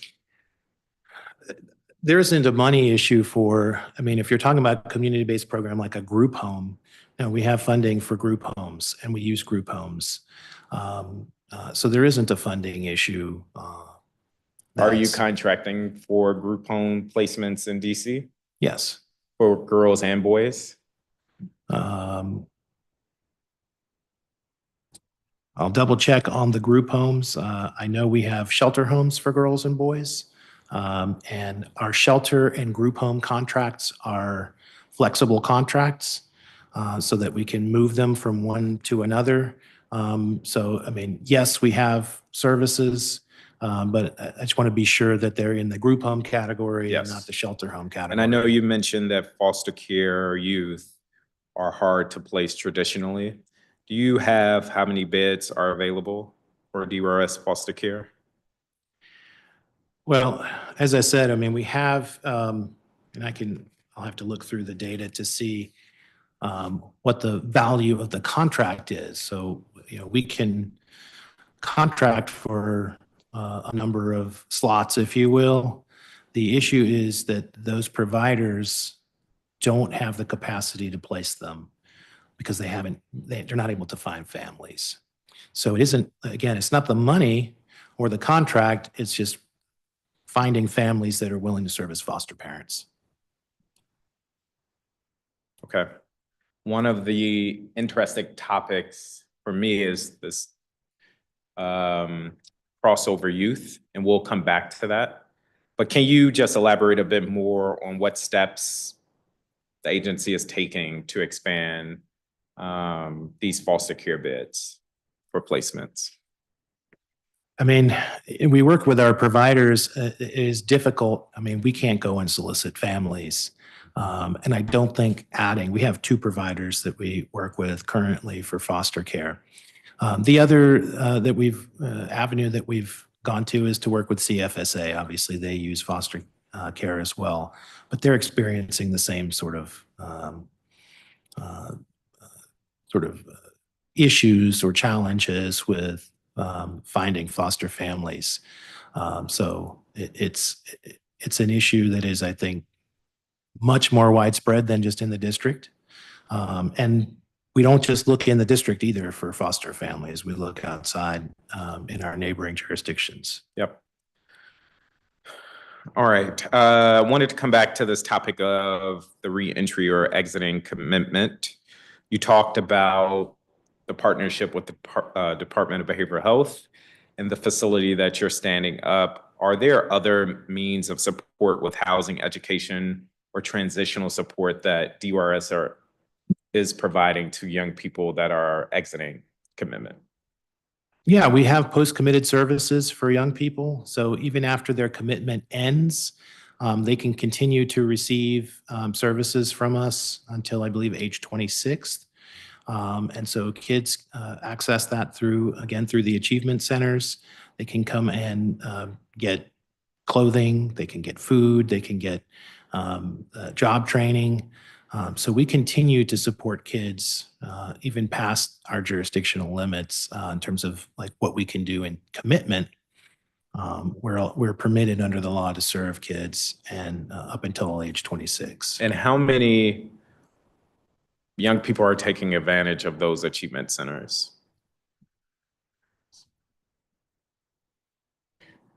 There isn't a money issue for, I mean, if you're talking about a community-based program like a group home, we have funding for group homes and we use group homes. So there isn't a funding issue. Are you contracting for group home placements in DC Yes. for girls and boys? I'll double check on the group homes. I know we have shelter homes for girls and boys. And our shelter and group home contracts are flexible contracts so that we can move them from one to another So, I mean, yes, we have services, but I just want to be sure that they're in the group home category and Yes. not the shelter home category. And I know you mentioned that foster care youth are hard to place traditionally. Do you have how many beds are available for DYRS foster care? Well, as I said, I mean, we have, and I'll have to look through the data to see what the value of the contract is. So, you know, we can contract for a number of slots, if you will. The issue is that those providers don't have the capacity to place them because they're not able to find families. So it isn't, again, it's not the money or the contract, it's just finding families that are willing to serve as foster parents. Okay. One of the interesting topics for me is this crossover youth, and we'll come back to that. But can you just elaborate a bit more on what steps the agency is taking to expand these foster care beds for placements? I mean, we work with our providers. It is difficult. I mean, we can't go and solicit families. And I don't think we have 2 providers that we work with currently for foster care. The other avenue that we've gone to is to work with CFSA. Obviously, they use foster care as well, but they're experiencing the same sort of issues or challenges with finding foster families. So it's an issue that is, I think, much more widespread than just in the district. And we don't just look in the district either for foster families. We look outside in our neighboring jurisdictions. Yep. All right. I wanted to come back to this topic of the reentry or exiting commitment. You talked about the partnership with the Department of Behavioral Health and the facility that you're standing up. Are there other means of support with housing, education, or transitional support that DYRS is providing to young people that are exiting commitment? Yeah, we have post-committed services for young people. So even after their commitment ends, they can continue to receive services from us until, I believe, age 26. And so kids access that through the achievement centers. They can come and get clothing, they can get food, they can get job training. So we continue to support kids even past our jurisdictional limits in terms of like what we can do in commitment. We're permitted under the law to serve kids and up until age 26. And how many young people are taking advantage of those achievement centers?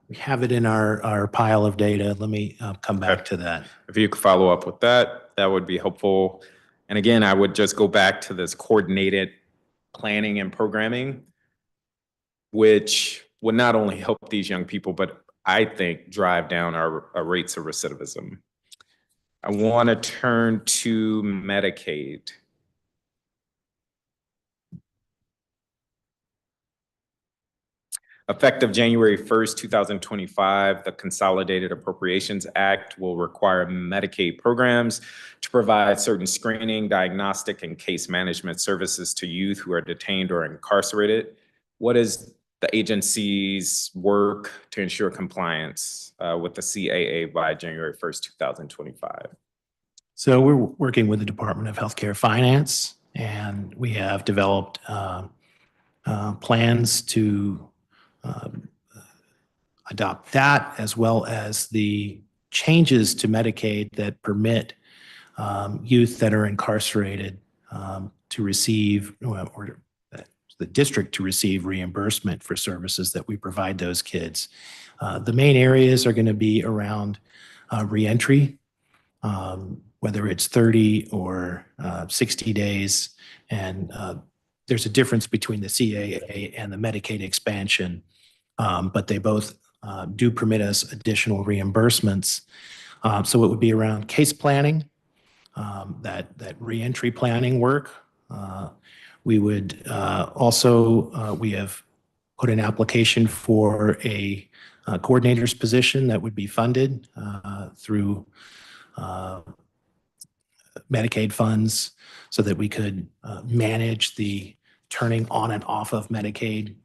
We have it in our pile of data. Let me come back to that. If you could follow up with that, that would be helpful. And again, I would just go back to this coordinated planning and programming, which would not only help these young people, but I think drive down our rates of recidivism. I want to turn to Medicaid. Effective January 1st, 2025, the Consolidated Appropriations Act will require Medicaid programs to provide certain screening, diagnostic, and case management services to youth who are detained or incarcerated. What is the agency's work to ensure compliance with the CAA by January 1st, 2025? So we're working with the Department of Healthcare Finance, and we have developed plans to adopt that, as well as the changes to Medicaid that permit youth that are incarcerated to receive, or the district to receive reimbursement for services that we provide those kids. The main areas are going to be around reentry, whether it's 30 or 60 days. And there's a difference between the CAA and the Medicaid expansion, but they both do permit us additional reimbursements. So it would be around case planning, that reentry planning work. We would also, we have put an application for a coordinator's position that would be funded through Medicaid funds so that we could manage the turning on and off of Medicaid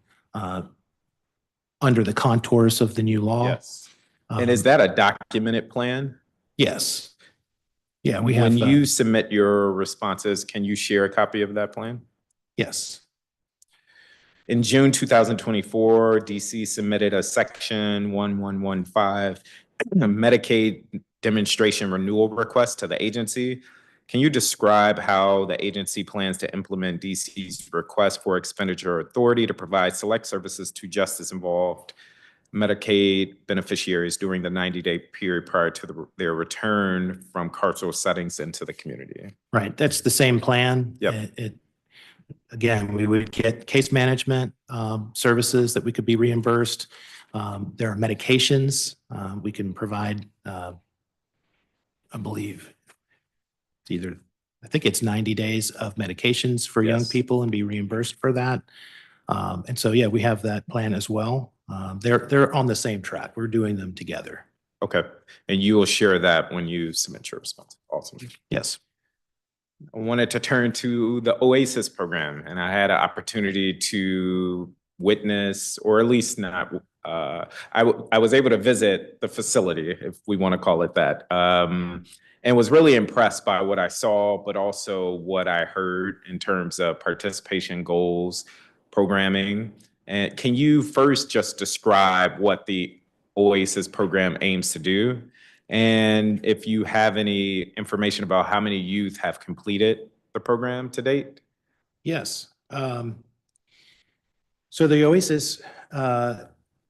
under the contours of the new law. Yes. And is that a documented plan? Yes. Yeah, we have. When you submit your responses, can you share a copy of that plan? Yes. In June 2024, DC submitted a Section 1115 Medicaid demonstration renewal request to the agency. Can you describe how the agency plans to implement DC's request for expenditure authority to provide select services to justice-involved Medicaid beneficiaries during the 90-day period prior to their return from carceral settings into the community? Right. That's the same plan. Yep. Again, we would get case management services that we could be reimbursed. There are medications we can provide. I believe I think it's 90 days of medications for young Yes. people and be reimbursed for that. And so, yeah, we have that plan as well. They're on the same track. We're doing them together. Okay. And you will share that when you submit your response. Awesome. Yes. I wanted to turn to the OASIS program, and I had an opportunity to witness, or at least not, I was able to visit the facility, if we want to call it that, and was really impressed by what I saw, but also what I heard in terms of participation goals, programming. And can you first just describe what the OASIS program aims to do? And if you have any information about how many youth have completed the program to date? Yes. So the OASIS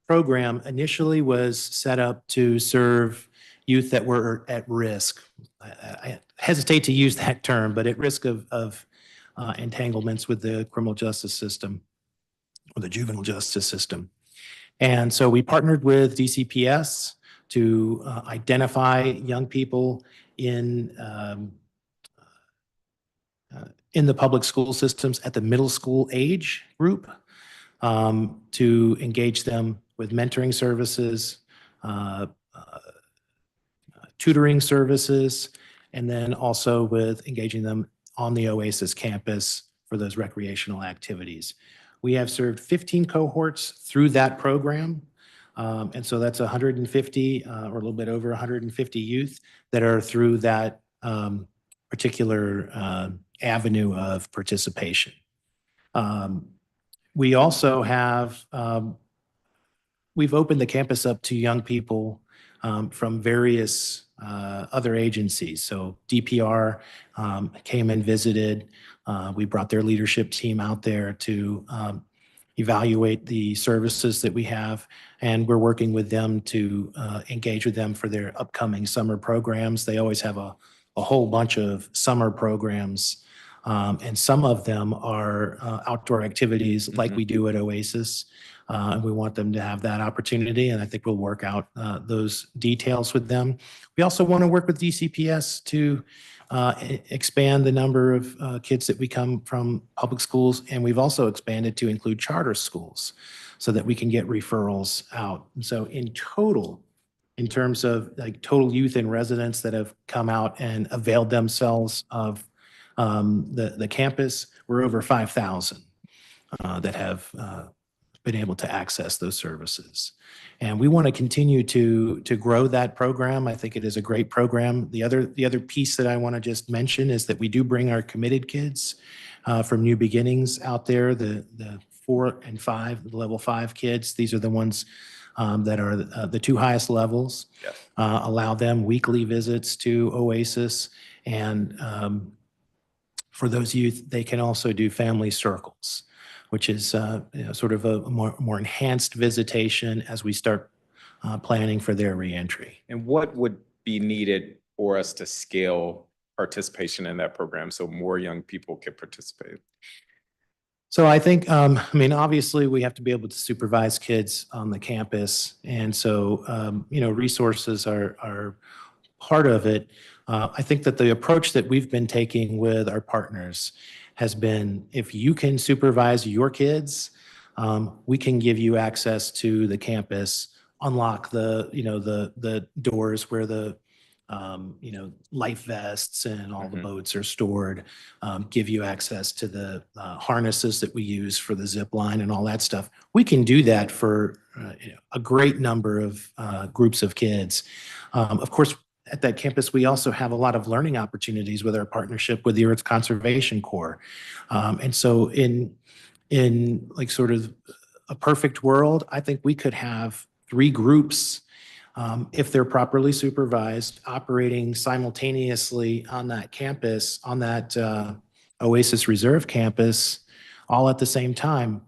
program initially was set up to serve youth that were at risk. I hesitate to use that term, but at risk of entanglements with the criminal justice system or the juvenile justice system. And so we partnered with DCPS to identify young people in the public school systems at the middle school age group to engage them with mentoring services, tutoring services, and then also with engaging them on the OASIS campus for those recreational activities. We have served 15 cohorts through that program. And so that's 150 or a little bit over 150 youth that are through that particular avenue of participation. We also have, we've opened the campus up to young people from various other agencies. So DPR came and visited. We brought their leadership team out there to evaluate the services that we have, and we're working with them to engage with them for their upcoming summer programs. They always have a whole bunch of summer programs, and some of them are outdoor activities like we do at OASIS. And we want them to have that opportunity, and I think we'll work out those details with them. We also want to work with DCPS to expand the number of kids that we come from public schools, and we've also expanded to include charter schools so that we can get referrals out. And so in total, in terms of like total youth and residents that have come out and availed themselves of the campus, we're over 5,000 that have been able to access those services. And we want to continue to grow that program. I think it is a great program. The other piece that I want to just mention is that we do bring our committed kids from New Beginnings out there, the 4 and 5, the level 5 kids. These are the ones that are the two highest levels. Yes. Allow them weekly visits to OASIS. And for those youth, they can also do family circles, which is sort of a more enhanced visitation as we start planning for their reentry. And what would be needed for us to scale participation in that program so more young people could participate? So I think, I mean, obviously we have to be able to supervise kids on the campus. And so, resources are part of it. I think that the approach that we've been taking with our partners has been, if you can supervise your kids, we can give you access to the campus, unlock the, the doors where the, life vests and all the boats are stored, give you access to the harnesses that we use for the zip line and all that stuff. We can do that for a great number of groups of kids. Of course, at that campus, we also have a lot of learning opportunities with our partnership with the Earth Conservation Corps. And so in like sort of a perfect world, I think we could have 3 groups, if they're properly supervised, operating simultaneously on that campus, on that Oasis Reserve campus, all at the same time.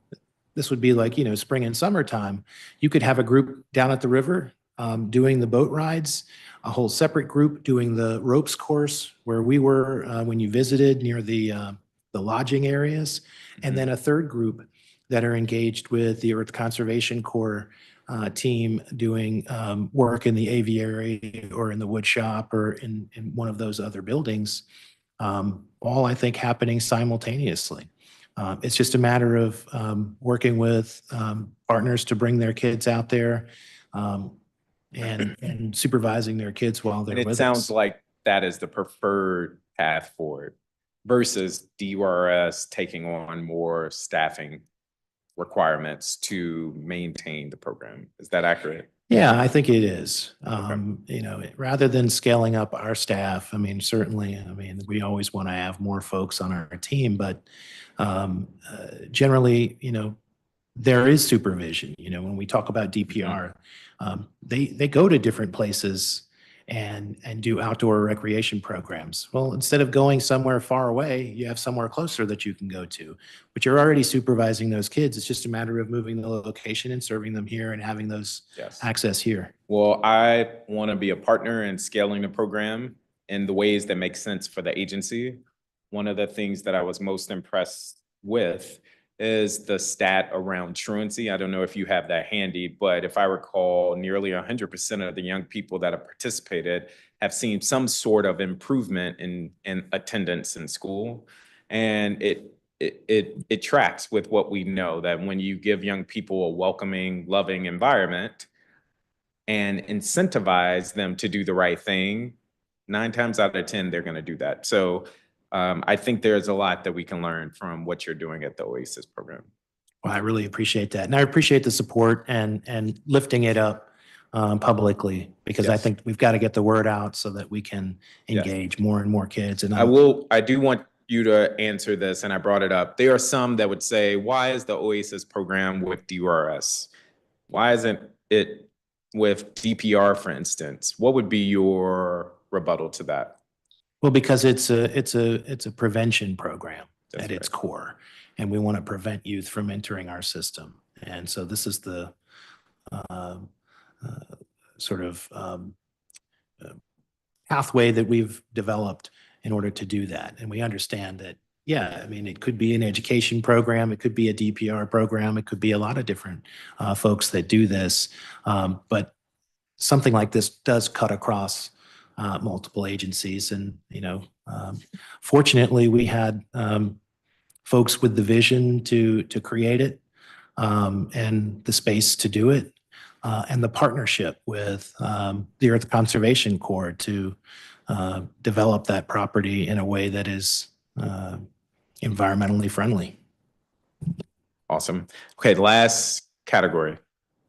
This would be like, spring and summertime. You could have a group down at the river doing the boat rides, a whole separate group doing the ropes course where we were when you visited near the lodging areas, and then a third group that are engaged with the Earth Conservation Corps team doing work in the aviary or in the wood shop or in one of those other buildings, all I think happening simultaneously. It's just a matter of working with partners to bring their kids out there and supervising their kids while they're with us. And it sounds like that is the preferred path forward versus DYRS taking on more staffing requirements to maintain the program. Is that accurate? Yeah, I think it is. Rather than scaling up our staff, certainly, we always want to have more folks on our team, but generally, there is supervision. When we talk about DPR, they go to different places and do outdoor recreation programs. Well, instead of going somewhere far away, you have somewhere closer that you can go to. But you're already supervising those kids. It's just a matter of moving the location and serving them here and having those access here. Well, I want to be a partner in scaling the program in the ways that make sense for the agency. One of the things that I was most impressed with is the stat around truancy. I don't know if you have that handy, but if I recall, nearly 100% of the young people that have participated have seen some sort of improvement in attendance in school. And it tracks with what we know, that when you give young people a welcoming, loving environment and incentivize them to do the right thing, 9 times out of 10, they're going to do that. So I think there's a lot that we can learn from what you're doing at the Oasis program. Well, I really appreciate that. And I appreciate the support and lifting it up publicly, because I think we've got to get the word out so that we can engage more and more kids. And I do want you to answer this, and I brought it up. There are some that would say, why is the Oasis program with DYRS? Why isn't it with DPR, for instance? What would be your rebuttal to that? Well, because it's a prevention program at its core, and we want to prevent youth from entering our system. And so this is the pathway that we've developed in order to do that. And we understand that, it could be an education program, it could be a DPR program, it could be a lot of different folks that do this. But something like this does cut across multiple agencies. And, fortunately, we had folks with the vision to create it and the space to do it, and the partnership with the Earth Conservation Corps to develop that property in a way that is environmentally friendly. Awesome. Okay, last category,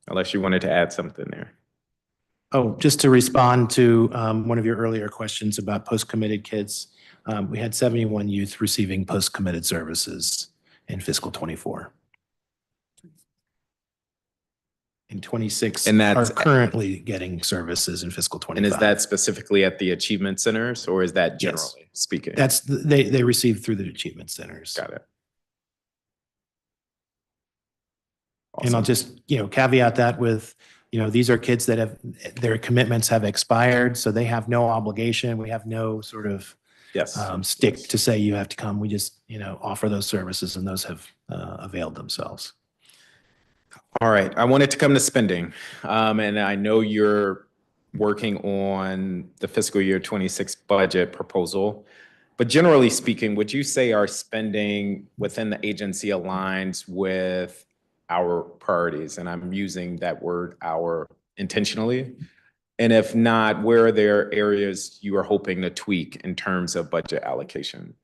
unless you wanted to add something there. Oh, just to respond to one of your earlier questions about post-committed kids, we had 71 youth receiving post-committed services in fiscal 24. And 26 are currently getting services in fiscal 25. And is that specifically at the achievement centers, or is that generally speaking? That's they receive through the achievement centers. Got it. Awesome. And I'll just caveat that with these are kids that have their commitments have expired, so they have no obligation. We have no sort of stick to say you have to come. We just offer those services, and those have availed themselves. All right, I wanted to come to spending, and I know you're working on the fiscal year 26 budget proposal. But generally speaking, would you say our spending within the agency aligns with our priorities? And I'm using that word "our" intentionally. And if not, where are there areas you are hoping to tweak in terms of budget allocation?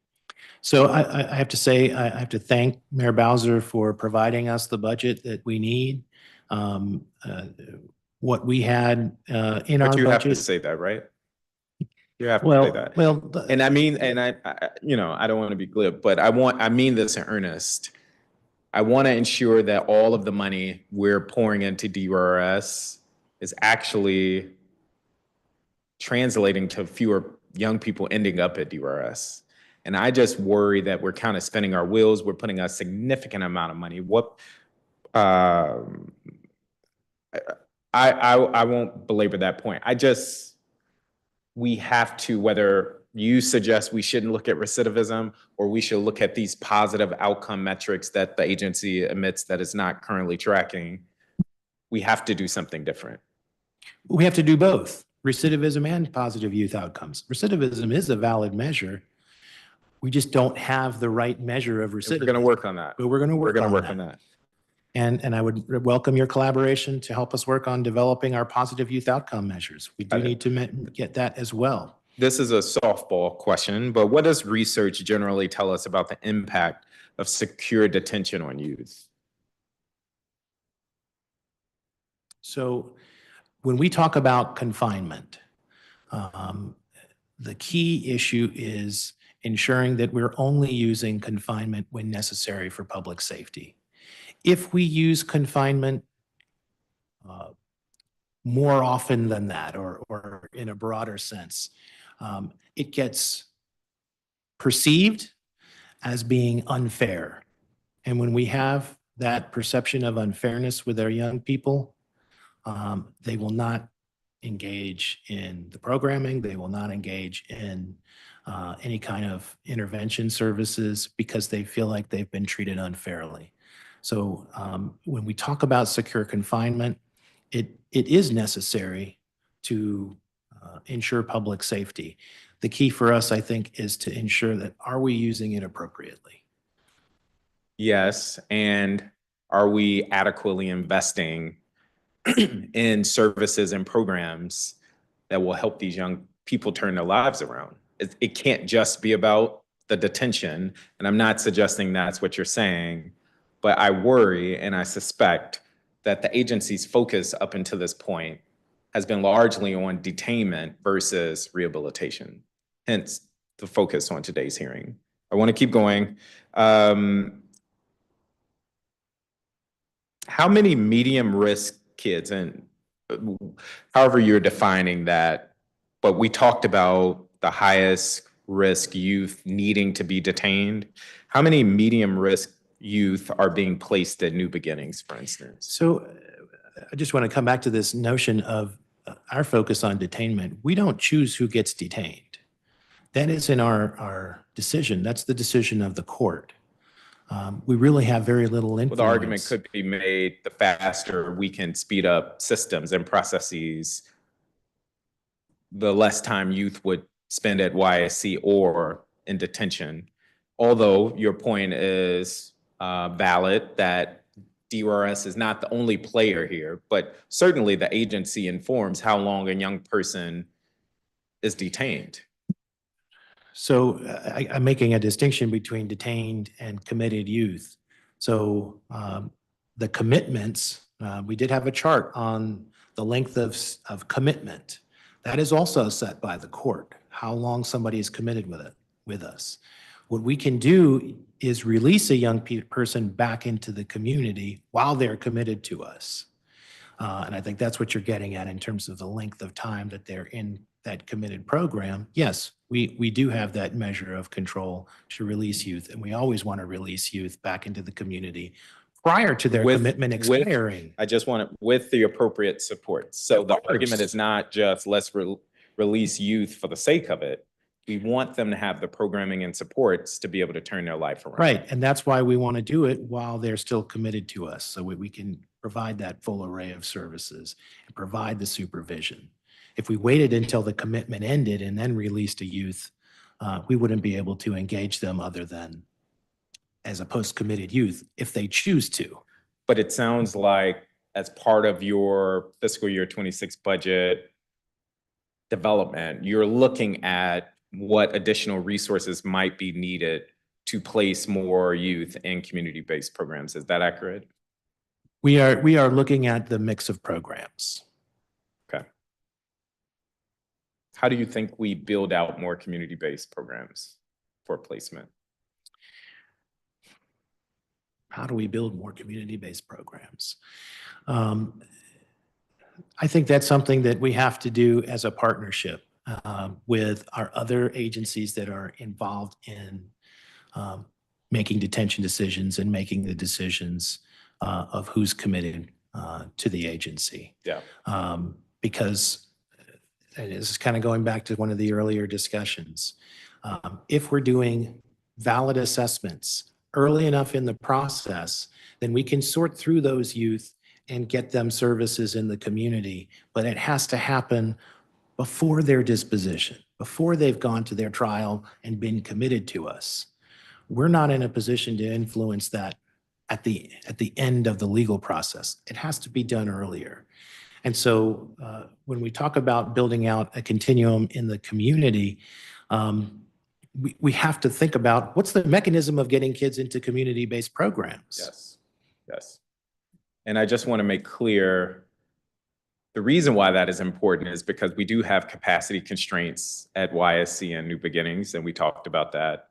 So I have to say, I have to thank Mayor Bowser for providing us the budget that we need. Um, uh, What we had in our But you have to budget. say that, right? You have to say that. Well, And I mean, and I don't want to be glib, but I mean this in earnest. I want to ensure that all of the money we're pouring into DYRS is actually translating to fewer young people ending up at DYRS. And I just worry that we're kind of spinning our wheels. We're putting a significant amount of money. Um, I won't belabor that point. We have to, whether you suggest we shouldn't look at recidivism or we should look at these positive outcome metrics that the agency admits that it's not currently tracking, we have to do something different. we have to do both recidivism and positive youth outcomes. Recidivism is a valid measure. We just don't have the right measure of recidivism. We're going to work on that. But we're going to work on that. And I would welcome your collaboration to help us work on developing our positive youth outcome measures. We do need to get that as well. This is a softball question, but what does research generally tell us about the impact of secure detention on youth? So when we talk about confinement, the key issue is ensuring that we're only using confinement when necessary for public safety. If we use confinement more often than that, or in a broader sense, it gets perceived as being unfair. And when we have that perception of unfairness with our young people, they will not engage in the programming. They will not engage in any kind of intervention services because they feel like they've been treated unfairly. So when we talk about secure confinement, it is necessary to ensure public safety. The key for us, I think, is to ensure that are we using it appropriately? Yes, and are we adequately investing in services and programs that will help these young people turn their lives around? It can't just be about the detention, and I'm not suggesting that's what you're saying, but I worry and I suspect that the agency's focus up until this point has been largely on detainment versus rehabilitation, hence the focus on today's hearing. I want to keep going. How many medium risk kids, and however you're defining that, but we talked about the highest risk youth needing to be detained. How many medium risk youth are being placed at New Beginnings, for instance? So I just want to come back to this notion of our focus on detainment. We don't choose who gets detained. That isn't our decision. That's the decision of the court. We really have very little influence. Well, the argument could be made, the faster we can speed up systems and processes, the less time youth would spend at YSC or in detention. Although your point is valid that DYRS is not the only player here, but certainly the agency informs how long a young person is detained. So I'm making a distinction between detained and committed youth. So the commitments, we did have a chart on the length of commitment. That is also set by the court, how long somebody is committed with us. What we can do is release a young person back into the community while they're committed to us. And I think that's what you're getting at in terms of the length of time that they're in that committed program. Yes, we do have that measure of control to release youth, and we always want to release youth back into the community prior to their commitment expiring. I just want it with the appropriate support. So the argument is not just let's release youth for the sake of it. We want them to have the programming and supports to be able to turn their life around. Right, and that's why we want to do it while they're still committed to us, so we can provide that full array of services and provide the supervision. If we waited until the commitment ended and then released a youth, we wouldn't be able to engage them other than as a post-committed youth if they choose to. But it sounds like as part of your fiscal year 26 budget development, you're looking at what additional resources might be needed to place more youth in community-based programs. Is that accurate? We are looking at the mix of programs. Okay. How do you think we build out more community-based programs for placement? How do we build more community-based programs? I think that's something that we have to do as a partnership with our other agencies that are involved in making detention decisions and making the decisions of who's committed to the agency. Yeah. Because, and this is kind of going back to one of the earlier discussions, if we're doing valid assessments early enough in the process, then we can sort through those youth and get them services in the community. But it has to happen before their disposition, before they've gone to their trial and been committed to us. We're not in a position to influence that at the end of the legal process. It has to be done earlier. And so when we talk about building out a continuum in the community, we have to think about what's the mechanism of getting kids into community-based programs. Yes, yes. And I just want to make clear, the reason why that is important is because we do have capacity constraints at YSC and New Beginnings, and we talked about that.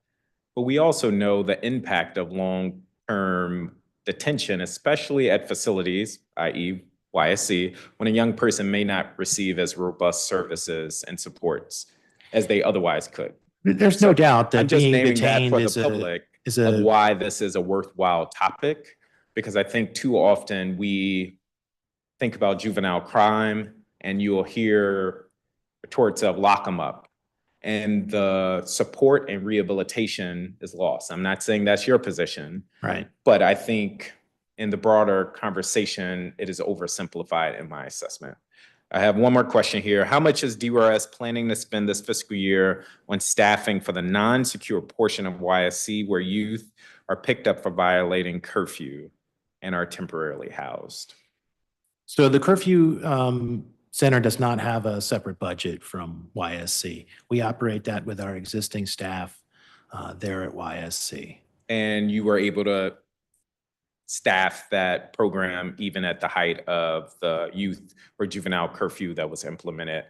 But we also know the impact of long-term detention, especially at facilities, i.e. YSC, when a young person may not receive as robust services and supports as they otherwise could. There's no doubt that I'm just being naming that detained for the public is of why this is a worthwhile topic, because I think too often we think about juvenile crime and you'll hear retorts of lock them up, and the support and rehabilitation is lost. I'm not saying that's your position, right, but I think in the broader conversation, it is oversimplified in my assessment. I have one more question here. How much is DYRS planning to spend this fiscal year on staffing for the non-secure portion of YSC where youth are picked up for violating curfew and are temporarily housed? So the curfew center does not have a separate budget from YSC. We operate that with our existing staff there at YSC. And you were able to staff that program even at the height of the youth or juvenile curfew that was implemented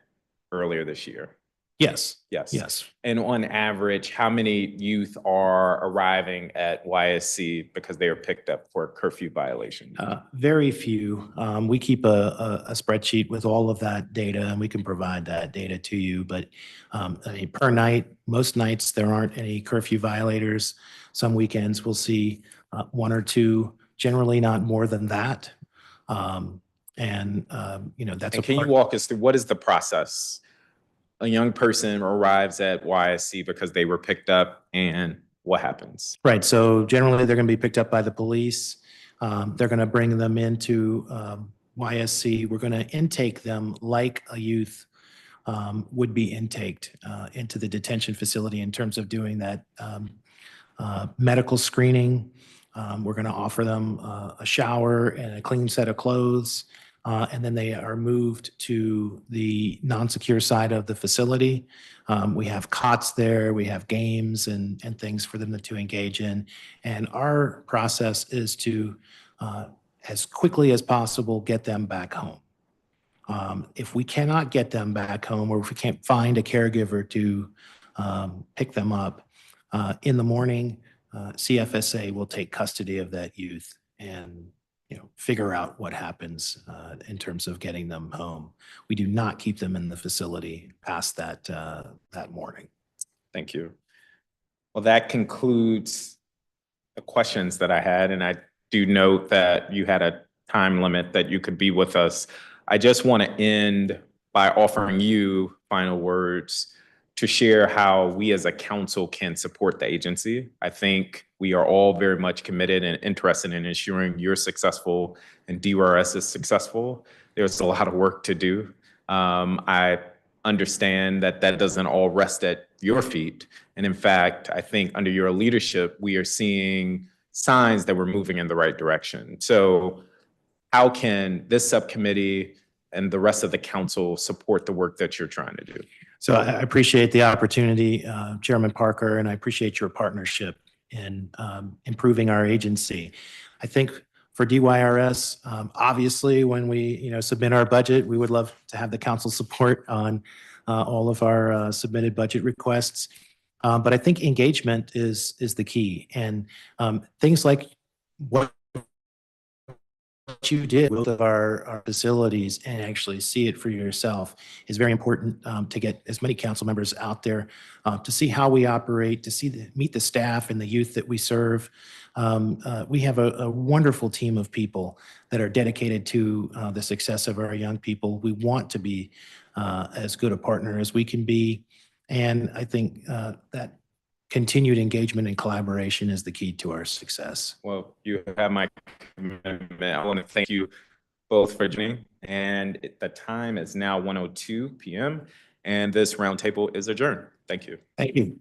earlier this year? Yes. Yes. Yes. And on average, how many youth are arriving at YSC because they are picked up for a curfew violation? Very few. We keep a spreadsheet with all of that data, and we can provide that data to you. But I mean, per night, most nights there aren't any curfew violators. Some weekends we'll see one or two, generally not more than that. You know, that's and can you walk us through what is the process? A young person arrives at YSC because they were picked up, and what happens? Right. So generally they're going to be picked up by the police. They're going to bring them into YSC. We're going to intake them like a youth would be intaked into the detention facility in terms of doing that medical screening. We're going to offer them a shower and a clean set of clothes. And then they are moved to the non-secure side of the facility. We have cots there, we have games and things for them to engage in. And our process is to, as quickly as possible, get them back home. If we cannot get them back home, or if we can't find a caregiver to pick them up, in the morning, CFSA will take custody of that youth and figure out what happens in terms of getting them home. We do not keep them in the facility past that morning. Thank you. Well, that concludes the questions that I had, and I do note that you had a time limit that you could be with us. I just want to end by offering you final words to share how we as a council can support the agency. I think we are all very much committed and interested in ensuring you're successful and DYRS is successful. There's a lot of work to do. I understand that that doesn't all rest at your feet. And in fact, I think under your leadership, we are seeing signs that we're moving in the right direction. So how can this subcommittee and the rest of the council support the work that you're trying to do? So I appreciate the opportunity, Chairman Parker, and I appreciate your partnership in improving our agency. I think for DYRS, obviously, when we submit our budget, we would love to have the council support on all of our submitted budget requests. But I think engagement is the key, and things like what you did with our facilities and actually see it for yourself is very important to get as many council members out there to see how we operate, to meet the staff and the youth that we serve. We have a wonderful team of people that are dedicated to the success of our young people. We want to be as good a partner as we can be. And I think that continued engagement and collaboration is the key to our success. Well, you have my commitment. I want to thank you both for joining. And the time is now 1:02 p.m. and this roundtable is adjourned. Thank you. Thank you.